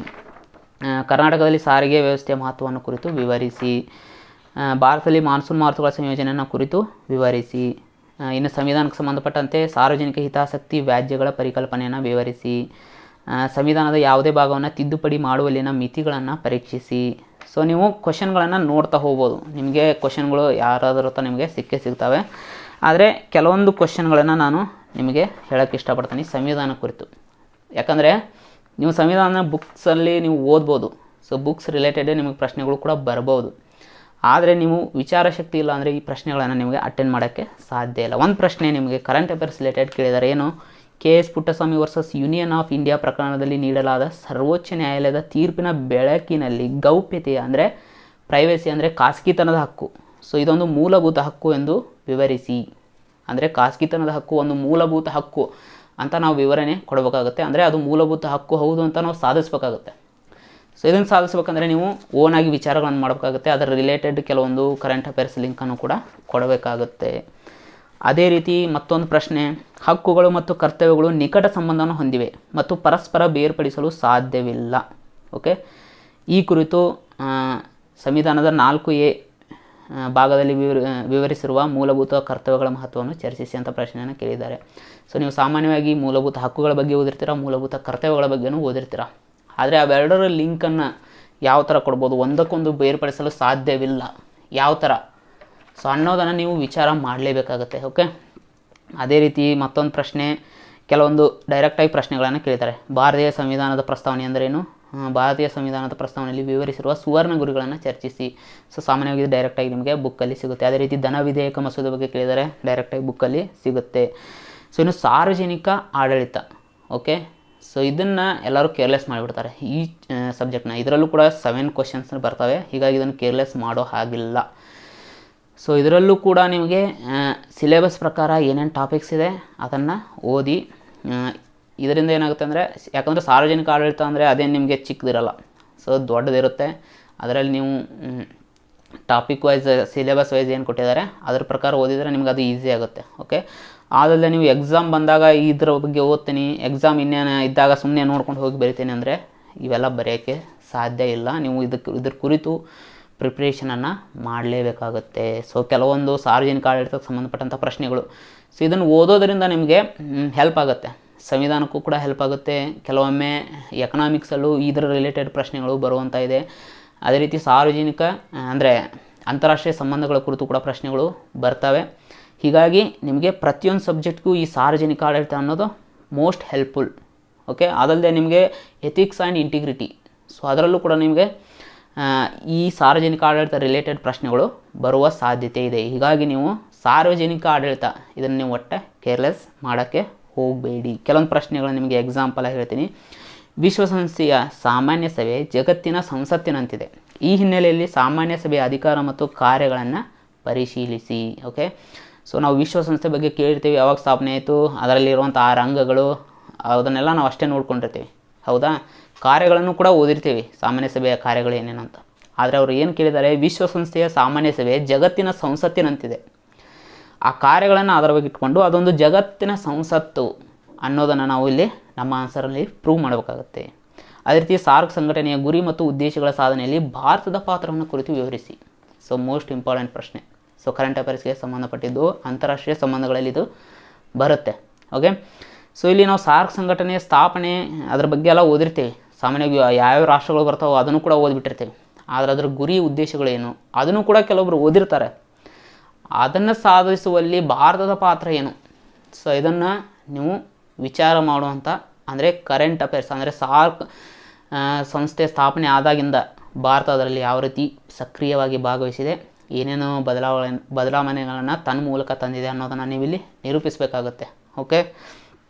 ಕರ್ನಾಟಕದಲ್ಲಿ ಸಾರಿಗೆ ವ್ಯವಸ್ಥೆಯ ಮಹತ್ವವನ್ನು ಕುರಿತು ವಿವರಿಸಿ. ಭಾರತದಲ್ಲಿ ಮಾನ್ಸೂನ್ ಮಾರುತಗಳ ಸಂಯೋಜನೆಯನ್ನು ಕುರಿತು ವಿವರಿಸಿ. ಇನ್ನು ಸಂವಿಧಾನಕ್ಕೆ ಸಂಬಂಧಪಟ್ಟಂತೆ ಸಾರ್ವಜನಿಕ ಹಿತಾಸಕ್ತಿ ವ್ಯಾಜ್ಯಗಳ ಪರಿಕಲ್ಪನೆಯನ್ನು ವಿವರಿಸಿ. ಸಂವಿಧಾನದ ಯಾವುದೇ ಭಾಗವನ್ನು ತಿದ್ದುಪಡಿ ಮಾಡುವಲ್ಲಿನ ಮಿತಿಗಳನ್ನು ಪರೀಕ್ಷಿಸಿ. ಸೊ ನೀವು ಕ್ವಶನ್ಗಳನ್ನು ನೋಡ್ತಾ ಹೋಗ್ಬೋದು. ನಿಮಗೆ ಕ್ವಶನ್ಗಳು ಯಾರಾದರೂ ನಿಮಗೆ ಸಿಗ್ತವೆ. ಆದರೆ ಕೆಲವೊಂದು ಕ್ವಶನ್ಗಳನ್ನು ನಾನು ನಿಮಗೆ ಹೇಳೋಕ್ಕೆ ಇಷ್ಟಪಡ್ತೀನಿ ಸಂವಿಧಾನ ಕುರಿತು. ಯಾಕಂದರೆ ನೀವು ಸಂವಿಧಾನ ಬುಕ್ಸಲ್ಲಿ ನೀವು ಓದ್ಬೋದು. ಸೊ ಬುಕ್ಸ್ ರಿಲೇಟೆಡ್ ನಿಮಗೆ ಪ್ರಶ್ನೆಗಳು ಕೂಡ ಬರ್ಬೋದು. ಆದರೆ ನೀವು ವಿಚಾರ ಶಕ್ತಿ ಇಲ್ಲ ಅಂದರೆ ಈ ಪ್ರಶ್ನೆಗಳನ್ನು ನಿಮಗೆ ಅಟೆಂಡ್ ಮಾಡೋಕ್ಕೆ ಸಾಧ್ಯ ಇಲ್ಲ. ಒಂದು ಪ್ರಶ್ನೆ ನಿಮಗೆ ಕರೆಂಟ್ ಅಫೇರ್ಸ್ ರಿಲೇಟೆಡ್ ಕೇಳಿದ್ದಾರೆ. ಏನು, KS Puttaswamy versus union of India ಪ್ರಕರಣದಲ್ಲಿ ನೀಡಲಾದ ಸರ್ವೋಚ್ಚ ನ್ಯಾಯಾಲಯದ ತೀರ್ಪಿನ ಬೆಳಕಿನಲ್ಲಿ ಗೌಪ್ಯತೆಯ ಅಂದರೆ ಪ್ರೈವೇಸಿ ಅಂದರೆ ಖಾಸಗಿತನದ ಹಕ್ಕು, ಸೊ ಇದೊಂದು ಮೂಲಭೂತ ಹಕ್ಕು ಎಂದು ವಿವರಿಸಿ. ಅಂದರೆ ಖಾಸಗಿತನದ ಹಕ್ಕು ಒಂದು ಮೂಲಭೂತ ಹಕ್ಕು ಅಂತ ನಾವು ವಿವರಣೆ ಕೊಡಬೇಕಾಗುತ್ತೆ. ಅಂದರೆ ಅದು ಮೂಲಭೂತ ಹಕ್ಕು ಹೌದು ಅಂತ ನಾವು ಸಾಧಿಸಬೇಕಾಗುತ್ತೆ. ಸೊ ಇದನ್ನು ಸಾಧಿಸಬೇಕಂದ್ರೆ ನೀವು ಓನಾಗಿ ವಿಚಾರಗಳನ್ನು ಮಾಡಬೇಕಾಗುತ್ತೆ. ಅದರ ರಿಲೇಟೆಡ್ ಕೆಲವೊಂದು ಕರೆಂಟ್ ಅಫೇರ್ಸ್ ಲಿಂಕನ್ನು ಕೂಡ ಕೊಡಬೇಕಾಗುತ್ತೆ. ಅದೇ ರೀತಿ ಮತ್ತೊಂದು ಪ್ರಶ್ನೆ, ಹಕ್ಕುಗಳು ಮತ್ತು ಕರ್ತವ್ಯಗಳು ನಿಕಟ ಸಂಬಂಧವನ್ನು ಹೊಂದಿವೆ ಮತ್ತು ಪರಸ್ಪರ ಬೇರ್ಪಡಿಸಲು ಸಾಧ್ಯವಿಲ್ಲ. ಓಕೆ, ಈ ಕುರಿತು ಸಂವಿಧಾನದ 4A ಭಾಗದಲ್ಲಿ ವಿವರಿಸಿರುವ ಮೂಲಭೂತ ಕರ್ತವ್ಯಗಳ ಮಹತ್ವವನ್ನು ಚರ್ಚಿಸಿ ಅಂತ ಪ್ರಶ್ನೆಯನ್ನು ಕೇಳಿದ್ದಾರೆ. ಸೊ ನೀವು ಸಾಮಾನ್ಯವಾಗಿ ಮೂಲಭೂತ ಹಕ್ಕುಗಳ ಬಗ್ಗೆ ಓದಿರ್ತೀರ, ಮೂಲಭೂತ ಕರ್ತವ್ಯಗಳ ಬಗ್ಗೆನೂ ಓದಿರ್ತೀರ. ಆದರೆ ಅವೆರಡರ ಲಿಂಕನ್ನು ಯಾವ ಥರ ಕೊಡ್ಬೋದು, ಒಂದಕ್ಕೊಂದು ಬೇರ್ಪಡಿಸಲು ಸಾಧ್ಯವಿಲ್ಲ ಯಾವ ಥರ, ಸೊ ಅನ್ನೋದನ್ನು ನೀವು ವಿಚಾರ ಮಾಡಲೇಬೇಕಾಗತ್ತೆ. ಓಕೆ, ಅದೇ ರೀತಿ ಮತ್ತೊಂದು ಪ್ರಶ್ನೆ, ಕೆಲವೊಂದು ಡೈರೆಕ್ಟಾಗಿ ಪ್ರಶ್ನೆಗಳನ್ನು ಕೇಳ್ತಾರೆ. ಭಾರತೀಯ ಸಂವಿಧಾನದ ಪ್ರಸ್ತಾವನೆ ಅಂದರೇನು, ಭಾರತೀಯ ಸಂವಿಧಾನದ ಪ್ರಸ್ತಾವನೆಯಲ್ಲಿ ವಿವರಿಸಿರುವ ಸುವರ್ಣ ಗುರಿಗಳನ್ನು ಚರ್ಚಿಸಿ. ಸೊ ಸಾಮಾನ್ಯವಾಗಿ ಇದು ಡೈರೆಕ್ಟಾಗಿ ನಿಮಗೆ ಬುಕ್ಕಲ್ಲಿ ಸಿಗುತ್ತೆ. ಅದೇ ರೀತಿ ಧನ ವಿಧೇಯಕ ಮಸೂದೆ ಬಗ್ಗೆ ಕೇಳಿದರೆ ಡೈರೆಕ್ಟಾಗಿ ಬುಕ್ಕಲ್ಲಿ ಸಿಗುತ್ತೆ. ಸೊ ಇನ್ನು ಸಾರ್ವಜನಿಕ ಆಡಳಿತ. ಓಕೆ, ಸೊ ಇದನ್ನು ಎಲ್ಲರೂ ಕೇರ್ಲೆಸ್ ಮಾಡಿಬಿಡ್ತಾರೆ ಈ ಸಬ್ಜೆಕ್ಟ್ನ. ಇದರಲ್ಲೂ ಕೂಡ 7 ಕ್ವಶನ್ಸ್ ಬರ್ತವೆ, ಹೀಗಾಗಿ ಇದನ್ನು ಕೇರ್ಲೆಸ್ ಮಾಡೋ ಹಾಗಿಲ್ಲ. ಸೊ ಇದರಲ್ಲೂ ಕೂಡ ನಿಮಗೆ ಸಿಲೆಬಸ್ ಪ್ರಕಾರ ಏನೇನು ಟಾಪಿಕ್ಸ್ ಇದೆ ಅದನ್ನು ಓದಿ. ಇದರಿಂದ ಏನಾಗುತ್ತೆ ಅಂದರೆ, ಯಾಕಂದರೆ ಸಾರ್ವಜನಿಕ ಆಡಳಿತ ಅಂದರೆ ಅದೇನು ನಿಮಗೆ ಚಿಕ್ಕದಿರಲ್ಲ, ಸೊ ದೊಡ್ಡದಿರುತ್ತೆ. ಅದರಲ್ಲಿ ನೀವು ಟಾಪಿಕ್ ವೈಸ್ ಸಿಲೆಬಸ್ ವೈಸ್ ಏನು ಕೊಟ್ಟಿದ್ದಾರೆ ಅದ್ರ ಪ್ರಕಾರ ಓದಿದರೆ ನಿಮ್ಗೆ ಅದು ಈಸಿ ಆಗುತ್ತೆ. ಓಕೆ, ಆದಲ್ಲದೆ ನೀವು ಎಕ್ಸಾಮ್ ಬಂದಾಗ ಇದ್ರ ಬಗ್ಗೆ ಓದ್ತೀನಿ, ಎಕ್ಸಾಮ್ ಇನ್ನೇನು ಇದ್ದಾಗ ಸುಮ್ಮನೆ ನೋಡ್ಕೊಂಡು ಹೋಗಿ ಬರಿತೀನಿ ಅಂದರೆ ಇವೆಲ್ಲ ಬರೆಯೋಕ್ಕೆ ಸಾಧ್ಯ ಇಲ್ಲ. ನೀವು ಇದ್ರ ಕುರಿತು ಪ್ರಿಪ್ರೇಷನನ್ನು ಮಾಡಲೇಬೇಕಾಗುತ್ತೆ. ಸೊ ಕೆಲವೊಂದು ಸಾರ್ವಜನಿಕ ಆಡಳಿತಕ್ಕೆ ಸಂಬಂಧಪಟ್ಟಂಥ ಪ್ರಶ್ನೆಗಳು, ಸೊ ಇದನ್ನು ಓದೋದರಿಂದ ನಿಮಗೆ ಹೆಲ್ಪ್ ಆಗುತ್ತೆ, ಸಂವಿಧಾನಕ್ಕೂ ಕೂಡ ಹೆಲ್ಪ್ ಆಗುತ್ತೆ. ಕೆಲವೊಮ್ಮೆ ಎಕನಾಮಿಕ್ಸಲ್ಲೂ ಇದರ ರಿಲೇಟೆಡ್ ಪ್ರಶ್ನೆಗಳು ಬರುವಂಥ ಇದೆ. ಅದೇ ರೀತಿ ಸಾರ್ವಜನಿಕ ಅಂದರೆ ಅಂತಾರಾಷ್ಟ್ರೀಯ ಸಂಬಂಧಗಳ ಕುರಿತು ಕೂಡ ಪ್ರಶ್ನೆಗಳು ಬರ್ತವೆ. ಹೀಗಾಗಿ ನಿಮಗೆ ಪ್ರತಿಯೊಂದು ಸಬ್ಜೆಕ್ಟ್ಗೂ ಈ ಸಾರ್ವಜನಿಕ ಆಡಳಿತ ಅನ್ನೋದು ಮೋಸ್ಟ್ ಹೆಲ್ಪ್ಫುಲ್. ಓಕೆ, ಅದಲ್ಲದೆ ನಿಮಗೆ ಎಥಿಕ್ಸ್ ಆ್ಯಂಡ್ ಇಂಟಿಗ್ರಿಟಿ, ಸೊ ಅದರಲ್ಲೂ ಕೂಡ ನಿಮಗೆ ಈ ಸಾರ್ವಜನಿಕ ಆಡಳಿತ ರಿಲೇಟೆಡ್ ಪ್ರಶ್ನೆಗಳು ಬರುವ ಸಾಧ್ಯತೆ ಇದೆ. ಹೀಗಾಗಿ ನೀವು ಸಾರ್ವಜನಿಕ ಆಡಳಿತ ಇದನ್ನು ನೀವು ಒಟ್ಟೆ ಕೇರ್ಲೆಸ್ ಮಾಡೋಕ್ಕೆ ಹೋಗಬೇಡಿ. ಕೆಲವೊಂದು ಪ್ರಶ್ನೆಗಳು ನಿಮಗೆ ಎಕ್ಸಾಂಪಲಾಗಿ ಹೇಳ್ತೀನಿ. ವಿಶ್ವಸಂಸ್ಥೆಯ ಸಾಮಾನ್ಯ ಸಭೆ ಜಗತ್ತಿನ ಸಂಸತ್ತಿನಂತಿದೆ. ಈ ಹಿನ್ನೆಲೆಯಲ್ಲಿ ಸಾಮಾನ್ಯ ಸಭೆಯ ಅಧಿಕಾರ ಮತ್ತು ಕಾರ್ಯಗಳನ್ನು ಪರಿಶೀಲಿಸಿ. ಓಕೆ, ಸೊ ನಾವು ವಿಶ್ವಸಂಸ್ಥೆ ಬಗ್ಗೆ ಕೇಳಿರ್ತೀವಿ, ಯಾವಾಗ ಸ್ಥಾಪನೆ ಆಯಿತು, ಅದರಲ್ಲಿರುವಂಥ 6 ಅಂಗಗಳು, ಅದನ್ನೆಲ್ಲ ನಾವು ಅಷ್ಟೇ ನೋಡ್ಕೊಂಡಿರ್ತೀವಿ, ಹೌದಾ. ಕಾರ್ಯಗಳನ್ನು ಕೂಡ ಓದಿರ್ತೀವಿ, ಸಾಮಾನ್ಯ ಸಭೆಯ ಕಾರ್ಯಗಳು ಏನೇನು ಅಂತ. ಆದರೆ ಅವರು ಏನು ಕೇಳಿದ್ದಾರೆ, ವಿಶ್ವಸಂಸ್ಥೆಯ ಸಾಮಾನ್ಯ ಸಭೆ ಜಗತ್ತಿನ ಸಂಸತ್ತಿನಂತಿದೆ. ಆ ಕಾರ್ಯಗಳನ್ನು ಆಧಾರವಾಗಿ ಇಟ್ಕೊಂಡು ಅದೊಂದು ಜಗತ್ತಿನ ಸಂಸತ್ತು ಅನ್ನೋದನ್ನು ನಾವು ಇಲ್ಲಿ ನಮ್ಮ ಆನ್ಸರಲ್ಲಿ ಪ್ರೂವ್ ಮಾಡಬೇಕಾಗುತ್ತೆ. ಅದೇ ರೀತಿ ಸಾರ್ಕ್ ಸಂಘಟನೆಯ ಗುರಿ ಮತ್ತು ಉದ್ದೇಶಗಳ ಸಾಧನೆಯಲ್ಲಿ ಭಾರತದ ಪಾತ್ರವನ್ನು ಕುರಿತು ವಿವರಿಸಿ. ಸೊ ಮೋಸ್ಟ್ ಇಂಪಾರ್ಟೆಂಟ್ ಪ್ರಶ್ನೆ. ಸೊ ಕರೆಂಟ್ ಅಫೇರ್ಸ್ಗೆ ಸಂಬಂಧಪಟ್ಟಿದ್ದು ಅಂತಾರಾಷ್ಟ್ರೀಯ ಸಂಬಂಧಗಳಲ್ಲಿ ಇದು ಬರುತ್ತೆ. ಓಕೆ, ಸೊ ಇಲ್ಲಿ ನಾವು ಸಾರ್ಕ್ ಸಂಘಟನೆಯ ಸ್ಥಾಪನೆ ಅದ್ರ ಬಗ್ಗೆ ಎಲ್ಲ ಓದಿರ್ತೀವಿ. ಸಾಮಾನ್ಯವಾಗಿ ಯಾವ್ಯಾವ ರಾಷ್ಟ್ರಗಳು ಬರ್ತಾವೋ ಅದನ್ನು ಕೂಡ ಓದಿಬಿಟ್ಟಿರ್ತೀವಿ. ಆದರೆ ಅದರ ಗುರಿ ಉದ್ದೇಶಗಳೇನು ಅದನ್ನು ಕೂಡ ಕೆಲವೊಬ್ಬರು ಓದಿರ್ತಾರೆ. ಅದನ್ನು ಸಾಧಿಸುವಲ್ಲಿ ಭಾರತದ ಪಾತ್ರ ಏನು, ಸೊ ಇದನ್ನು ನೀವು ವಿಚಾರ ಮಾಡುವಂಥ ಅಂದರೆ ಕರೆಂಟ್ ಅಫೇರ್ಸ್ ಅಂದರೆ ಸಾರ್ಕ್ ಸಂಸ್ಥೆ ಸ್ಥಾಪನೆ ಆದಾಗಿಂದ ಭಾರತ ಅದರಲ್ಲಿ ಯಾವ ರೀತಿ ಸಕ್ರಿಯವಾಗಿ ಭಾಗವಹಿಸಿದೆ, ಏನೇನೋ ಬದಲಾವಣೆಗಳನ್ನು ತನ್ನ ಮೂಲಕ ತಂದಿದೆ ಅನ್ನೋದನ್ನು ನೀವಿಲ್ಲಿ ನಿರೂಪಿಸಬೇಕಾಗುತ್ತೆ. ಓಕೆ,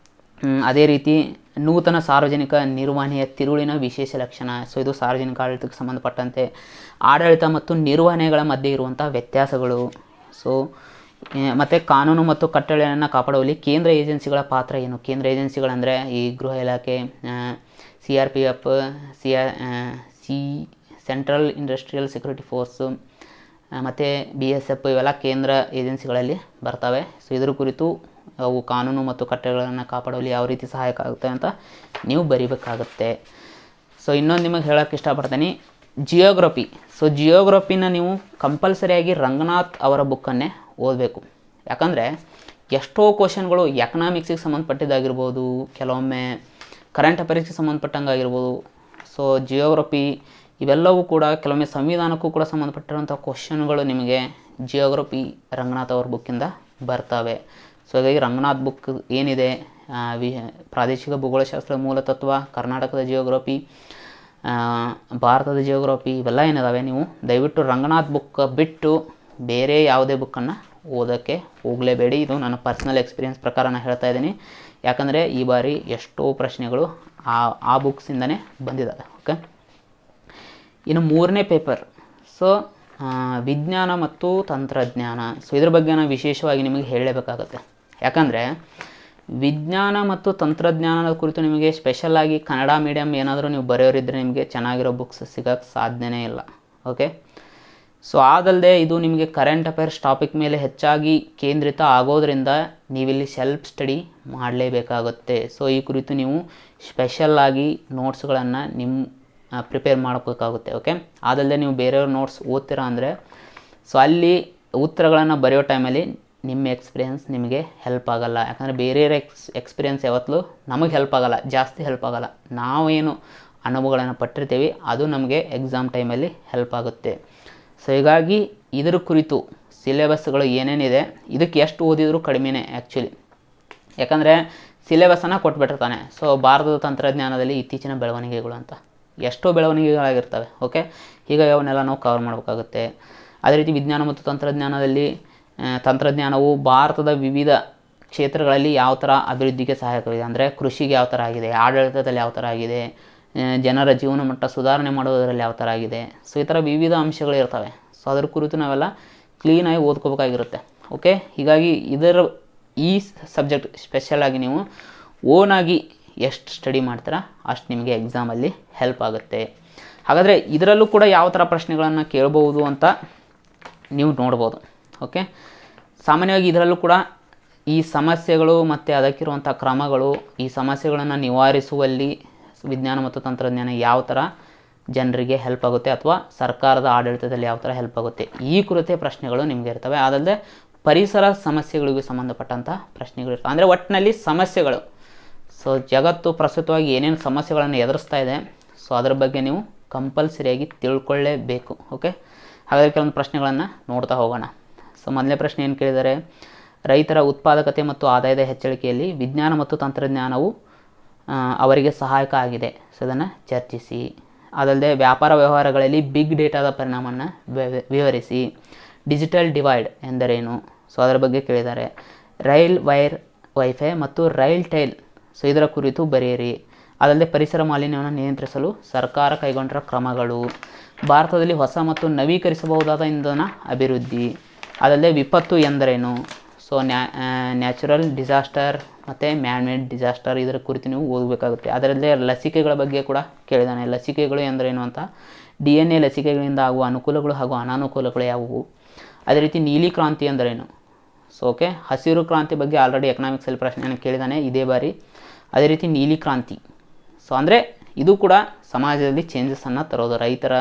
ಅದೇ ರೀತಿ ನೂತನ ಸಾರ್ವಜನಿಕ ನಿರ್ವಹಣೆಯ ತಿರುಳಿನ ವಿಶೇಷ ಲಕ್ಷಣ. ಸೊ ಇದು ಸಾರ್ವಜನಿಕ ಆಡಳಿತಕ್ಕೆ ಸಂಬಂಧಪಟ್ಟಂತೆ ಆಡಳಿತ ಮತ್ತು ನಿರ್ವಹಣೆಗಳ ಮಧ್ಯೆ ಇರುವಂಥ ವ್ಯತ್ಯಾಸಗಳು. ಸೊ ಮತ್ತು ಕಾನೂನು ಮತ್ತು ಕಟ್ಟಳೆಯನ್ನು ಕಾಪಾಡುವಲ್ಲಿ ಕೇಂದ್ರ ಏಜೆನ್ಸಿಗಳ ಪಾತ್ರ ಏನು. ಕೇಂದ್ರ ಏಜೆನ್ಸಿಗಳಂದರೆ ಈ ಗೃಹ ಇಲಾಖೆ, CRPF, central industrial security force ಮತ್ತು BSF ಇವೆಲ್ಲ ಕೇಂದ್ರ ಏಜೆನ್ಸಿಗಳಲ್ಲಿ ಬರ್ತವೆ. ಸೊ ಇದರ ಕುರಿತು ಅವು ಕಾನೂನು ಮತ್ತು ಕಟ್ಟಳೆಗಳನ್ನು ಕಾಪಾಡುವಲ್ಲಿ ಯಾವ ರೀತಿ ಸಹಾಯಕ ಆಗುತ್ತೆ ಅಂತ ನೀವು ಬರೀಬೇಕಾಗುತ್ತೆ. ಸೊ ಇನ್ನೊಂದು ನಿಮಗೆ ಹೇಳೋಕ್ಕೆ ಇಷ್ಟಪಡ್ತೀನಿ, ಜಿಯೋಗ್ರಫಿ. ಸೊ ಜಿಯೋಗ್ರಫಿನ ನೀವು ಕಂಪಲ್ಸರಿಯಾಗಿ ರಂಗನಾಥ್ ಅವರ ಬುಕ್ಕನ್ನೇ ಓದಬೇಕು. ಯಾಕಂದರೆ ಎಷ್ಟೋ ಕ್ವಶನ್ಗಳು ಎಕನಾಮಿಕ್ಸಿಗೆ ಸಂಬಂಧಪಟ್ಟಿದ್ದಾಗಿರ್ಬೋದು, ಕೆಲವೊಮ್ಮೆ ಕರೆಂಟ್ ಅಫೇರ್ಸ್ಗೆ ಸಂಬಂಧಪಟ್ಟಂಗಾಗಿರ್ಬೋದು. ಸೊ ಜಿಯೋಗ್ರಫಿ ಇವೆಲ್ಲವೂ ಕೂಡ ಕೆಲವೊಮ್ಮೆ ಸಂವಿಧಾನಕ್ಕೂ ಕೂಡ ಸಂಬಂಧಪಟ್ಟಿರುವಂಥ ಕ್ವಶನ್ಗಳು ನಿಮಗೆ ಜಿಯೋಗ್ರಫಿ ರಂಗನಾಥ್ ಅವ್ರ ಬುಕ್ಕಿಂದ ಬರ್ತವೆ. ಸೊ ಹಾಗಾಗಿ ರಂಗನಾಥ್ ಬುಕ್ ಏನಿದೆ, ಪ್ರಾದೇಶಿಕ ಭೂಗೋಳಶಾಸ್ತ್ರದ ಮೂಲತತ್ವ, ಕರ್ನಾಟಕದ ಜಿಯೋಗ್ರಫಿ, ಭಾರತದ ಜಿಯೋಗ್ರಫಿ ಇವೆಲ್ಲ ಏನಿದಾವೆ, ನೀವು ದಯವಿಟ್ಟು ರಂಗನಾಥ್ ಬುಕ್ ಬಿಟ್ಟು ಬೇರೆ ಯಾವುದೇ ಬುಕ್ಕನ್ನು ಓದೋಕ್ಕೆ ಹೋಗಲೇಬೇಡಿ. ಇದು ನನ್ನ ಪರ್ಸ್ನಲ್ ಎಕ್ಸ್ಪೀರಿಯನ್ಸ್ ಪ್ರಕಾರ ನಾನು ಹೇಳ್ತಾ ಇದ್ದೀನಿ. ಯಾಕಂದರೆ ಈ ಬಾರಿ ಎಷ್ಟೋ ಪ್ರಶ್ನೆಗಳು ಆ ಬುಕ್ಸಿಂದನೇ ಬಂದಿದ್ದಾವೆ. ಓಕೆ, ಇನ್ನು ಮೂರನೇ ಪೇಪರ್. ಸೊ ವಿಜ್ಞಾನ ಮತ್ತು ತಂತ್ರಜ್ಞಾನ. ಸೊ ಇದ್ರ ಬಗ್ಗೆ ನಾನು ವಿಶೇಷವಾಗಿ ನಿಮಗೆ ಹೇಳಲೇಬೇಕಾಗತ್ತೆ. ಯಾಕಂದರೆ ವಿಜ್ಞಾನ ಮತ್ತು ತಂತ್ರಜ್ಞಾನದ ಕುರಿತು ನಿಮಗೆ ಸ್ಪೆಷಲಾಗಿ ಕನ್ನಡ ಮೀಡಿಯಮ್ ಏನಾದರೂ ನೀವು ಬರೆಯೋರಿದ್ದರೆ ನಿಮಗೆ ಚೆನ್ನಾಗಿರೋ ಬುಕ್ಸ್ ಸಿಗೋಕ್ಕೆ ಸಾಧ್ಯನೇ ಇಲ್ಲ. ಓಕೆ, ಸೊ ಅದಲ್ಲದೆ ಇದು ನಿಮಗೆ ಕರೆಂಟ್ ಅಫೇರ್ಸ್ ಟಾಪಿಕ್ ಮೇಲೆ ಹೆಚ್ಚಾಗಿ ಕೇಂದ್ರಿತ ಆಗೋದ್ರಿಂದ ನೀವಿಲ್ಲಿ ಸೆಲ್ಫ್ ಸ್ಟಡಿ ಮಾಡಲೇಬೇಕಾಗುತ್ತೆ. ಸೊ ಈ ಕುರಿತು ನೀವು ಸ್ಪೆಷಲ್ಲಾಗಿ ನೋಟ್ಸ್ಗಳನ್ನು ಪ್ರಿಪೇರ್ ಮಾಡಬೇಕಾಗುತ್ತೆ. ಓಕೆ, ಅದಲ್ಲದೆ ನೀವು ಬೇರೆಯವ್ರ ನೋಟ್ಸ್ ಓದ್ತೀರಾ ಅಂದರೆ ಸೊ ಅಲ್ಲಿ ಉತ್ತರಗಳನ್ನು ಬರೆಯೋ ಟೈಮಲ್ಲಿ ನಿಮ್ಮ ಎಕ್ಸ್ಪೀರಿಯೆನ್ಸ್ ನಿಮಗೆ ಹೆಲ್ಪ್ ಆಗೋಲ್ಲ. ಯಾಕಂದರೆ ಬೇರೆಯವ್ರ ಎಕ್ಸ್ಪೀರಿಯೆನ್ಸ್ ಯಾವತ್ತೂ ನಮಗೆ ಹೆಲ್ಪ್ ಆಗೋಲ್ಲ, ಜಾಸ್ತಿ ಹೆಲ್ಪ್ ಆಗೋಲ್ಲ. ನಾವೇನು ಅನುಭವಗಳನ್ನು ಪಟ್ಟಿರ್ತೀವಿ ಅದು ನಮಗೆ ಎಕ್ಸಾಮ್ ಟೈಮಲ್ಲಿ ಹೆಲ್ಪ್ ಆಗುತ್ತೆ. ಸೊ ಹೀಗಾಗಿ ಇದರ ಕುರಿತು ಸಿಲೆಬಸ್ಗಳು ಏನೇನಿದೆ ಇದಕ್ಕೆ ಎಷ್ಟು ಓದಿದರೂ ಕಡಿಮೆನೇ ಆ್ಯಕ್ಚುಲಿ. ಯಾಕಂದರೆ ಸಿಲೆಬಸ್ಸನ್ನು ಕೊಟ್ಬಿಟ್ಟಿರ್ತಾನೆ. ಸೊ ಭಾರತದ ತಂತ್ರಜ್ಞಾನದಲ್ಲಿ ಇತ್ತೀಚಿನ ಬೆಳವಣಿಗೆಗಳು ಅಂತ ಎಷ್ಟೋ ಬೆಳವಣಿಗೆಗಳಾಗಿರ್ತವೆ. ಓಕೆ, ಹೀಗಾಗಿ ಅವನ್ನೆಲ್ಲ ನಾವು ಕವರ್ ಮಾಡಬೇಕಾಗುತ್ತೆ. ಅದೇ ರೀತಿ ವಿಜ್ಞಾನ ಮತ್ತು ತಂತ್ರಜ್ಞಾನವು ಭಾರತದ ವಿವಿಧ ಕ್ಷೇತ್ರಗಳಲ್ಲಿ ಯಾವ ಥರ ಅಭಿವೃದ್ಧಿಗೆ ಸಹಾಯಕವಿದೆ, ಅಂದರೆ ಕೃಷಿಗೆ ಯಾವ ಥರ ಆಗಿದೆ, ಆಡಳಿತದಲ್ಲಿ ಯಾವ ಥರ ಆಗಿದೆ, ಜನರ ಜೀವನ ಮಟ್ಟ ಸುಧಾರಣೆ ಮಾಡೋದರಲ್ಲಿ ಯಾವ ಥರ ಆಗಿದೆ. ಸೊ ಈ ಥರ ವಿವಿಧ ಅಂಶಗಳು ಇರ್ತವೆ. ಸೊ ಅದ್ರ ಕುರಿತು ನಾವೆಲ್ಲ ಕ್ಲೀನಾಗಿ ಓದ್ಕೋಬೇಕಾಗಿರುತ್ತೆ. ಓಕೆ, ಹೀಗಾಗಿ ಈ ಸಬ್ಜೆಕ್ಟ್ ಸ್ಪೆಷಲಾಗಿ ನೀವು ಓನಾಗಿ ಎಷ್ಟು ಸ್ಟಡಿ ಮಾಡ್ತೀರಾ ಅಷ್ಟು ನಿಮಗೆ ಎಕ್ಸಾಮಲ್ಲಿ ಹೆಲ್ಪ್ ಆಗುತ್ತೆ. ಹಾಗಾದರೆ ಇದರಲ್ಲೂ ಕೂಡ ಯಾವ ಥರ ಪ್ರಶ್ನೆಗಳನ್ನು ಕೇಳ್ಬೋದು ಅಂತ ನೀವು ನೋಡ್ಬೋದು. ಓಕೆ, ಸಾಮಾನ್ಯವಾಗಿ ಇದರಲ್ಲೂ ಕೂಡ ಈ ಸಮಸ್ಯೆಗಳು ಮತ್ತು ಅದಕ್ಕಿರುವಂಥ ಕ್ರಮಗಳು, ಈ ಸಮಸ್ಯೆಗಳನ್ನು ನಿವಾರಿಸುವಲ್ಲಿ ವಿಜ್ಞಾನ ಮತ್ತು ತಂತ್ರಜ್ಞಾನ ಯಾವ ಥರ ಜನರಿಗೆ ಹೆಲ್ಪ್ ಆಗುತ್ತೆ ಅಥವಾ ಸರ್ಕಾರದ ಆಡಳಿತದಲ್ಲಿ ಯಾವ ಥರ ಹೆಲ್ಪ್ ಆಗುತ್ತೆ, ಈ ಕುರಿತೇ ಪ್ರಶ್ನೆಗಳು ನಿಮಗೆ ಇರ್ತವೆ. ಅದಲ್ಲದೆ ಪರಿಸರ ಸಮಸ್ಯೆಗಳಿಗೂ ಸಂಬಂಧಪಟ್ಟಂಥ ಪ್ರಶ್ನೆಗಳು ಇರ್ತವೆ. ಅಂದರೆ ಒಟ್ಟಿನಲ್ಲಿ ಸಮಸ್ಯೆಗಳು. ಸೊ ಜಗತ್ತು ಪ್ರಸ್ತುತವಾಗಿ ಏನೇನು ಸಮಸ್ಯೆಗಳನ್ನು ಎದುರಿಸ್ತಾ ಇದೆ, ಸೊ ಅದರ ಬಗ್ಗೆ ನೀವು ಕಂಪಲ್ಸರಿಯಾಗಿ ತಿಳ್ಕೊಳ್ಳೇಬೇಕು. ಓಕೆ, ಹಾಗಾದರೆ ಕೆಲವೊಂದು ಪ್ರಶ್ನೆಗಳನ್ನು ನೋಡ್ತಾ ಹೋಗೋಣ. ಸೊ ಮೊದಲನೇ ಪ್ರಶ್ನೆ ಏನು ಕೇಳಿದರೆ, ರೈತರ ಉತ್ಪಾದಕತೆ ಮತ್ತು ಆದಾಯದ ಹೆಚ್ಚಳಿಕೆಯಲ್ಲಿ ವಿಜ್ಞಾನ ಮತ್ತು ತಂತ್ರಜ್ಞಾನವು ಅವರಿಗೆ ಸಹಾಯಕ ಆಗಿದೆ. ಸೊ ಅದನ್ನು ಚರ್ಚಿಸಿ. ಅದಲ್ಲದೆ ವ್ಯಾಪಾರ ವ್ಯವಹಾರಗಳಲ್ಲಿ ಬಿಗ್ ಡೇಟಾದ ಪರಿಣಾಮವನ್ನು ವಿವರಿಸಿ. ಡಿಜಿಟಲ್ ಡಿವೈಡ್ ಎಂದರೇನು, ಸೊ ಅದರ ಬಗ್ಗೆ ಕೇಳಿದ್ದಾರೆ. ರೈಲ್ ವೈರ್ ವೈಫೈ ಮತ್ತು ರೈಲ್ ಟೈಲ್, ಸೊ ಇದರ ಕುರಿತು ಬರೆಯಿರಿ. ಅದಲ್ಲದೆ ಪರಿಸರ ಮಾಲಿನ್ಯವನ್ನು ನಿಯಂತ್ರಿಸಲು ಸರ್ಕಾರ ಕೈಗೊಂಡಿರುವ ಕ್ರಮಗಳು. ಭಾರತದಲ್ಲಿ ಹೊಸ ಮತ್ತು ನವೀಕರಿಸಬಹುದಾದ ಇಂಧನ ಅಭಿವೃದ್ಧಿ. ಅದಲ್ಲದೆ ವಿಪತ್ತು ಎಂದರೇನು, ಸೊ ನ್ಯಾಚುರಲ್ ಡಿಸಾಸ್ಟರ್ ಮತ್ತು ಮ್ಯಾನ್ಮೇಡ್ ಡಿಸಾಸ್ಟರ್, ಇದರ ಕುರಿತು ನೀವು ಓದಬೇಕಾಗುತ್ತೆ. ಅದರಲ್ಲದೆ ಲಸಿಕೆಗಳ ಬಗ್ಗೆ ಕೂಡ ಕೇಳಿದಾನೆ. ಲಸಿಕೆಗಳು ಎಂದರೇನು ಅಂತ, DNA ಲಸಿಕೆಗಳಿಂದ ಆಗುವ ಅನುಕೂಲಗಳು ಹಾಗೂ ಅನಾನುಕೂಲಗಳು ಯಾವುವು. ಅದೇ ರೀತಿ ನೀಲಿ ಕ್ರಾಂತಿ ಎಂದರೇನು, ಸೊ ಓಕೆ, ಹಸಿರು ಕ್ರಾಂತಿ ಬಗ್ಗೆ ಆಲ್ರೆಡಿ ಎಕನಾಮಿಕ್ಸಲ್ಲಿ ಪ್ರಶ್ನೆಯನ್ನು ಕೇಳಿದ್ದಾನೆ ಇದೇ ಬಾರಿ. ಅದೇ ರೀತಿ ನೀಲಿ ಕ್ರಾಂತಿ. ಸೊ ಅಂದರೆ ಇದು ಕೂಡ ಸಮಾಜದಲ್ಲಿ ಚೇಂಜಸನ್ನು ತರೋದು, ರೈತರ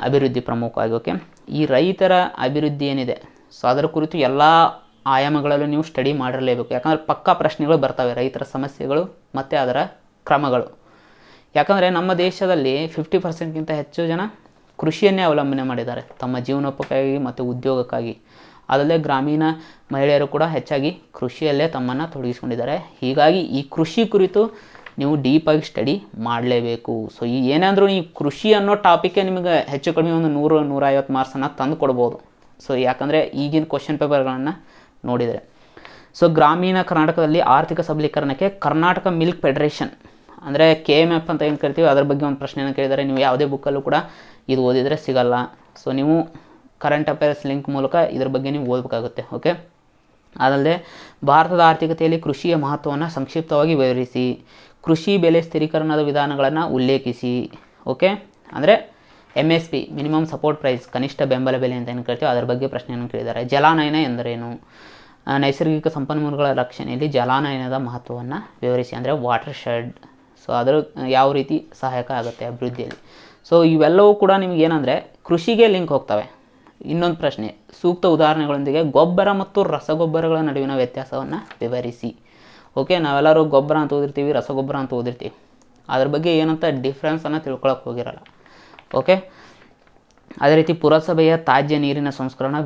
ಅಭಿವೃದ್ಧಿ ಪ್ರಮುಖವಾಗಿ. ಓಕೆ, ಈ ರೈತರ ಅಭಿವೃದ್ಧಿ ಏನಿದೆ ಸೊ ಅದರ ಕುರಿತು ಎಲ್ಲ ಆಯಾಮಗಳಲ್ಲೂ ನೀವು ಸ್ಟಡಿ ಮಾಡಿರಲೇಬೇಕು. ಯಾಕಂದರೆ ಪಕ್ಕಾ ಪ್ರಶ್ನೆಗಳು ಬರ್ತವೆ, ರೈತರ ಸಮಸ್ಯೆಗಳು ಮತ್ತು ಅದರ ಕ್ರಮಗಳು. ಯಾಕಂದರೆ ನಮ್ಮ ದೇಶದಲ್ಲಿ 50%ಗಿಂತ ಹೆಚ್ಚು ಜನ ಕೃಷಿಯನ್ನೇ ಅವಲಂಬನೆ ಮಾಡಿದ್ದಾರೆ ತಮ್ಮ ಜೀವನೋಪಾಯಕ್ಕಾಗಿ ಮತ್ತು ಉದ್ಯೋಗಕ್ಕಾಗಿ. ಅದಲ್ಲದೆ ಗ್ರಾಮೀಣ ಮಹಿಳೆಯರು ಕೂಡ ಹೆಚ್ಚಾಗಿ ಕೃಷಿಯಲ್ಲೇ ತಮ್ಮನ್ನು ತೊಡಗಿಸ್ಕೊಂಡಿದ್ದಾರೆ. ಹೀಗಾಗಿ ಈ ಕೃಷಿ ಕುರಿತು ನೀವು ಡೀಪಾಗಿ ಸ್ಟಡಿ ಮಾಡಲೇಬೇಕು. ಸೊ ಈ ಏನಾದರೂ ಈ ಕೃಷಿ ಅನ್ನೋ ಟಾಪಿಕ್ಕೆ ನಿಮಗೆ ಹೆಚ್ಚು ಕಡಿಮೆ ಒಂದು 100-150 ಮಾರ್ಕ್ಸನ್ನು ತಂದು ಕೊಡ್ಬೋದು. ಸೊ ಯಾಕಂದರೆ ಈಗಿನ ಕ್ವಶನ್ ಪೇಪರ್ಗಳನ್ನು ನೋಡಿದರೆ. ಸೊ ಗ್ರಾಮೀಣ ಕರ್ನಾಟಕದಲ್ಲಿ ಆರ್ಥಿಕ ಸಬಲೀಕರಣಕ್ಕೆ ಕರ್ನಾಟಕ ಮಿಲ್ಕ್ ಫೆಡರೇಷನ್ ಅಂದರೆ KMF ಅಂತ ಏನು ಕರಿತೀವಿ ಅದರ ಬಗ್ಗೆ ಒಂದು ಪ್ರಶ್ನೆಯನ್ನು ಕೇಳಿದ್ದಾರೆ. ನೀವು ಯಾವುದೇ ಬುಕ್ಕಲ್ಲೂ ಕೂಡ ಇದು ಓದಿದರೆ ಸಿಗಲ್ಲ. ಸೊ ನೀವು ಕರೆಂಟ್ ಅಫೇರ್ಸ್ ಲಿಂಕ್ ಮೂಲಕ ಇದ್ರ ಬಗ್ಗೆ ನೀವು ಓದಬೇಕಾಗುತ್ತೆ. ಓಕೆ, ಅದಲ್ಲದೆ ಭಾರತದ ಆರ್ಥಿಕತೆಯಲ್ಲಿ ಕೃಷಿಯ ಮಹತ್ವವನ್ನು ಸಂಕ್ಷಿಪ್ತವಾಗಿ ವಿವರಿಸಿ, ಕೃಷಿ ಬೆಲೆ ಸ್ಥಿರೀಕರಣದ ವಿಧಾನಗಳನ್ನು ಉಲ್ಲೇಖಿಸಿ. ಓಕೆ, ಅಂದರೆ MSP ಮಿನಿಮಮ್ ಸಪೋರ್ಟ್ ಪ್ರೈಸ್, ಕನಿಷ್ಠ ಬೆಂಬಲ ಬೆಲೆ ಅಂತ ಏನು ಕರಿತೀವಿ ಅದರ ಬಗ್ಗೆ ಪ್ರಶ್ನೆಯನ್ನು ಕೇಳಿದ್ದಾರೆ. ಜಲಾನಯನ ಎಂದರೇನು, ನೈಸರ್ಗಿಕ ಸಂಪನ್ಮೂಲಗಳ ರಕ್ಷಣೆಯಲ್ಲಿ ಜಲಾನಯನದ ಮಹತ್ವವನ್ನು ವಿವರಿಸಿ, ಅಂದರೆ ವಾಟರ್ ಶೆಡ್. ಸೊ ಅದರ ಯಾವ ರೀತಿ ಸಹಾಯಕ ಆಗುತ್ತೆ ಅಭಿವೃದ್ಧಿಯಲ್ಲಿ. ಸೊ ಇವೆಲ್ಲವೂ ಕೂಡ ನಿಮ್ಗೆ ಏನಂದರೆ ಕೃಷಿಗೆ ಲಿಂಕ್ ಹೋಗ್ತವೆ. ಇನ್ನೊಂದು ಪ್ರಶ್ನೆ, ಸೂಕ್ತ ಉದಾಹರಣೆಗಳೊಂದಿಗೆ ಗೊಬ್ಬರ ಮತ್ತು ರಸಗೊಬ್ಬರಗಳ ನಡುವಿನ ವ್ಯತ್ಯಾಸವನ್ನು ವಿವರಿಸಿ. ಓಕೆ, ನಾವೆಲ್ಲರೂ ಗೊಬ್ಬರ ಅಂತ ಓದಿರ್ತೀವಿ, ರಸಗೊಬ್ಬರ ಅಂತ ಓದಿರ್ತೀವಿ, ಅದ್ರ ಬಗ್ಗೆ ಏನಂತ ಡಿಫ್ರೆನ್ಸನ್ನು ತಿಳ್ಕೊಳಕ್ಕೆ ಹೋಗಿರಲ್ಲ. ಓಕೆ, ಅದೇ ರೀತಿ ಪುರಸಭೆಯ ತ್ಯಾಜ್ಯ ನೀರಿನ ಸಂಸ್ಕರಣಾ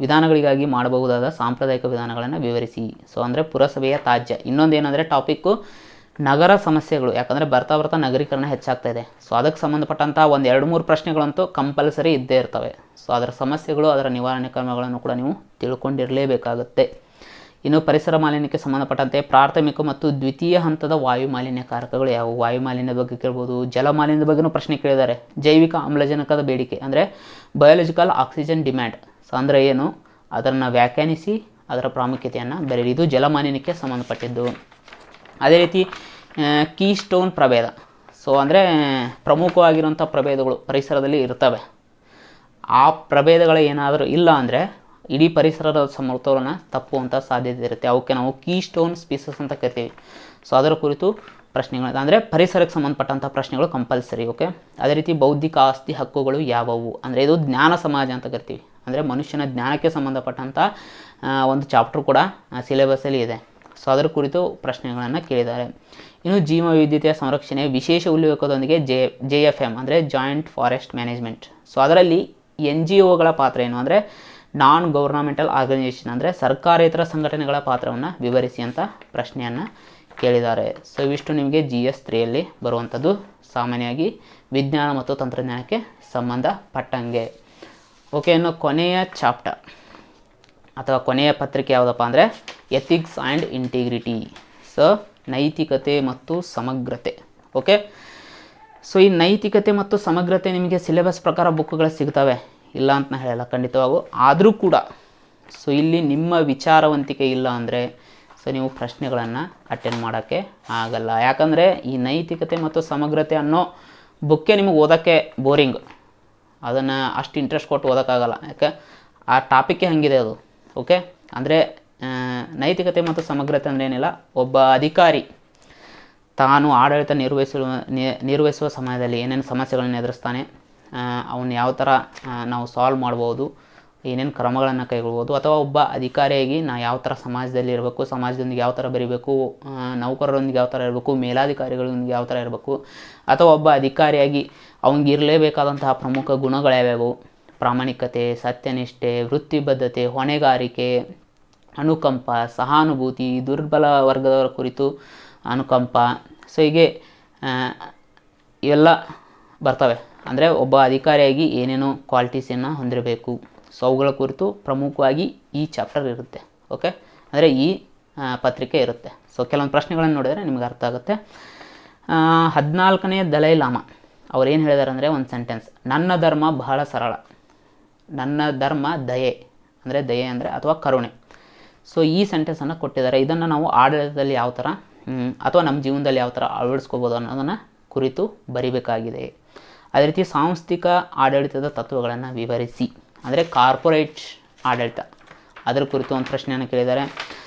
ವಿಧಾನಗಳಿಗಾಗಿ ಮಾಡಬಹುದಾದ ಸಾಂಪ್ರದಾಯಿಕ ವಿಧಾನಗಳನ್ನು ವಿವರಿಸಿ. ಸೊ ಅಂದರೆ ಪುರಸಭೆಯ ತ್ಯಾಜ್ಯ. ಇನ್ನೊಂದೇನೆಂದರೆ ಟಾಪಿಕ್ಕು ನಗರ ಸಮಸ್ಯೆಗಳು. ಯಾಕಂದರೆ ಬರ್ತಾ ಬರ್ತಾ ನಗರೀಕರಣ ಹೆಚ್ಚಾಗ್ತಾ ಇದೆ. ಸೊ ಅದಕ್ಕೆ ಸಂಬಂಧಪಟ್ಟಂಥ ಒಂದು 2-3 ಪ್ರಶ್ನೆಗಳಂತೂ ಕಂಪಲ್ಸರಿ ಇದ್ದೇ ಇರ್ತವೆ. ಸೊ ಅದರ ಸಮಸ್ಯೆಗಳು, ಅದರ ನಿವಾರಣೆ ಕ್ರಮಗಳನ್ನು ಕೂಡ ನೀವು ತಿಳ್ಕೊಂಡಿರಲೇಬೇಕಾಗುತ್ತೆ. ಇನ್ನು ಪರಿಸರ ಮಾಲಿನ್ಯಕ್ಕೆ ಸಂಬಂಧಪಟ್ಟಂತೆ ಪ್ರಾಥಮಿಕ ಮತ್ತು ದ್ವಿತೀಯ ಹಂತದ ವಾಯು ಮಾಲಿನ್ಯಕಾರಕಗಳು ಯಾವುವು, ವಾಯು ಮಾಲಿನ್ಯದ ಬಗ್ಗೆ ಕೇಳ್ಬೋದು. ಜಲ ಮಾಲಿನ್ಯದ ಬಗ್ಗೆನೂ ಪ್ರಶ್ನೆ ಕೇಳಿದ್ದಾರೆ. ಜೈವಿಕ ಆಮ್ಲಜನಕದ ಬೇಡಿಕೆ ಅಂದರೆ ಬಯೋಲಜಿಕಲ್ ಆಕ್ಸಿಜನ್ ಡಿಮ್ಯಾಂಡ್. ಸೊ ಅಂದರೆ ಏನು, ಅದನ್ನು ವ್ಯಾಖ್ಯಾನಿಸಿ ಅದರ ಪ್ರಾಮುಖ್ಯತೆಯನ್ನು ಬರೀರಿ. ಇದು ಜಲ ಮಾಲಿನ್ಯಕ್ಕೆ ಸಂಬಂಧಪಟ್ಟಿದ್ದು. ಅದೇ ರೀತಿ ಕೀ ಸ್ಟೋನ್ ಪ್ರಭೇದ. ಸೊ ಅಂದರೆ ಪ್ರಮುಖವಾಗಿರುವಂಥ ಪ್ರಭೇದಗಳು ಪರಿಸರದಲ್ಲಿ ಇರ್ತವೆ. ಆ ಪ್ರಭೇದಗಳು ಏನಾದರೂ ಇಲ್ಲ ಅಂದರೆ ಇಡೀ ಪರಿಸರದ ಸಮತೋಲನ ತಪ್ಪುವಂಥ ಸಾಧ್ಯತೆ ಇರುತ್ತೆ. ಅವಕ್ಕೆ ನಾವು ಕೀ ಸ್ಟೋನ್ ಸ್ಪೀಸಸ್ ಅಂತ ಕರಿತೀವಿ. ಸೊ ಅದರ ಕುರಿತು ಪ್ರಶ್ನೆಗಳು ಅಂದರೆ ಪರಿಸರಕ್ಕೆ ಸಂಬಂಧಪಟ್ಟಂಥ ಪ್ರಶ್ನೆಗಳು ಕಂಪಲ್ಸರಿ. ಓಕೆ, ಅದೇ ರೀತಿ ಬೌದ್ಧಿಕ ಆಸ್ತಿ ಹಕ್ಕುಗಳು ಯಾವುವು ಅಂದರೆ ಇದು ಜ್ಞಾನ ಸಮಾಜ ಅಂತ ಕರಿತೀವಿ. ಅಂದರೆ ಮನುಷ್ಯನ ಜ್ಞಾನಕ್ಕೆ ಸಂಬಂಧಪಟ್ಟಂಥ ಒಂದು ಚಾಪ್ಟರ್ ಕೂಡ ಸಿಲೆಬಸ್ಸಲ್ಲಿ ಇದೆ. ಸೊ ಅದರ ಕುರಿತು ಪ್ರಶ್ನೆಗಳನ್ನು ಕೇಳಿದ್ದಾರೆ. ಇನ್ನು ಜೀವ ವೈವಿಧ್ಯತೆಯ ಸಂರಕ್ಷಣೆ ವಿಶೇಷ ಉಲ್ಲೇಖದೊಂದಿಗೆ JFM ಅಂದರೆ ಜಾಯಿಂಟ್ ಫಾರೆಸ್ಟ್ ಮ್ಯಾನೇಜ್ಮೆಂಟ್. ಸೊ ಅದರಲ್ಲಿ NGOಗಳ ಪಾತ್ರ ಏನು ಅಂದರೆ ನಾನ್ ಗವರ್ನಮೆಂಟಲ್ ಆರ್ಗನೈಸೇಷನ್ ಅಂದರೆ ಸರ್ಕಾರೇತರ ಸಂಘಟನೆಗಳ ಪಾತ್ರವನ್ನು ವಿವರಿಸಿ ಅಂತ ಪ್ರಶ್ನೆಯನ್ನು ಕೇಳಿದ್ದಾರೆ. ಸೊ ಇವಿಷ್ಟು ನಿಮಗೆ GS 3ಯಲ್ಲಿ ಬರುವಂಥದ್ದು, ಸಾಮಾನ್ಯವಾಗಿ ವಿಜ್ಞಾನ ಮತ್ತು ತಂತ್ರಜ್ಞಾನಕ್ಕೆ ಸಂಬಂಧಪಟ್ಟಂಗೆ. ಓಕೆ, ಇನ್ನು ಕೊನೆಯ ಚಾಪ್ಟರ್ ಅಥವಾ ಕೊನೆಯ ಪತ್ರಿಕೆ ಯಾವುದಪ್ಪ ಅಂದರೆ ಎಥಿಕ್ಸ್ ಆ್ಯಂಡ್ ಇಂಟಿಗ್ರಿಟಿ. ಸೊ ನೈತಿಕತೆ ಮತ್ತು ಸಮಗ್ರತೆ. ಓಕೆ, ಸೊ ಈ ನೈತಿಕತೆ ಮತ್ತು ಸಮಗ್ರತೆ ನಿಮಗೆ ಸಿಲೆಬಸ್ ಪ್ರಕಾರ ಬುಕ್ಗಳು ಸಿಗ್ತವೆ, ಇಲ್ಲ ಅಂತ ನಾನು ಹೇಳಲ್ಲ ಖಂಡಿತವಾಗೂ. ಆದರೂ ಕೂಡ ಸೊ ಇಲ್ಲಿ ನಿಮ್ಮ ವಿಚಾರವಂತಿಕೆ ಇಲ್ಲ ಅಂದರೆ ಸೊ ನೀವು ಪ್ರಶ್ನೆಗಳನ್ನು ಅಟೆಂಡ್ ಮಾಡೋಕ್ಕೆ ಆಗಲ್ಲ. ಯಾಕಂದರೆ ಈ ನೈತಿಕತೆ ಮತ್ತು ಸಮಗ್ರತೆ ಅನ್ನೋ ಬುಕ್ಕೇ ನಿಮಗೆ ಓದೋಕ್ಕೆ ಬೋರಿಂಗ್. ಅದನ್ನು ಅಷ್ಟು ಇಂಟ್ರೆಸ್ಟ್ ಕೊಟ್ಟು ಓದೋಕ್ಕಾಗಲ್ಲ, ಯಾಕೆ ಆ ಟಾಪಿಕ್ಕೇ ಹಾಗಿದೆ ಅದು. ಓಕೆ, ಅಂದರೆ ನೈತಿಕತೆ ಮತ್ತು ಸಮಗ್ರತೆ ಅಂದರೆ ಏನಿಲ್ಲ, ಒಬ್ಬ ಅಧಿಕಾರಿ ತಾನು ಆಡಳಿತ ನಿರ್ವಹಿಸುವ ಸಮಯದಲ್ಲಿ ಏನೇನು ಸಮಸ್ಯೆಗಳನ್ನು ಎದುರಿಸ್ತಾನೆ, ಅವನು ಯಾವ ಥರ ನಾವು ಸಾಲ್ವ್ ಮಾಡ್ಬೋದು, ಏನೇನು ಕ್ರಮಗಳನ್ನು ಕೈಗೊಳ್ಬೋದು, ಅಥವಾ ಒಬ್ಬ ಅಧಿಕಾರಿಯಾಗಿ ನಾವು ಯಾವ ಥರ ಸಮಾಜದಲ್ಲಿ ಇರಬೇಕು, ಸಮಾಜದೊಂದಿಗೆ ಯಾವ ಥರ ಬೆರಿಬೇಕು, ನೌಕರರೊಂದಿಗೆ ಯಾವ ಥರ ಇರಬೇಕು, ಮೇಲಾಧಿಕಾರಿಗಳೊಂದಿಗೆ ಯಾವ ಥರ ಇರಬೇಕು, ಅಥವಾ ಒಬ್ಬ ಅಧಿಕಾರಿಯಾಗಿ ಅವನಿಗೆ ಇರಲೇಬೇಕಾದಂತಹ ಪ್ರಮುಖ ಗುಣಗಳ್ಯಾವ್ಯಾವು, ಪ್ರಾಮಾಣಿಕತೆ, ಸತ್ಯನಿಷ್ಠೆ, ವೃತ್ತಿಬದ್ಧತೆ, ಹೊಣೆಗಾರಿಕೆ, ಅನುಕಂಪ, ಸಹಾನುಭೂತಿ, ದುರ್ಬಲ ವರ್ಗದವರ ಕುರಿತು ಅನುಕಂಪ. ಸೊ ಹೀಗೆ ಇವೆಲ್ಲ ಬರ್ತವೆ. ಅಂದರೆ ಒಬ್ಬ ಅಧಿಕಾರಿಯಾಗಿ ಏನೇನೋ ಕ್ವಾಲಿಟೀಸನ್ನು ಹೊಂದಿರಬೇಕು. ಸೊ ಅವುಗಳ ಕುರಿತು ಪ್ರಮುಖವಾಗಿ ಈ ಚಾಪ್ಟರ್ ಇರುತ್ತೆ. ಓಕೆ, ಅಂದರೆ ಈ ಪತ್ರಿಕೆ ಇರುತ್ತೆ. ಸೊ ಕೆಲವೊಂದು ಪ್ರಶ್ನೆಗಳನ್ನು ನೋಡಿದರೆ ನಿಮಗೆ ಅರ್ಥ ಆಗುತ್ತೆ. 14ನೇ ದಲೈ ಲಾಮಾ ಅವ್ರು ಏನು ಹೇಳಿದಾರೆ ಅಂದರೆ ಒಂದು ಸೆಂಟೆನ್ಸ್, ನನ್ನ ಧರ್ಮ ಬಹಳ ಸರಳ, ನನ್ನ ಧರ್ಮ ದಯೆ ಅಂದರೆ ದಯೆ ಅಂದರೆ ಅಥವಾ ಕರುಣೆ. ಸೊ ಈ ಸೆಂಟೆನ್ಸನ್ನು ಕೊಟ್ಟಿದ್ದಾರೆ. ಇದನ್ನು ನಾವು ಆಡಳಿತದಲ್ಲಿ ಯಾವ ಥರ ಅಥವಾ ನಮ್ಮ ಜೀವನದಲ್ಲಿ ಯಾವ ಥರ ಅಳವಡಿಸ್ಕೋಬೋದು ಅನ್ನೋದನ್ನು ಕುರಿತು ಬರಿಬೇಕಾಗಿದೆ. ಅದೇ ರೀತಿ ಸಾಂಸ್ಥಿಕ ಆಡಳಿತದ ತತ್ವಗಳನ್ನು ವಿವರಿಸಿ, ಅಂದರೆ ಕಾರ್ಪೊರೇಟ್ ಆಡಳಿತ ಅದರ ಕುರಿತು ಒಂದು ಪ್ರಶ್ನೆಯನ್ನು ಕೇಳಿದ್ದಾರೆ.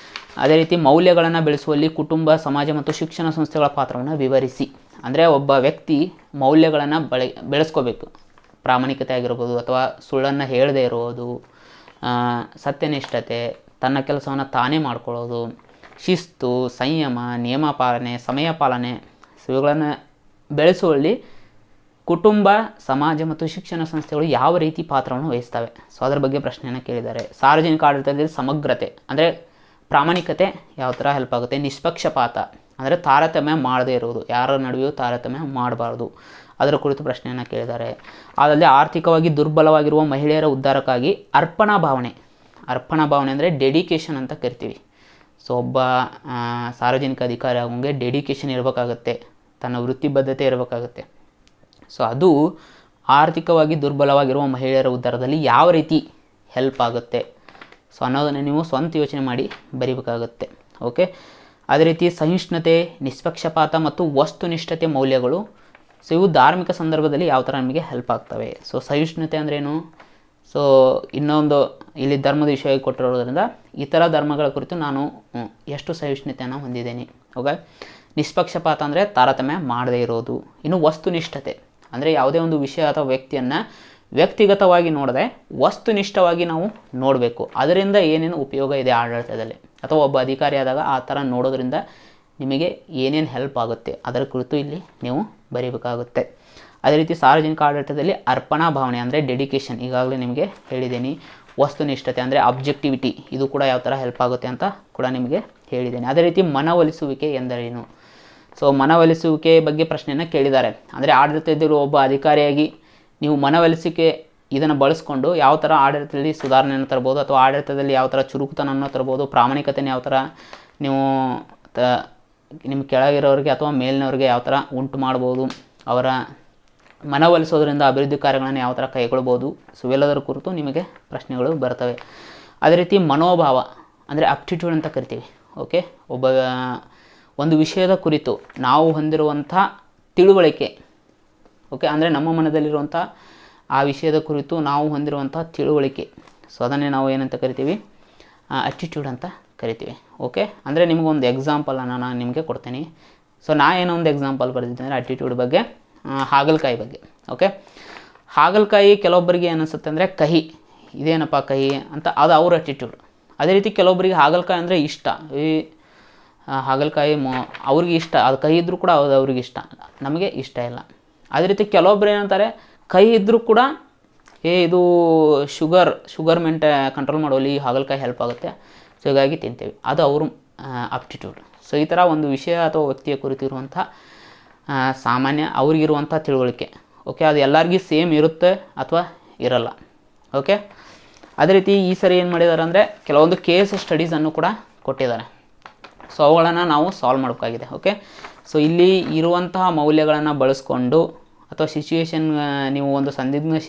ಅದೇ ರೀತಿ ಮೌಲ್ಯಗಳನ್ನು ಬೆಳೆಸುವಲ್ಲಿ ಕುಟುಂಬ, ಸಮಾಜ ಮತ್ತು ಶಿಕ್ಷಣ ಸಂಸ್ಥೆಗಳ ಪಾತ್ರವನ್ನು ವಿವರಿಸಿ. ಅಂದರೆ ಒಬ್ಬ ವ್ಯಕ್ತಿ ಮೌಲ್ಯಗಳನ್ನು ಬೆಳೆಸ್ಕೋಬೇಕು. ಪ್ರಾಮಾಣಿಕತೆ ಆಗಿರ್ಬೋದು, ಅಥವಾ ಸುಳ್ಳನ್ನು ಹೇಳದೇ ಇರುವುದು, ಸತ್ಯನಿಷ್ಠತೆ, ತನ್ನ ಕೆಲಸವನ್ನು ತಾನೇ ಮಾಡ್ಕೊಳ್ಳೋದು, ಶಿಸ್ತು, ಸಂಯಮ, ನಿಯಮ ಪಾಲನೆ, ಸಮಯ ಪಾಲನೆ, ಇವುಗಳನ್ನು ಬೆಳೆಸುವಲ್ಲಿ ಕುಟುಂಬ, ಸಮಾಜ ಮತ್ತು ಶಿಕ್ಷಣ ಸಂಸ್ಥೆಗಳು ಯಾವ ರೀತಿ ಪಾತ್ರವನ್ನು ವಹಿಸ್ತವೆ. ಸೊ ಅದರ ಬಗ್ಗೆ ಪ್ರಶ್ನೆಯನ್ನು ಕೇಳಿದ್ದಾರೆ. ಸಾರ್ವಜನಿಕ ಆಡಳಿತದಲ್ಲಿ ಸಮಗ್ರತೆ ಅಂದರೆ ಪ್ರಾಮಾಣಿಕತೆ ಯಾವ ಥರ ಹೆಲ್ಪ್ ಆಗುತ್ತೆ. ನಿಷ್ಪಕ್ಷಪಾತ ಅಂದರೆ ತಾರತಮ್ಯ ಮಾಡದೇ ಇರುವುದು, ಯಾರ ನಡುವೆಯೂ ತಾರತಮ್ಯ ಮಾಡಬಾರ್ದು, ಅದರ ಕುರಿತು ಪ್ರಶ್ನೆಯನ್ನು ಕೇಳಿದ್ದಾರೆ. ಅದಲ್ಲದೆ ಆರ್ಥಿಕವಾಗಿ ದುರ್ಬಲವಾಗಿರುವ ಮಹಿಳೆಯರ ಉದ್ಧಾರಕ್ಕಾಗಿ ಅರ್ಪಣಾ ಭಾವನೆ ಅಂದರೆ ಡೆಡಿಕೇಶನ್ ಅಂತ ಕರಿತೀವಿ. ಸೊ ಒಬ್ಬ ಸಾರ್ವಜನಿಕ ಅಧಿಕಾರಿ ಆಗೋಂಗೆ ಡೆಡಿಕೇಶನ್ ಇರಬೇಕಾಗತ್ತೆ, ತನ್ನ ವೃತ್ತಿಬದ್ಧತೆ ಇರಬೇಕಾಗತ್ತೆ. ಸೊ ಅದು ಆರ್ಥಿಕವಾಗಿ ದುರ್ಬಲವಾಗಿರುವ ಮಹಿಳೆಯರ ಉದ್ಧಾರದಲ್ಲಿ ಯಾವ ರೀತಿ ಹೆಲ್ಪ್ ಆಗುತ್ತೆ ಸೊ ಅನ್ನೋದನ್ನು ನೀವು ಸ್ವಂತ ಯೋಚನೆ ಮಾಡಿ ಬರೀಬೇಕಾಗುತ್ತೆ. ಓಕೆ. ಅದೇ ರೀತಿ ಸಹಿಷ್ಣುತೆ, ನಿಷ್ಪಕ್ಷಪಾತ ಮತ್ತು ವಸ್ತುನಿಷ್ಠತೆ ಮೌಲ್ಯಗಳು. ಸೊ ಇವು ಧಾರ್ಮಿಕ ಸಂದರ್ಭದಲ್ಲಿ ಯಾವ ಥರ ನಮಗೆ ಹೆಲ್ಪ್ ಆಗ್ತವೆ. ಸೊ ಸಹಿಷ್ಣುತೆ ಅಂದ್ರೇನು? ಸೊ ಇನ್ನೊಂದು ಇಲ್ಲಿ ಧರ್ಮದ ವಿಷಯ ಕೊಟ್ಟಿರೋದ್ರಿಂದ ಇತರ ಧರ್ಮಗಳ ಕುರಿತು ನಾನು ಎಷ್ಟು ಸಹಿಷ್ಣುತೆಯನ್ನು ಹೊಂದಿದ್ದೇನೆ. ಓಕೆ. ನಿಷ್ಪಕ್ಷಪಾತ ಅಂದರೆ ತಾರತಮ್ಯ ಮಾಡದೇ ಇರೋದು. ಇನ್ನು ವಸ್ತುನಿಷ್ಠತೆ ಅಂದರೆ ಯಾವುದೇ ಒಂದು ವಿಷಯ ಅಥವಾ ವ್ಯಕ್ತಿಯನ್ನು ವ್ಯಕ್ತಿಗತವಾಗಿ ನೋಡದೆ ವಸ್ತುನಿಷ್ಠವಾಗಿ ನಾವು ನೋಡಬೇಕು. ಅದರಿಂದ ಏನೇನು ಉಪಯೋಗ ಇದೆ ಆಡಳಿತದಲ್ಲಿ, ಅಥವಾ ಒಬ್ಬ ಅಧಿಕಾರಿ ಆದಾಗ ಆ ಥರ ನೋಡೋದ್ರಿಂದ ನಿಮಗೆ ಏನೇನು ಹೆಲ್ಪ್ ಆಗುತ್ತೆ ಅದರ ಕುರಿತು ಇಲ್ಲಿ ನೀವು ಬರೀಬೇಕಾಗುತ್ತೆ. ಅದೇ ರೀತಿ ಸಾರ್ವಜನಿಕ ಆಡಳಿತದಲ್ಲಿ ಅರ್ಪಣಾ ಭಾವನೆ ಅಂದರೆ ಡೆಡಿಕೇಶನ್, ಈಗಾಗಲೇ ನಿಮಗೆ ಹೇಳಿದ್ದೀನಿ. ವಸ್ತುನಿಷ್ಠತೆ ಅಂದರೆ ಅಬ್ಜೆಕ್ಟಿವಿಟಿ, ಇದು ಕೂಡ ಯಾವ ಥರ ಹೆಲ್ಪ್ ಆಗುತ್ತೆ ಅಂತ ಕೂಡ ನಿಮಗೆ ಹೇಳಿದ್ದೇನೆ. ಅದೇ ರೀತಿ ಮನವೊಲಿಸುವಿಕೆ ಎಂದರೇನು? ಸೊ ಮನವೊಲಿಸುವಿಕೆ ಬಗ್ಗೆ ಪ್ರಶ್ನೆಯನ್ನು ಕೇಳಿದ್ದಾರೆ. ಅಂದರೆ ಆಡಳಿತದಲ್ಲಿ ಒಬ್ಬ ಅಧಿಕಾರಿಯಾಗಿ ನೀವು ಮನವೊಲಿಸಿಕೆ ಇದನ್ನು ಬಳಸ್ಕೊಂಡು ಯಾವ ಥರ ಆಡಳಿತದಲ್ಲಿ ಸುಧಾರಣೆಯನ್ನು ತರ್ಬೋದು, ಅಥವಾ ಆಡಳಿತದಲ್ಲಿ ಯಾವ ಥರ ಚುರುಕುತನವನ್ನು ತರ್ಬೋದು, ಪ್ರಾಮಾಣಿಕತೆನ ಯಾವ ಥರ ನೀವು ನಿಮ್ಮ ಕೆಳಗಿರೋರಿಗೆ ಅಥವಾ ಮೇಲಿನವ್ರಿಗೆ ಯಾವ ಥರ ಉಂಟು ಮಾಡ್ಬೋದು, ಅವರ ಮನವೊಲಿಸೋದ್ರಿಂದ ಅಭಿವೃದ್ಧಿ ಕಾರ್ಯಗಳನ್ನು ಯಾವ ಥರ ಕೈಗೊಳ್ಬೋದು. ಸೊ ಇವೆಲ್ಲದರ ಕುರಿತು ನಿಮಗೆ ಪ್ರಶ್ನೆಗಳು ಬರ್ತವೆ. ಅದೇ ರೀತಿ ಮನೋಭಾವ ಅಂದರೆ ಆಪ್ಟಿಟ್ಯೂಡ್ ಅಂತ ಕರಿತೀವಿ. ಓಕೆ. ಒಂದು ವಿಷಯದ ಕುರಿತು ನಾವು ಹೊಂದಿರುವಂಥ ತಿಳುವಳಿಕೆ, ಓಕೆ, ಅಂದರೆ ನಮ್ಮ ಮನದಲ್ಲಿರುವಂಥ ಆ ವಿಷಯದ ಕುರಿತು ನಾವು ಹೊಂದಿರುವಂಥ ತಿಳುವಳಿಕೆ. ಸೊ ಅದನ್ನೇ ನಾವು ಏನಂತ ಕರಿತೀವಿ? ಆಟಿಟ್ಯೂಡ್ ಅಂತ ಕರಿತೀವಿ. ಓಕೆ. ಅಂದರೆ ನಿಮಗೊಂದು ಎಕ್ಸಾಂಪಲನ್ನು ನಾನು ನಿಮಗೆ ಕೊಡ್ತೀನಿ. ಸೊ ಏನೋ ಒಂದು ಎಕ್ಸಾಂಪಲ್ ಬರೆದಿದ್ದೆ ಅಂದರೆ ಆಟಿಟ್ಯೂಡ್ ಬಗ್ಗೆ, ಹಾಗಲಕಾಯಿ ಬಗ್ಗೆ. ಓಕೆ. ಹಾಗಲಕಾಯಿ ಕೆಲವೊಬ್ಬರಿಗೆ ಏನಿಸುತ್ತೆ ಅಂದರೆ ಕಹಿ, ಇದೇನಪ್ಪ ಕಹಿ ಅಂತ, ಅದು ಅವ್ರ ಆಟಿಟ್ಯೂಡ್. ಅದೇ ರೀತಿ ಕೆಲವೊಬ್ಬರಿಗೆ ಹಾಗಲಕಾಯಿ ಅಂದರೆ ಇಷ್ಟ, ಈ ಹಾಗಲಕಾಯಿ ಅವ್ರಿಗೆ ಇಷ್ಟ, ಅದು ಕಹಿ ಇದ್ದರೂ ಕೂಡ ಅದು ಅವ್ರಿಗೆ ಇಷ್ಟ, ನಮಗೆ ಇಷ್ಟ ಇಲ್ಲ. ಅದೇ ರೀತಿ ಕೆಲವೊಬ್ರು ಏನಂತಾರೆ ಕಹಿ ಇದ್ದರೂ ಕೂಡ ಇದು ಶುಗರ್ ಮೆಂಟ್ ಕಂಟ್ರೋಲ್ ಮಾಡುವಲ್ಲಿ ಹಾಗಲಕಾಯಿ ಹೆಲ್ಪ್ ಆಗುತ್ತೆ, ಸೊ ಹೀಗಾಗಿ ತಿಂತೇವೆ, ಅದು ಅವರು ಆಪ್ಟಿಟ್ಯೂಡ್. ಸೊ ಈ ಥರ ಒಂದು ವಿಷಯ ಅಥವಾ ವ್ಯಕ್ತಿಯ ಕುರಿತು ಇರುವಂಥ ಸಾಮಾನ್ಯ ಅವ್ರಿಗಿರುವಂಥ ತಿಳುವಳಿಕೆ. ಓಕೆ. ಅದು ಎಲ್ಲರಿಗೂ ಸೇಮ್ ಇರುತ್ತೆ ಅಥವಾ ಇರಲ್ಲ. ಓಕೆ. ಅದೇ ರೀತಿ ಈ ಸರಿ ಏನು ಮಾಡಿದ್ದಾರೆ ಅಂದರೆ ಕೆಲವೊಂದು ಕೇಸ್ ಸ್ಟಡೀಸನ್ನು ಕೂಡ ಕೊಟ್ಟಿದ್ದಾರೆ. ಸೊ ಅವುಗಳನ್ನು ನಾವು ಸಾಲ್ವ್ ಮಾಡಬೇಕಾಗಿದೆ. ಓಕೆ. ಸೊ ಇಲ್ಲಿ ಇರುವಂತಹ ಮೌಲ್ಯಗಳನ್ನು ಬಳಸ್ಕೊಂಡು ಅಥವಾ ಸಿಚುವೇಶನ್, ನೀವು ಒಂದು ಸಂದಿಗ್ಧ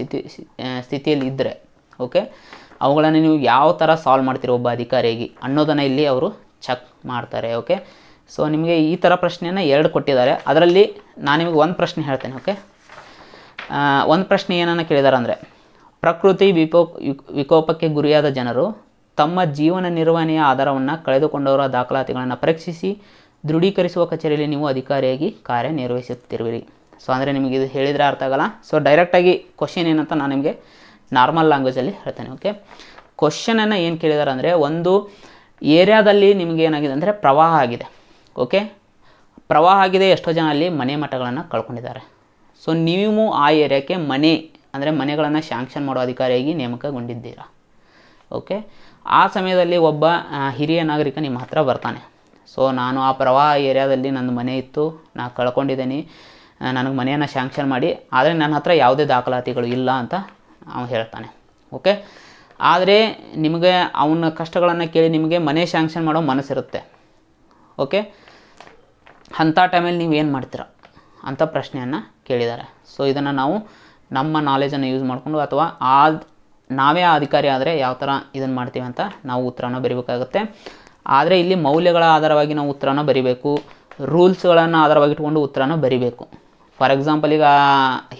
ಸ್ಥಿತಿಯಲ್ಲಿ ಇದ್ದರೆ, ಓಕೆ, ಅವುಗಳನ್ನು ನೀವು ಯಾವ ಥರ ಸಾಲ್ವ್ ಮಾಡ್ತೀರೋ ಒಬ್ಬ ಅಧಿಕಾರಿಯಾಗಿ ಅನ್ನೋದನ್ನು ಇಲ್ಲಿ ಅವರು ಚೆಕ್ ಮಾಡ್ತಾರೆ. ಓಕೆ. ಸೊ ನಿಮಗೆ ಈ ಥರ ಪ್ರಶ್ನೆಯನ್ನು 2 ಕೊಟ್ಟಿದ್ದಾರೆ. ಅದರಲ್ಲಿ ನಾನು ನಿಮಗೆ ಒಂದು ಪ್ರಶ್ನೆ ಹೇಳ್ತೇನೆ. ಓಕೆ. ಒಂದು ಪ್ರಶ್ನೆ ಏನನ್ನು ಕೇಳಿದ್ದಾರೆ ಅಂದರೆ, ಪ್ರಕೃತಿ ವಿಕೋಪಕ್ಕೆ ಗುರಿಯಾದ ಜನರು ತಮ್ಮ ಜೀವನ ನಿರ್ವಹಣೆಯ ಆಧಾರವನ್ನು ಕಳೆದುಕೊಂಡವರ ದಾಖಲಾತಿಗಳನ್ನು ಪರೀಕ್ಷಿಸಿ ದೃಢೀಕರಿಸುವ ಕಚೇರಿಯಲ್ಲಿ ನೀವು ಅಧಿಕಾರಿಯಾಗಿ ಕಾರ್ಯನಿರ್ವಹಿಸುತ್ತಿರುವಿರಿ. ಸೊ ಅಂದರೆ ನಿಮಗೆ ಇದು ಹೇಳಿದರೆ ಅರ್ಥ ಆಗಲ್ಲ. ಸೊ ಡೈರೆಕ್ಟಾಗಿ ಕ್ವಶನ್ ಏನಂತ ನಾನು ನಿಮಗೆ ನಾರ್ಮಲ್ ಲ್ಯಾಂಗ್ವೇಜಲ್ಲಿ ಹೇಳ್ತೇನೆ. ಓಕೆ. ಕ್ವಶನನ್ನು ಏನು ಕೇಳಿದ್ದಾರೆ ಅಂದರೆ, ಒಂದು ಏರಿಯಾದಲ್ಲಿ ನಿಮಗೆ ಏನಾಗಿದೆ ಅಂದರೆ ಪ್ರವಾಹ ಆಗಿದೆ. ಓಕೆ. ಪ್ರವಾಹ ಆಗಿದೆ, ಎಷ್ಟೋ ಜನ ಅಲ್ಲಿ ಮನೆ ಮಠಗಳನ್ನು ಕಳ್ಕೊಂಡಿದ್ದಾರೆ. ಸೊ ನೀವು ಆ ಏರಿಯಾಕ್ಕೆ ಮನೆಗಳನ್ನು ಶಾಂಕ್ಷನ್ ಮಾಡೋ ಅಧಿಕಾರಿಯಾಗಿ ನೇಮಕಗೊಂಡಿದ್ದೀರಾ. ಓಕೆ. ಆ ಸಮಯದಲ್ಲಿ ಒಬ್ಬ ಹಿರಿಯ ನಾಗರಿಕ ನಿಮ್ಮ ಹತ್ರ ಬರ್ತಾನೆ. ಸೊ ನಾನು ಆ ಪ್ರವಾಹ ಏರಿಯಾದಲ್ಲಿ ನನ್ನ ಮನೆ ಇತ್ತು, ನಾನು ಕಳ್ಕೊಂಡಿದ್ದೀನಿ, ನನಗೆ ಮನೆಯನ್ನು ಶಾಂಕ್ಷನ್ ಮಾಡಿ, ಆದರೆ ನನ್ನ ಹತ್ರ ಯಾವುದೇ ದಾಖಲಾತಿಗಳು ಇಲ್ಲ ಅಂತ ಅವನು ಹೇಳ್ತಾನೆ. ಓಕೆ. ಆದರೆ ನಿಮಗೆ ಅವನ ಕಷ್ಟಗಳನ್ನು ಕೇಳಿ ನಿಮಗೆ ಮನೆ ಶಾಂಕ್ಷನ್ ಮಾಡೋ ಮನಸ್ಸಿರುತ್ತೆ. ಓಕೆ. ಅಂಥ ಟೈಮಲ್ಲಿ ನೀವು ಏನು ಮಾಡ್ತೀರ ಅಂತ ಪ್ರಶ್ನೆಯನ್ನು ಕೇಳಿದ್ದಾರೆ. ಸೊ ಇದನ್ನು ನಾವು ನಮ್ಮ ನಾಲೆಜನ್ನು ಯೂಸ್ ಮಾಡಿಕೊಂಡು, ಅಥವಾ ನಾವೇ ಆ ಅಧಿಕಾರಿ ಆದರೆ ಯಾವ ಥರ ಇದನ್ನು ಮಾಡ್ತೀವಿ ಅಂತ ನಾವು ಉತ್ತರನ ಬರೀಬೇಕಾಗುತ್ತೆ. ಆದರೆ ಇಲ್ಲಿ ಮೌಲ್ಯಗಳ ಆಧಾರವಾಗಿ ನಾವು ಉತ್ತರನ ಬರೀಬೇಕು, ರೂಲ್ಸ್ಗಳನ್ನು ಆಧಾರವಾಗಿ ಇಟ್ಕೊಂಡು ಉತ್ತರನ ಬರೀಬೇಕು. ಫಾರ್ ಎಕ್ಸಾಂಪಲ್, ಈಗ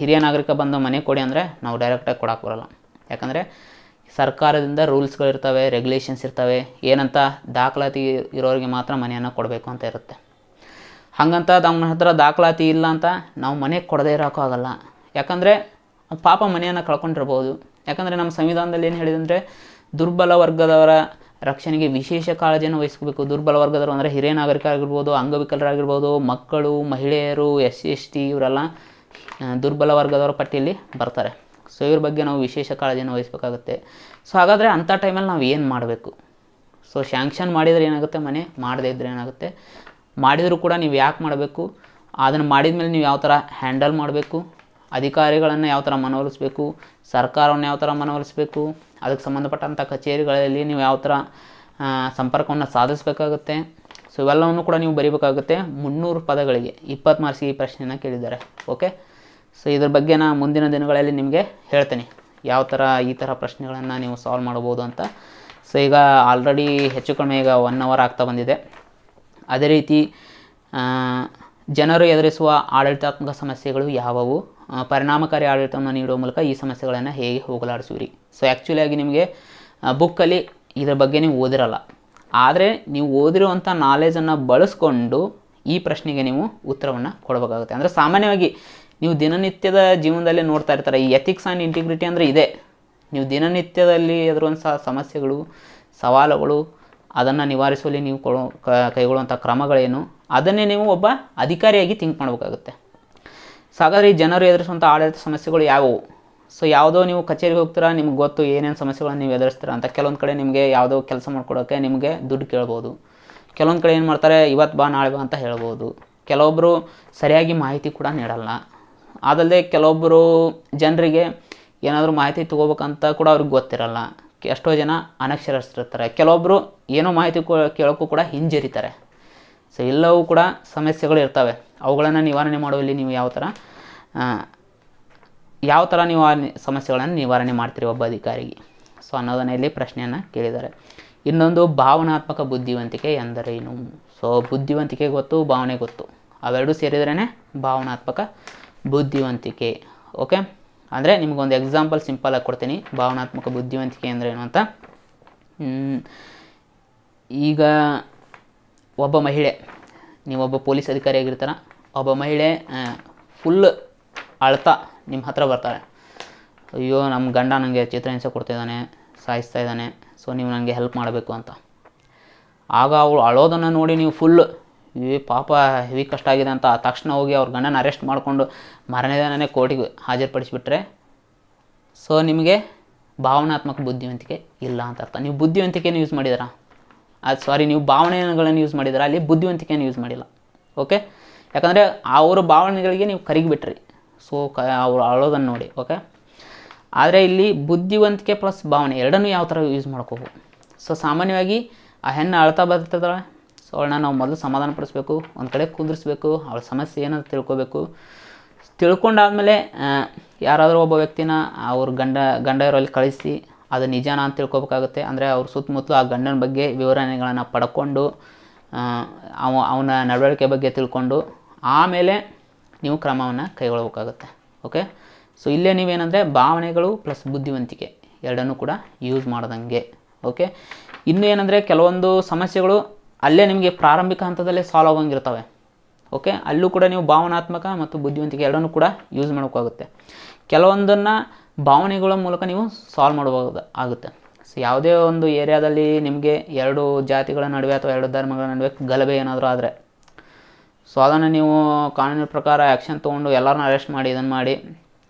ಹಿರಿಯ ನಾಗರಿಕ ಬಂದು ಮನೆ ಕೊಡಿ ಅಂದರೆ ನಾವು ಡೈರೆಕ್ಟಾಗಿ ಕೊಡೋಕ್ಕೆ ಬರೋಲ್ಲ. ಯಾಕಂದರೆ ಸರ್ಕಾರದಿಂದ ರೂಲ್ಸ್ಗಳಿರ್ತವೆ, ರೆಗ್ಯುಲೇಷನ್ಸ್ ಇರ್ತವೆ. ಏನಂತ ದಾಖಲಾತಿ ಇರೋರಿಗೆ ಮಾತ್ರ ಮನೆಯನ್ನು ಕೊಡಬೇಕು ಅಂತ ಇರುತ್ತೆ. ಹಾಗಂತ ನಮ್ಮ ಹತ್ರ ದಾಖಲಾತಿ ಇಲ್ಲ ಅಂತ ನಾವು ಮನೆಗೆ ಕೊಡದೇ ಇರೋಕ್ಕೂ ಆಗಲ್ಲ. ಯಾಕಂದರೆ ಪಾಪ ಮನೆಯನ್ನು ಕಳ್ಕೊಂಡಿರ್ಬೋದು. ಯಾಕಂದರೆ ನಮ್ಮ ಸಂವಿಧಾನದಲ್ಲಿ ಏನು ಹೇಳಿದಂದರೆ ದುರ್ಬಲ ವರ್ಗದವರ ರಕ್ಷಣೆಗೆ ವಿಶೇಷ ಕಾಳಜಿಯನ್ನು ವಹಿಸ್ಕೋಬೇಕು. ದುರ್ಬಲ ವರ್ಗದವರು ಅಂದರೆ ಹಿರಿಯ ನಾಗರಿಕರಾಗಿರ್ಬೋದು, ಅಂಗವಿಕಲರಾಗಿರ್ಬೋದು, ಮಕ್ಕಳು, ಮಹಿಳೆಯರು, SC ಇವರೆಲ್ಲ ದುರ್ಬಲ ವರ್ಗದವರ ಪಟ್ಟಿಯಲ್ಲಿ ಬರ್ತಾರೆ. ಸೊ ಇವ್ರ ಬಗ್ಗೆ ನಾವು ವಿಶೇಷ ಕಾಳಜಿಯನ್ನು ವಹಿಸಬೇಕಾಗುತ್ತೆ. ಸೊ ಹಾಗಾದರೆ ಅಂಥ ಟೈಮಲ್ಲಿ ನಾವು ಏನು ಮಾಡಬೇಕು? ಸೊ ಶ್ಯಾಂಕ್ಷನ್ ಮಾಡಿದರೆ ಏನಾಗುತ್ತೆ ಮನೆ, ಮಾಡದೇ ಇದ್ದರೆ ಏನಾಗುತ್ತೆ? ಮಾಡಿದರೂ ಕೂಡ ನೀವು ಯಾಕೆ ಮಾಡಬೇಕು, ಅದನ್ನು ಮಾಡಿದ ಮೇಲೆ ನೀವು ಯಾವ ಥರ ಹ್ಯಾಂಡಲ್ ಮಾಡಬೇಕು, ಅಧಿಕಾರಿಗಳನ್ನು ಯಾವ ಥರ ಮನವೊಲಿಸಬೇಕು, ಸರ್ಕಾರವನ್ನು ಯಾವ ಥರ ಮನವೊಲಿಸಬೇಕು, ಅದಕ್ಕೆ ಸಂಬಂಧಪಟ್ಟಂಥ ಕಚೇರಿಗಳಲ್ಲಿ ನೀವು ಯಾವ ಥರ ಸಂಪರ್ಕವನ್ನು ಸಾಧಿಸಬೇಕಾಗುತ್ತೆ. ಸೊ ಇವೆಲ್ಲವನ್ನು ಕೂಡ ನೀವು ಬರೀಬೇಕಾಗುತ್ತೆ. 300 ಪದಗಳಿಗೆ 20 ಮಾರ್ಕ್ಸಿಗೆ ಈ ಪ್ರಶ್ನೆಯನ್ನು ಕೇಳಿದ್ದಾರೆ. ಓಕೆ, ಸೊ ಇದ್ರ ಬಗ್ಗೆ ನಾನು ಮುಂದಿನ ದಿನಗಳಲ್ಲಿ ನಿಮಗೆ ಹೇಳ್ತೇನೆ ಯಾವ ಥರ ಈ ಥರ ಪ್ರಶ್ನೆಗಳನ್ನು ನೀವು ಸಾಲ್ವ್ ಮಾಡ್ಬೋದು ಅಂತ. ಸೊ ಈಗ ಆಲ್ರೆಡಿ ಹೆಚ್ಚು ಕಡಿಮೆ ಈಗ 1 ಅವರ್ ಆಗ್ತಾ ಬಂದಿದೆ. ಅದೇ ರೀತಿ ಜನರು ಎದುರಿಸುವ ಆಡಳಿತಾತ್ಮಕ ಸಮಸ್ಯೆಗಳು ಯಾವುವು, ಪರಿಣಾಮಕಾರಿ ಆಡಳಿತವನ್ನು ನೀಡುವ ಮೂಲಕ ಈ ಸಮಸ್ಯೆಗಳನ್ನು ಹೇಗೆ ಹೋಗಲಾಡಿಸುವಿರಿ. ಸೊ ಆ್ಯಕ್ಚುಲಿಯಾಗಿ ನಿಮಗೆ ಬುಕ್ಕಲ್ಲಿ ಇದರ ಬಗ್ಗೆ ನೀವು ಓದಿರಲ್ಲ, ಆದರೆ ನೀವು ಓದಿರುವಂಥ ನಾಲೆಜನ್ನು ಬಳಸ್ಕೊಂಡು ಈ ಪ್ರಶ್ನೆಗೆ ನೀವು ಉತ್ತರವನ್ನು ಕೊಡಬೇಕಾಗುತ್ತೆ. ಅಂದರೆ ಸಾಮಾನ್ಯವಾಗಿ ನೀವು ದಿನನಿತ್ಯದ ಜೀವನದಲ್ಲಿ ನೋಡ್ತಾ ಇರ್ತಾರೆ, ಈ ಎಥಿಕ್ಸ್ ಆ್ಯಂಡ್ ಇಂಟಿಗ್ರಿಟಿ ಅಂದರೆ ಇದೆ. ನೀವು ದಿನನಿತ್ಯದಲ್ಲಿ ಎದುರುವಂಥ ಸಮಸ್ಯೆಗಳು, ಸವಾಲುಗಳು, ಅದನ್ನು ನಿವಾರಿಸುವಲ್ಲಿ ನೀವು ಕೈಗೊಳ್ಳುವಂಥ ಕ್ರಮಗಳೇನು, ಅದನ್ನೇ ನೀವು ಒಬ್ಬ ಅಧಿಕಾರಿಯಾಗಿ ಥಿಂಕ್ ಮಾಡಬೇಕಾಗುತ್ತೆ. ಸೊ ಹಾಗಾದರೆ ಈ ಜನರು ಎದುರಿಸುವಂಥ ಆಡಳಿತ ಸಮಸ್ಯೆಗಳು ಯಾವುವು? ಸೊ ಯಾವುದೋ ನೀವು ಕಚೇರಿಗೆ ಹೋಗ್ತೀರಾ, ನಿಮ್ಗೆ ಗೊತ್ತು ಏನೇನು ಸಮಸ್ಯೆಗಳನ್ನು ನೀವು ಎದುರಿಸ್ತೀರಾ ಅಂತ. ಕೆಲವೊಂದು ಕಡೆ ನಿಮಗೆ ಯಾವುದೋ ಕೆಲಸ ಮಾಡ್ಕೊಡೋಕ್ಕೆ ನಿಮಗೆ ದುಡ್ಡು ಕೇಳ್ಬೋದು. ಕೆಲವೊಂದು ಕಡೆ ಏನು ಮಾಡ್ತಾರೆ, ಇವತ್ತು ಬಾ ನಾಳೆ ಬಾ ಅಂತ ಹೇಳ್ಬೋದು. ಕೆಲವೊಬ್ಬರು ಸರಿಯಾಗಿ ಮಾಹಿತಿ ಕೂಡ ನೀಡಲ್ಲ. ಅದಲ್ಲದೆ ಕೆಲವೊಬ್ಬರು ಜನರಿಗೆ ಏನಾದರೂ ಮಾಹಿತಿ ತೊಗೋಬೇಕಂತ ಕೂಡ ಅವ್ರಿಗೆ ಗೊತ್ತಿರಲ್ಲ. ಎಷ್ಟೋ ಜನ ಅನಕ್ಷರಸ್ಥರಿರ್ತಾರೆ. ಕೆಲವೊಬ್ಬರು ಏನೋ ಮಾಹಿತಿ ಕೇಳೋಕ್ಕೂ ಕೂಡ ಹಿಂಜರಿತಾರೆ. ಸೊ ಎಲ್ಲವೂ ಕೂಡ ಸಮಸ್ಯೆಗಳು ಇರ್ತವೆ. ಅವುಗಳನ್ನು ನಿವಾರಣೆ ಮಾಡುವಲ್ಲಿ ನೀವು ಯಾವ ಥರ ನೀವು ಆ ಸಮಸ್ಯೆಗಳನ್ನು ನಿವಾರಣೆ ಮಾಡ್ತೀರಿ ಒಬ್ಬ ಅಧಿಕಾರಿಗೆ, ಸೊ ಅನ್ನೋದನ್ನ ಇಲ್ಲಿ ಪ್ರಶ್ನೆಯನ್ನು ಕೇಳಿದ್ದಾರೆ. ಇನ್ನೊಂದು ಭಾವನಾತ್ಮಕ ಬುದ್ಧಿವಂತಿಕೆ ಎಂದರೇನು? ಸೊ ಬುದ್ಧಿವಂತಿಕೆ ಗೊತ್ತು, ಭಾವನೆ ಗೊತ್ತು, ಅವೆರಡೂ ಸೇರಿದ್ರೇ ಭಾವನಾತ್ಮಕ ಬುದ್ಧಿವಂತಿಕೆ. ಓಕೆ, ಅಂದರೆ ನಿಮಗೊಂದು ಎಕ್ಸಾಂಪಲ್ ಸಿಂಪಲಾಗಿ ಕೊಡ್ತೀನಿ, ಭಾವನಾತ್ಮಕ ಬುದ್ಧಿವಂತಿಕೆ ಅಂದ್ರೇನು ಅಂತ. ಈಗ ಒಬ್ಬ ಮಹಿಳೆ, ನೀವೊಬ್ಬ ಪೊಲೀಸ್ ಅಧಿಕಾರಿಯಾಗಿರ್ತಾರ, ಒಬ್ಬ ಮಹಿಳೆ ಫುಲ್ ಅಳ್ತಾ ನಿಮ್ಮ ಹತ್ರ ಬರ್ತಾರೆ, ಅಯ್ಯೋ ನಮ್ಮ ಗಂಡ ನನಗೆ ಚಿತ್ರಹಿಂಸೆ ಕೊಡ್ತಿದ್ದಾನೆ, ಸಾಯಿಸ್ತಾ ಇದ್ದಾನೆ, ಸೊ ನೀವು ನನಗೆ ಹೆಲ್ಪ್ ಮಾಡಬೇಕು ಅಂತ. ಆಗ ಅವಳು ಅಳೋದನ್ನು ನೋಡಿ ನೀವು ಫುಲ್ ಪಾಪ ಹೆವಿ ಕಷ್ಟ ಆಗಿದೆ ಅಂತ ತಕ್ಷಣ ಹೋಗಿ ಅವ್ರ ಗಂಡನ ಅರೆಸ್ಟ್ ಮಾಡಿಕೊಂಡು ಮಾರನೇ ದಿನನೇ ಕೋರ್ಟಿಗೆ ಹಾಜರುಪಡಿಸಿಬಿಟ್ರೆ ಸೊ ನಿಮಗೆ ಭಾವನಾತ್ಮಕ ಬುದ್ಧಿವಂತಿಕೆ ಇಲ್ಲ ಅಂತ ಅರ್ಥ. ನೀವು ಬುದ್ಧಿವಂತಿಕೆಯನ್ನು ಯೂಸ್ ಮಾಡಿದ್ದೀರಾ, ನೀವು ಭಾವನೆಗಳನ್ನು ಯೂಸ್ ಮಾಡಿದ್ದೀರಾ, ಅಲ್ಲಿ ಬುದ್ಧಿವಂತಿಕೆಯನ್ನು ಯೂಸ್ ಮಾಡಿಲ್ಲ. ಓಕೆ, ಯಾಕಂದರೆ ಅವರ ಭಾವನೆಗಳಿಗೆ ನೀವು ಕರಿಗಿಬಿಟ್ರಿ, ಸೊ ಅವ್ರು ಅಳೋದನ್ನು ನೋಡಿ. ಓಕೆ, ಆದರೆ ಇಲ್ಲಿ ಬುದ್ಧಿವಂತಿಕೆ ಪ್ಲಸ್ ಭಾವನೆ ಎರಡನ್ನೂ ಯಾವ ಥರ ಯೂಸ್ ಮಾಡ್ಕೋಬೋದು. ಸೊ ಸಾಮಾನ್ಯವಾಗಿ ಆ ಹೆಣ್ಣು ಅಳ್ತಾ ಬರ್ತಿದ್ದಾಳೆ, ಸೊ ಅವಳನ್ನ ನಾವು ಮೊದಲು ಸಮಾಧಾನಪಡಿಸ್ಬೇಕು, ಒಂದು ಕಡೆ ಕುಂದಿರಿಸ್ಬೇಕು, ಅವಳ ಸಮಸ್ಯೆ ಏನಂತ ತಿಳ್ಕೊಬೇಕು. ತಿಳ್ಕೊಂಡಾದ್ಮೇಲೆ ಯಾರಾದರೂ ಒಬ್ಬ ವ್ಯಕ್ತಿನ ಅವ್ರ ಗಂಡ ಇರೋಲ್ಲಿ ಕಳಿಸಿ ಅದು ನಿಜಾನ ಅಂತ ತಿಳ್ಕೊಬೇಕಾಗುತ್ತೆ. ಅಂದರೆ ಅವ್ರ ಸುತ್ತಮುತ್ತಲು ಆ ಗಂಡನ ಬಗ್ಗೆ ವಿವರಣೆಗಳನ್ನು ಪಡ್ಕೊಂಡು ಅವನ ನಡವಳಿಕೆ ಬಗ್ಗೆ ತಿಳ್ಕೊಂಡು ಆಮೇಲೆ ನೀವು ಕ್ರಮವನ್ನು ಕೈಗೊಳ್ಳಬೇಕಾಗುತ್ತೆ. ಓಕೆ, ಸೊ ಇಲ್ಲೇ ನೀವೇನಂದರೆ ಭಾವನೆಗಳು ಪ್ಲಸ್ ಬುದ್ಧಿವಂತಿಕೆ ಎರಡನ್ನೂ ಕೂಡ ಯೂಸ್ ಮಾಡ್ದಂಗೆ. ಓಕೆ, ಇನ್ನೂ ಏನಂದರೆ ಕೆಲವೊಂದು ಸಮಸ್ಯೆಗಳು ಅಲ್ಲೇ ನಿಮಗೆ ಪ್ರಾರಂಭಿಕ ಹಂತದಲ್ಲೇ ಸಾಲ್ವ್ ಆಗೋಂಗಿರ್ತವೆ. ಓಕೆ, ಅಲ್ಲೂ ಕೂಡ ನೀವು ಭಾವನಾತ್ಮಕ ಮತ್ತು ಬುದ್ಧಿವಂತಿಕೆ ಎರಡನ್ನೂ ಕೂಡ ಯೂಸ್ ಮಾಡೋಕ್ಕಾಗುತ್ತೆ. ಕೆಲವೊಂದನ್ನು ಭಾವನೆಗಳ ಮೂಲಕ ನೀವು ಸಾಲ್ವ್ ಮಾಡಬಹುದು ಆಗುತ್ತೆ. ಸೊ ಯಾವುದೇ ಒಂದು ಏರಿಯಾದಲ್ಲಿ ನಿಮಗೆ ಎರಡು ಜಾತಿಗಳ ನಡುವೆ ಅಥವಾ ಎರಡು ಧರ್ಮಗಳ ನಡುವೆ ಗಲಭೆ ಏನಾದರೂ ಆದರೆ ಸೊ ಅದನ್ನು ನೀವು ಕಾನೂನಿನ ಪ್ರಕಾರ ಆ್ಯಕ್ಷನ್ ತೊಗೊಂಡು ಎಲ್ಲರನ್ನ ಅರೆಸ್ಟ್ ಮಾಡಿ ಇದನ್ನು ಮಾಡಿ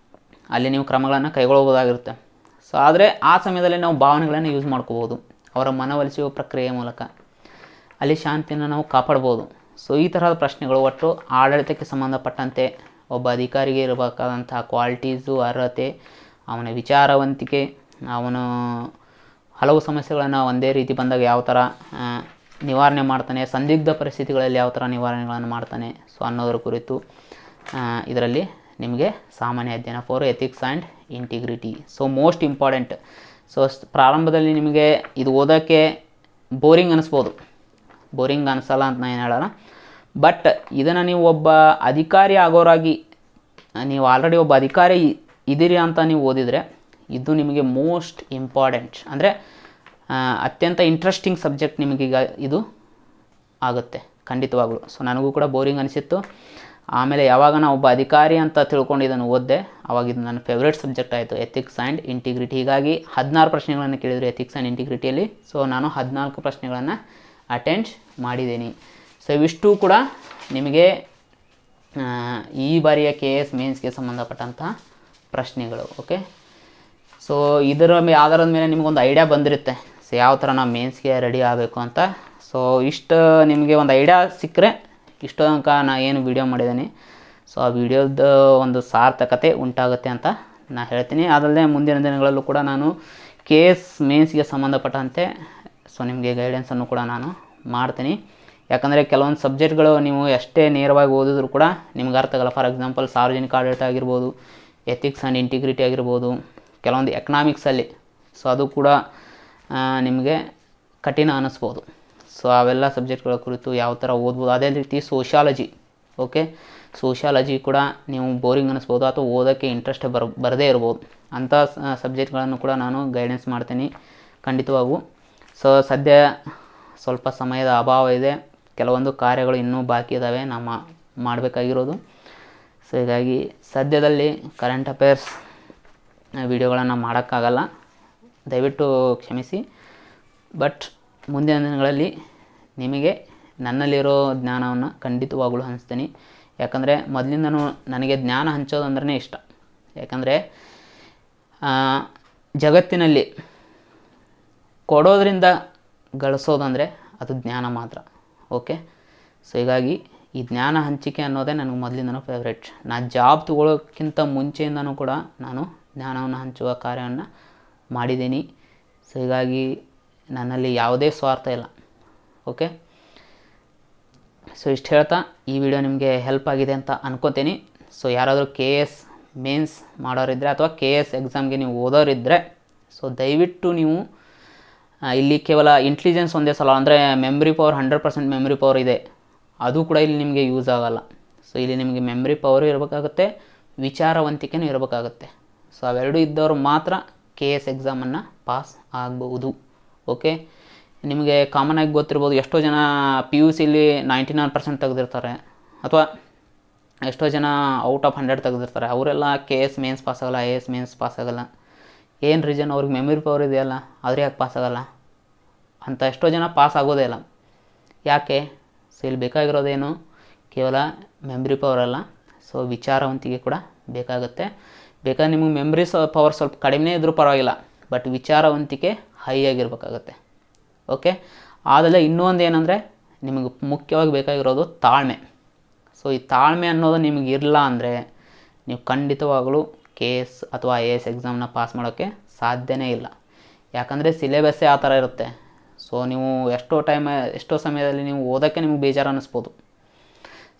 ಅಲ್ಲಿ ನೀವು ಕ್ರಮಗಳನ್ನು ಕೈಗೊಳ್ಳಬಹುದಾಗಿರುತ್ತೆ. ಸೊ ಆದರೆ ಆ ಸಮಯದಲ್ಲಿ ನಾವು ಭಾವನೆಗಳನ್ನು ಯೂಸ್ ಮಾಡ್ಕೋಬೋದು, ಅವರ ಮನವೊಲಿಸುವ ಪ್ರಕ್ರಿಯೆಯ ಮೂಲಕ ಅಲ್ಲಿ ಶಾಂತಿಯನ್ನು ನಾವು ಕಾಪಾಡ್ಬೋದು. ಸೊ ಈ ತರಹದ ಪ್ರಶ್ನೆಗಳು ಒಟ್ಟು ಆಡಳಿತಕ್ಕೆ ಸಂಬಂಧಪಟ್ಟಂತೆ ಒಬ್ಬ ಅಧಿಕಾರಿಗೆ ಇರಬೇಕಾದಂಥ ಕ್ವಾಲಿಟೀಸು, ಅರ್ಹತೆ, ಅವನ ವಿಚಾರವಂತಿಕೆ, ಅವನು ಹಲವು ಸಮಸ್ಯೆಗಳನ್ನು ಒಂದೇ ರೀತಿ ಬಂದಾಗ ಯಾವ ಥರ ನಿವಾರಣೆ ಮಾಡ್ತಾನೆ, ಸಂದಿಗ್ಧ ಪರಿಸ್ಥಿತಿಗಳಲ್ಲಿ ಯಾವ ಥರ ನಿವಾರಣೆಗಳನ್ನು ಮಾಡ್ತಾನೆ, ಸೊ ಅನ್ನೋದರ ಕುರಿತು ಇದರಲ್ಲಿ ನಿಮಗೆ ಸಾಮಾನ್ಯ ಅಧ್ಯಯನ for ethics and integrity. So most important. So ಪ್ರಾರಂಭದಲ್ಲಿ ನಿಮಗೆ ಇದು ಓದೋಕ್ಕೆ ಬೋರಿಂಗ್ ಅನ್ನಿಸ್ಬೋದು, ಬೋರಿಂಗ್ ಅನಿಸಲ್ಲ ಅಂತ ನಾನು ಹೇಳೋಣ. ಬಟ್ ಇದನ್ನು ನೀವು ಒಬ್ಬ ಅಧಿಕಾರಿ ಆಗೋರಾಗಿ ನೀವು ಆಲ್ರೆಡಿ ಒಬ್ಬ ಅಧಿಕಾರಿ ಇದ್ದೀರಿ ಅಂತ ನೀವು ಓದಿದರೆ ಇದು ನಿಮಗೆ ಮೋಸ್ಟ್ ಇಂಪಾರ್ಟೆಂಟ್, ಅಂದರೆ ಅತ್ಯಂತ ಇಂಟ್ರೆಸ್ಟಿಂಗ್ ಸಬ್ಜೆಕ್ಟ್ ನಿಮಗೀಗ ಇದು ಆಗುತ್ತೆ ಖಂಡಿತವಾಗ್ಲೂ. ಸೊ ನನಗೂ ಕೂಡ ಬೋರಿಂಗ್ ಅನಿಸಿತ್ತು. ಆಮೇಲೆ ಯಾವಾಗ ನಾನು ಒಬ್ಬ ಅಧಿಕಾರಿ ಅಂತ ತಿಳ್ಕೊಂಡು ಇದನ್ನು ಓದಿದೆ, ಆವಾಗ ಇದು ನನ್ನ ಫೇವ್ರೇಟ್ ಸಬ್ಜೆಕ್ಟ್ ಆಯಿತು, ಎಥಿಕ್ಸ್ ಆ್ಯಂಡ್ ಇಂಟಿಗ್ರಿಟಿ. ಹೀಗಾಗಿ 16 ಪ್ರಶ್ನೆಗಳನ್ನು ಕೇಳಿದರು ಎಥಿಕ್ಸ್ ಆ್ಯಂಡ್ ಇಂಟಿಗ್ರಿಟಿಯಲ್ಲಿ. ಸೊ ನಾನು 14 ಪ್ರಶ್ನೆಗಳನ್ನು ಅಟೆಂಡ್ ಮಾಡಿದ್ದೀನಿ. ಸೊ ಇವಿಷ್ಟು ಕೂಡ ನಿಮಗೆ ಈ ಬಾರಿಯ KS ಮೇನ್ಸ್ಗೆ ಸಂಬಂಧಪಟ್ಟಂತಹ ಪ್ರಶ್ನೆಗಳು. ಓಕೆ, ಸೊ ಇದರ ಆಧಾರದ ಮೇಲೆ ನಿಮಗೊಂದು ಐಡಿಯಾ ಬಂದಿರುತ್ತೆ, ಸೊ ಯಾವ ಥರ ನಾವು ಮೇನ್ಸ್ಗೆ ರೆಡಿ ಆಗಬೇಕು ಅಂತ. ಸೊ ಇಷ್ಟು ನಿಮಗೆ ಒಂದು ಐಡಿಯಾ ಸಿಕ್ಕರೆ ಇಷ್ಟು ತನಕ ನಾನು ಏನು ವಿಡಿಯೋ ಮಾಡಿದ್ದೀನಿ, ಸೊ ಆ ವಿಡಿಯೋದ ಒಂದು ಸಾರ್ಥಕತೆ ಉಂಟಾಗುತ್ತೆ ಅಂತ ನಾನು ಹೇಳ್ತೀನಿ. ಅದಲ್ಲದೆ ಮುಂದಿನ ದಿನಗಳಲ್ಲೂ ಕೂಡ ನಾನು KS ಮೇನ್ಸ್ಗೆ ಸಂಬಂಧಪಟ್ಟಂತೆ ಸೊ ನಿಮಗೆ ಗೈಡೆನ್ಸನ್ನು ಕೂಡ ನಾನು ಮಾಡ್ತೀನಿ. ಯಾಕಂದರೆ ಕೆಲವೊಂದು ಸಬ್ಜೆಕ್ಟ್ಗಳು ನೀವು ಎಷ್ಟೇ ನೇರವಾಗಿ ಓದಿದ್ರು ಕೂಡ ನಿಮ್ಗೆ ಅರ್ಥ ಆಗಲ್ಲ. ಫಾರ್ ಎಕ್ಸಾಂಪಲ್ ಸಾರ್ವಜನಿಕ ಆಡಳಿತ ಆಗಿರ್ಬೋದು, ಎಥಿಕ್ಸ್ ಆ್ಯಂಡ್ ಇಂಟಿಗ್ರಿಟಿ ಆಗಿರ್ಬೋದು, ಕೆಲವೊಂದು ಎಕನಾಮಿಕ್ಸಲ್ಲಿ ಸೊ ಅದು ಕೂಡ ನಿಮಗೆ ಕಠಿಣ ಅನ್ನಿಸ್ಬೋದು. ಸೊ ಅವೆಲ್ಲ ಸಬ್ಜೆಕ್ಟ್ಗಳ ಕುರಿತು ಯಾವ ಥರ ಓದ್ಬೋದು. ಅದೇ ರೀತಿ ಸೋಷಿಯಾಲಜಿ, ಓಕೆ, ಸೋಷಿಯಾಲಜಿ ಕೂಡ ನೀವು ಬೋರಿಂಗ್ ಅನ್ನಿಸ್ಬೋದು ಅಥವಾ ಓದೋಕ್ಕೆ ಇಂಟ್ರೆಸ್ಟ್ ಬರದೇ ಇರ್ಬೋದು. ಅಂಥ ಸಬ್ಜೆಕ್ಟ್ಗಳನ್ನು ಕೂಡ ನಾನು ಗೈಡೆನ್ಸ್ ಮಾಡ್ತೀನಿ ಖಂಡಿತವಾಗೂ. ಸೊ ಸದ್ಯ ಸ್ವಲ್ಪ ಸಮಯದ ಅಭಾವ ಇದೆ, ಕೆಲವೊಂದು ಕಾರ್ಯಗಳು ಇನ್ನೂ ಬಾಕಿ ಇದ್ದಾವೆ ನಾವು ಮಾಡಬೇಕಾಗಿರೋದು. ಸೊ ಹೀಗಾಗಿ ಸದ್ಯದಲ್ಲಿ ಕರೆಂಟ್ ಅಫೇರ್ಸ್ ವಿಡಿಯೋಗಳನ್ನು ಮಾಡೋಕ್ಕಾಗಲ್ಲ, ದಯವಿಟ್ಟು ಕ್ಷಮಿಸಿ. ಬಟ್ ಮುಂದಿನ ದಿನಗಳಲ್ಲಿ ನಿಮಗೆ ನನ್ನಲ್ಲಿರೋ ಜ್ಞಾನವನ್ನು ಖಂಡಿತವಾಗಲೂ ಹಂಚ್ತೀನಿ. ಯಾಕಂದರೆ ಮೊದಲಿಂದನೂ ನನಗೆ ಜ್ಞಾನ ಹಂಚೋದು ಅಂದ್ರೆ ಇಷ್ಟ. ಯಾಕಂದರೆ ಜಗತ್ತಿನಲ್ಲಿ ಕೊಡೋದ್ರಿಂದ ಗಳಿಸೋದಂದರೆ ಅದು ಜ್ಞಾನ ಮಾತ್ರ. ಓಕೆ, ಸೊ ಹೀಗಾಗಿ ಈ ಜ್ಞಾನ ಹಂಚಿಕೆ ಅನ್ನೋದೇ ನನಗೆ ಮೊದಲಿಂದನೂ ಫೇವ್ರೇಟ್. ನಾನು ಜಾಬ್ ತೊಗೊಳ್ಳೋಕ್ಕಿಂತ ಮುಂಚೆಯಿಂದನೂ ಕೂಡ ನಾನು ಜ್ಞಾನವನ್ನು ಹಂಚುವ ಕಾರ್ಯವನ್ನು ಮಾಡಿದ್ದೀನಿ. ಸೊ ಹೀಗಾಗಿ ನನ್ನಲ್ಲಿ ಯಾವುದೇ ಸ್ವಾರ್ಥ ಇಲ್ಲ. ಓಕೆ, ಸೊ ಇಷ್ಟು ಹೇಳ್ತಾ ಈ ವಿಡಿಯೋ ನಿಮಗೆ ಹೆಲ್ಪ್ ಆಗಿದೆ ಅಂತ ಅನ್ಕೋತೀನಿ. ಸೊ ಯಾರಾದರೂ KS ಮೇನ್ಸ್ ಮಾಡೋರಿದ್ದರೆ ಅಥವಾ KS ಎಕ್ಸಾಮ್ಗೆ ನೀವು ಓದೋರಿದ್ದರೆ ಸೊ ದಯವಿಟ್ಟು ನೀವು ಇಲ್ಲಿ ಕೇವಲ ಇಂಟೆಲಿಜೆನ್ಸ್ ಒಂದೇ ಸಲ, ಅಂದರೆ ಮೆಮ್ರಿ ಪವರ್ 100% ಮೆಮ್ರಿ ಪವರ್ ಇದೆ, ಅದು ಕೂಡ ಇಲ್ಲಿ ನಿಮಗೆ ಯೂಸ್ ಆಗೋಲ್ಲ. ಸೊ ಇಲ್ಲಿ ನಿಮಗೆ ಮೆಮ್ರಿ ಪವರು ಇರಬೇಕಾಗುತ್ತೆ, ವಿಚಾರವಂತಿಕೆನೂ ಇರಬೇಕಾಗುತ್ತೆ. ಸೊ ಅವೆರಡೂ ಇದ್ದವರು ಮಾತ್ರ KS ಎಕ್ಸಾಮನ್ನು ಪಾಸ್ ಆಗಬಹುದು. ಓಕೆ, ನಿಮಗೆ ಕಾಮನಾಗಿ ಗೊತ್ತಿರ್ಬೋದು, ಎಷ್ಟೋ ಜನ PUCಲಿ 99% ತೆಗೆದಿರ್ತಾರೆ, ಅಥವಾ ಎಷ್ಟೋ ಜನ ಔಟ್ ಆಫ್ 100 ತೆಗೆದಿರ್ತಾರೆ. ಅವರೆಲ್ಲ KS ಮೇನ್ಸ್ ಪಾಸ್ ಆಗೋಲ್ಲ, IAS ಮೇನ್ಸ್ ಪಾಸ್ ಆಗೋಲ್ಲ. ಏನು ರೀಸನ್? ಅವ್ರಿಗೆ ಮೆಮೊರಿ ಪವರ್ ಇದೆಯಲ್ಲ, ಆದರೆ ಯಾಕೆ ಪಾಸ್ ಆಗೋಲ್ಲ ಅಂತ ಎಷ್ಟೋ ಜನ ಪಾಸ್ ಆಗೋದೇ ಇಲ್ಲ. ಯಾಕೆ? ಸೊ ಇಲ್ಲಿ ಬೇಕಾಗಿರೋದೇನು? ಕೇವಲ ಮೆಮ್ರಿ ಪವರ್ ಅಲ್ಲ, ಸೊ ವಿಚಾರವಂತಿಕೆ ಕೂಡ ಬೇಕಾಗುತ್ತೆ. ಬೇಕಾದ್ರೆ ನಿಮಗೆ ಮೆಮ್ರಿ ಪವರ್ ಸ್ವಲ್ಪ ಕಡಿಮೆ ಇದ್ರೂ ಪರವಾಗಿಲ್ಲ, ಬಟ್ ವಿಚಾರವಂತಿಕೆ ಹೈ ಆಗಿರ್ಬೇಕಾಗತ್ತೆ. ಓಕೆ, ಆದಲ್ಲ ಇನ್ನೊಂದು ಏನಂದರೆ ನಿಮಗೆ ಮುಖ್ಯವಾಗಿ ಬೇಕಾಗಿರೋದು ತಾಳ್ಮೆ. ಸೊ ಈ ತಾಳ್ಮೆ ಅನ್ನೋದು ನಿಮಗೆ ಇರಲ್ಲ ಅಂದರೆ ನೀವು ಖಂಡಿತವಾಗಲೂ KS ಅಥವಾ IAS ಎಕ್ಸಾಮ್ನ ಪಾಸ್ ಮಾಡೋಕ್ಕೆ ಸಾಧ್ಯನೇ ಇಲ್ಲ. ಯಾಕಂದರೆ ಸಿಲೆಬಸ್ಸೇ ಆ ಥರ ಇರುತ್ತೆ. ಸೊ ನೀವು ಎಷ್ಟೋ ಸಮಯದಲ್ಲಿ ನೀವು ಓದೋಕ್ಕೆ ನಿಮಗೆ ಬೇಜಾರು ಅನ್ನಿಸ್ಬೋದು.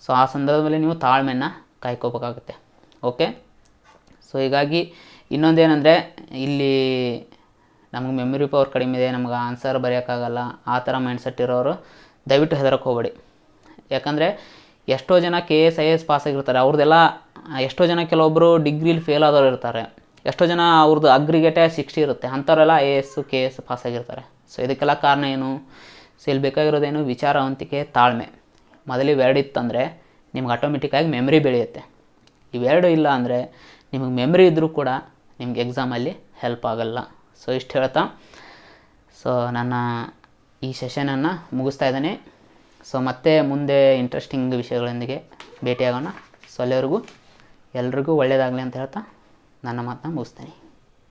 ಸೊ ಆ ಸಂದರ್ಭದಲ್ಲಿ ನೀವು ತಾಳ್ಮೆಯನ್ನು ಕಾಯ್ಕೋಬೇಕಾಗುತ್ತೆ. ಓಕೆ, ಸೊ ಹೀಗಾಗಿ ಇನ್ನೊಂದೇನೆಂದರೆ ಇಲ್ಲಿ ನಮಗೆ ಮೆಮೊರಿ ಪವರ್ ಕಡಿಮೆ ಇದೆ, ನಮಗೆ ಆನ್ಸರ್ ಬರೆಯೋಕ್ಕಾಗಲ್ಲ, ಆ ಥರ ಮೈಂಡ್ಸೆಟ್ ಇರೋರು ದಯವಿಟ್ಟು ಹೆದರಕ್ಕೆ ಹೋಗಬೇಡಿ. ಯಾಕಂದರೆ ಎಷ್ಟೋ ಜನ KS IAS ಪಾಸ್ ಆಗಿರ್ತಾರೆ, ಅವ್ರದ್ದೆಲ್ಲ ಎಷ್ಟೋ ಜನ ಕೆಲವೊಬ್ಬರು ಡಿಗ್ರಿಲಿ ಫೇಲ್ ಆದವ್ರು ಇರ್ತಾರೆ, ಎಷ್ಟೋ ಜನ ಅವ್ರದ್ದು ಅಗ್ರಿಗೇಟೇ 60 ಇರುತ್ತೆ, ಅಂಥವರೆಲ್ಲ IAS KS ಪಾಸ್ ಆಗಿರ್ತಾರೆ. ಸೊ ಇದಕ್ಕೆಲ್ಲ ಕಾರಣ ಏನು? ಸೊ ಇಲ್ಲಿ ಬೇಕಾಗಿರೋದೇನು? ವಿಚಾರವಂತಿಕೆ, ತಾಳ್ಮೆ. ಮೊದಲು ಇವೆರಡು ಇತ್ತಂದರೆ ನಿಮ್ಗೆ ಆಟೋಮೆಟಿಕ್ಕಾಗಿ ಮೆಮ್ರಿ ಬೆಳೆಯುತ್ತೆ. ಇವೆರಡು ಇಲ್ಲ ಅಂದರೆ ನಿಮಗೆ ಮೆಮ್ರಿ ಇದ್ದರೂ ಕೂಡ ನಿಮ್ಗೆ ಎಕ್ಸಾಮಲ್ಲಿ ಹೆಲ್ಪ್ ಆಗಲ್ಲ. ಸೊ ಇಷ್ಟು ಹೇಳ್ತಾ ಸೊ ನನ್ನ ಈ ಸೆಷನನ್ನು ಮುಗಿಸ್ತಾ ಇದ್ದೇನೆ. ಸೊ ಮತ್ತೆ ಮುಂದೆ ಇಂಟ್ರೆಸ್ಟಿಂಗ್ ವಿಷಯಗಳೊಂದಿಗೆ ಭೇಟಿಯಾಗೋಣ. ಸೊ ಅಲ್ಲಿವರೆಗೂ ಎಲ್ರಿಗೂ ಒಳ್ಳೆಯದಾಗಲಿ ಅಂತ ಹೇಳ್ತಾ ನನ್ನ ಮಾತನ್ನ ಮುಗಿಸ್ತೇನೆ.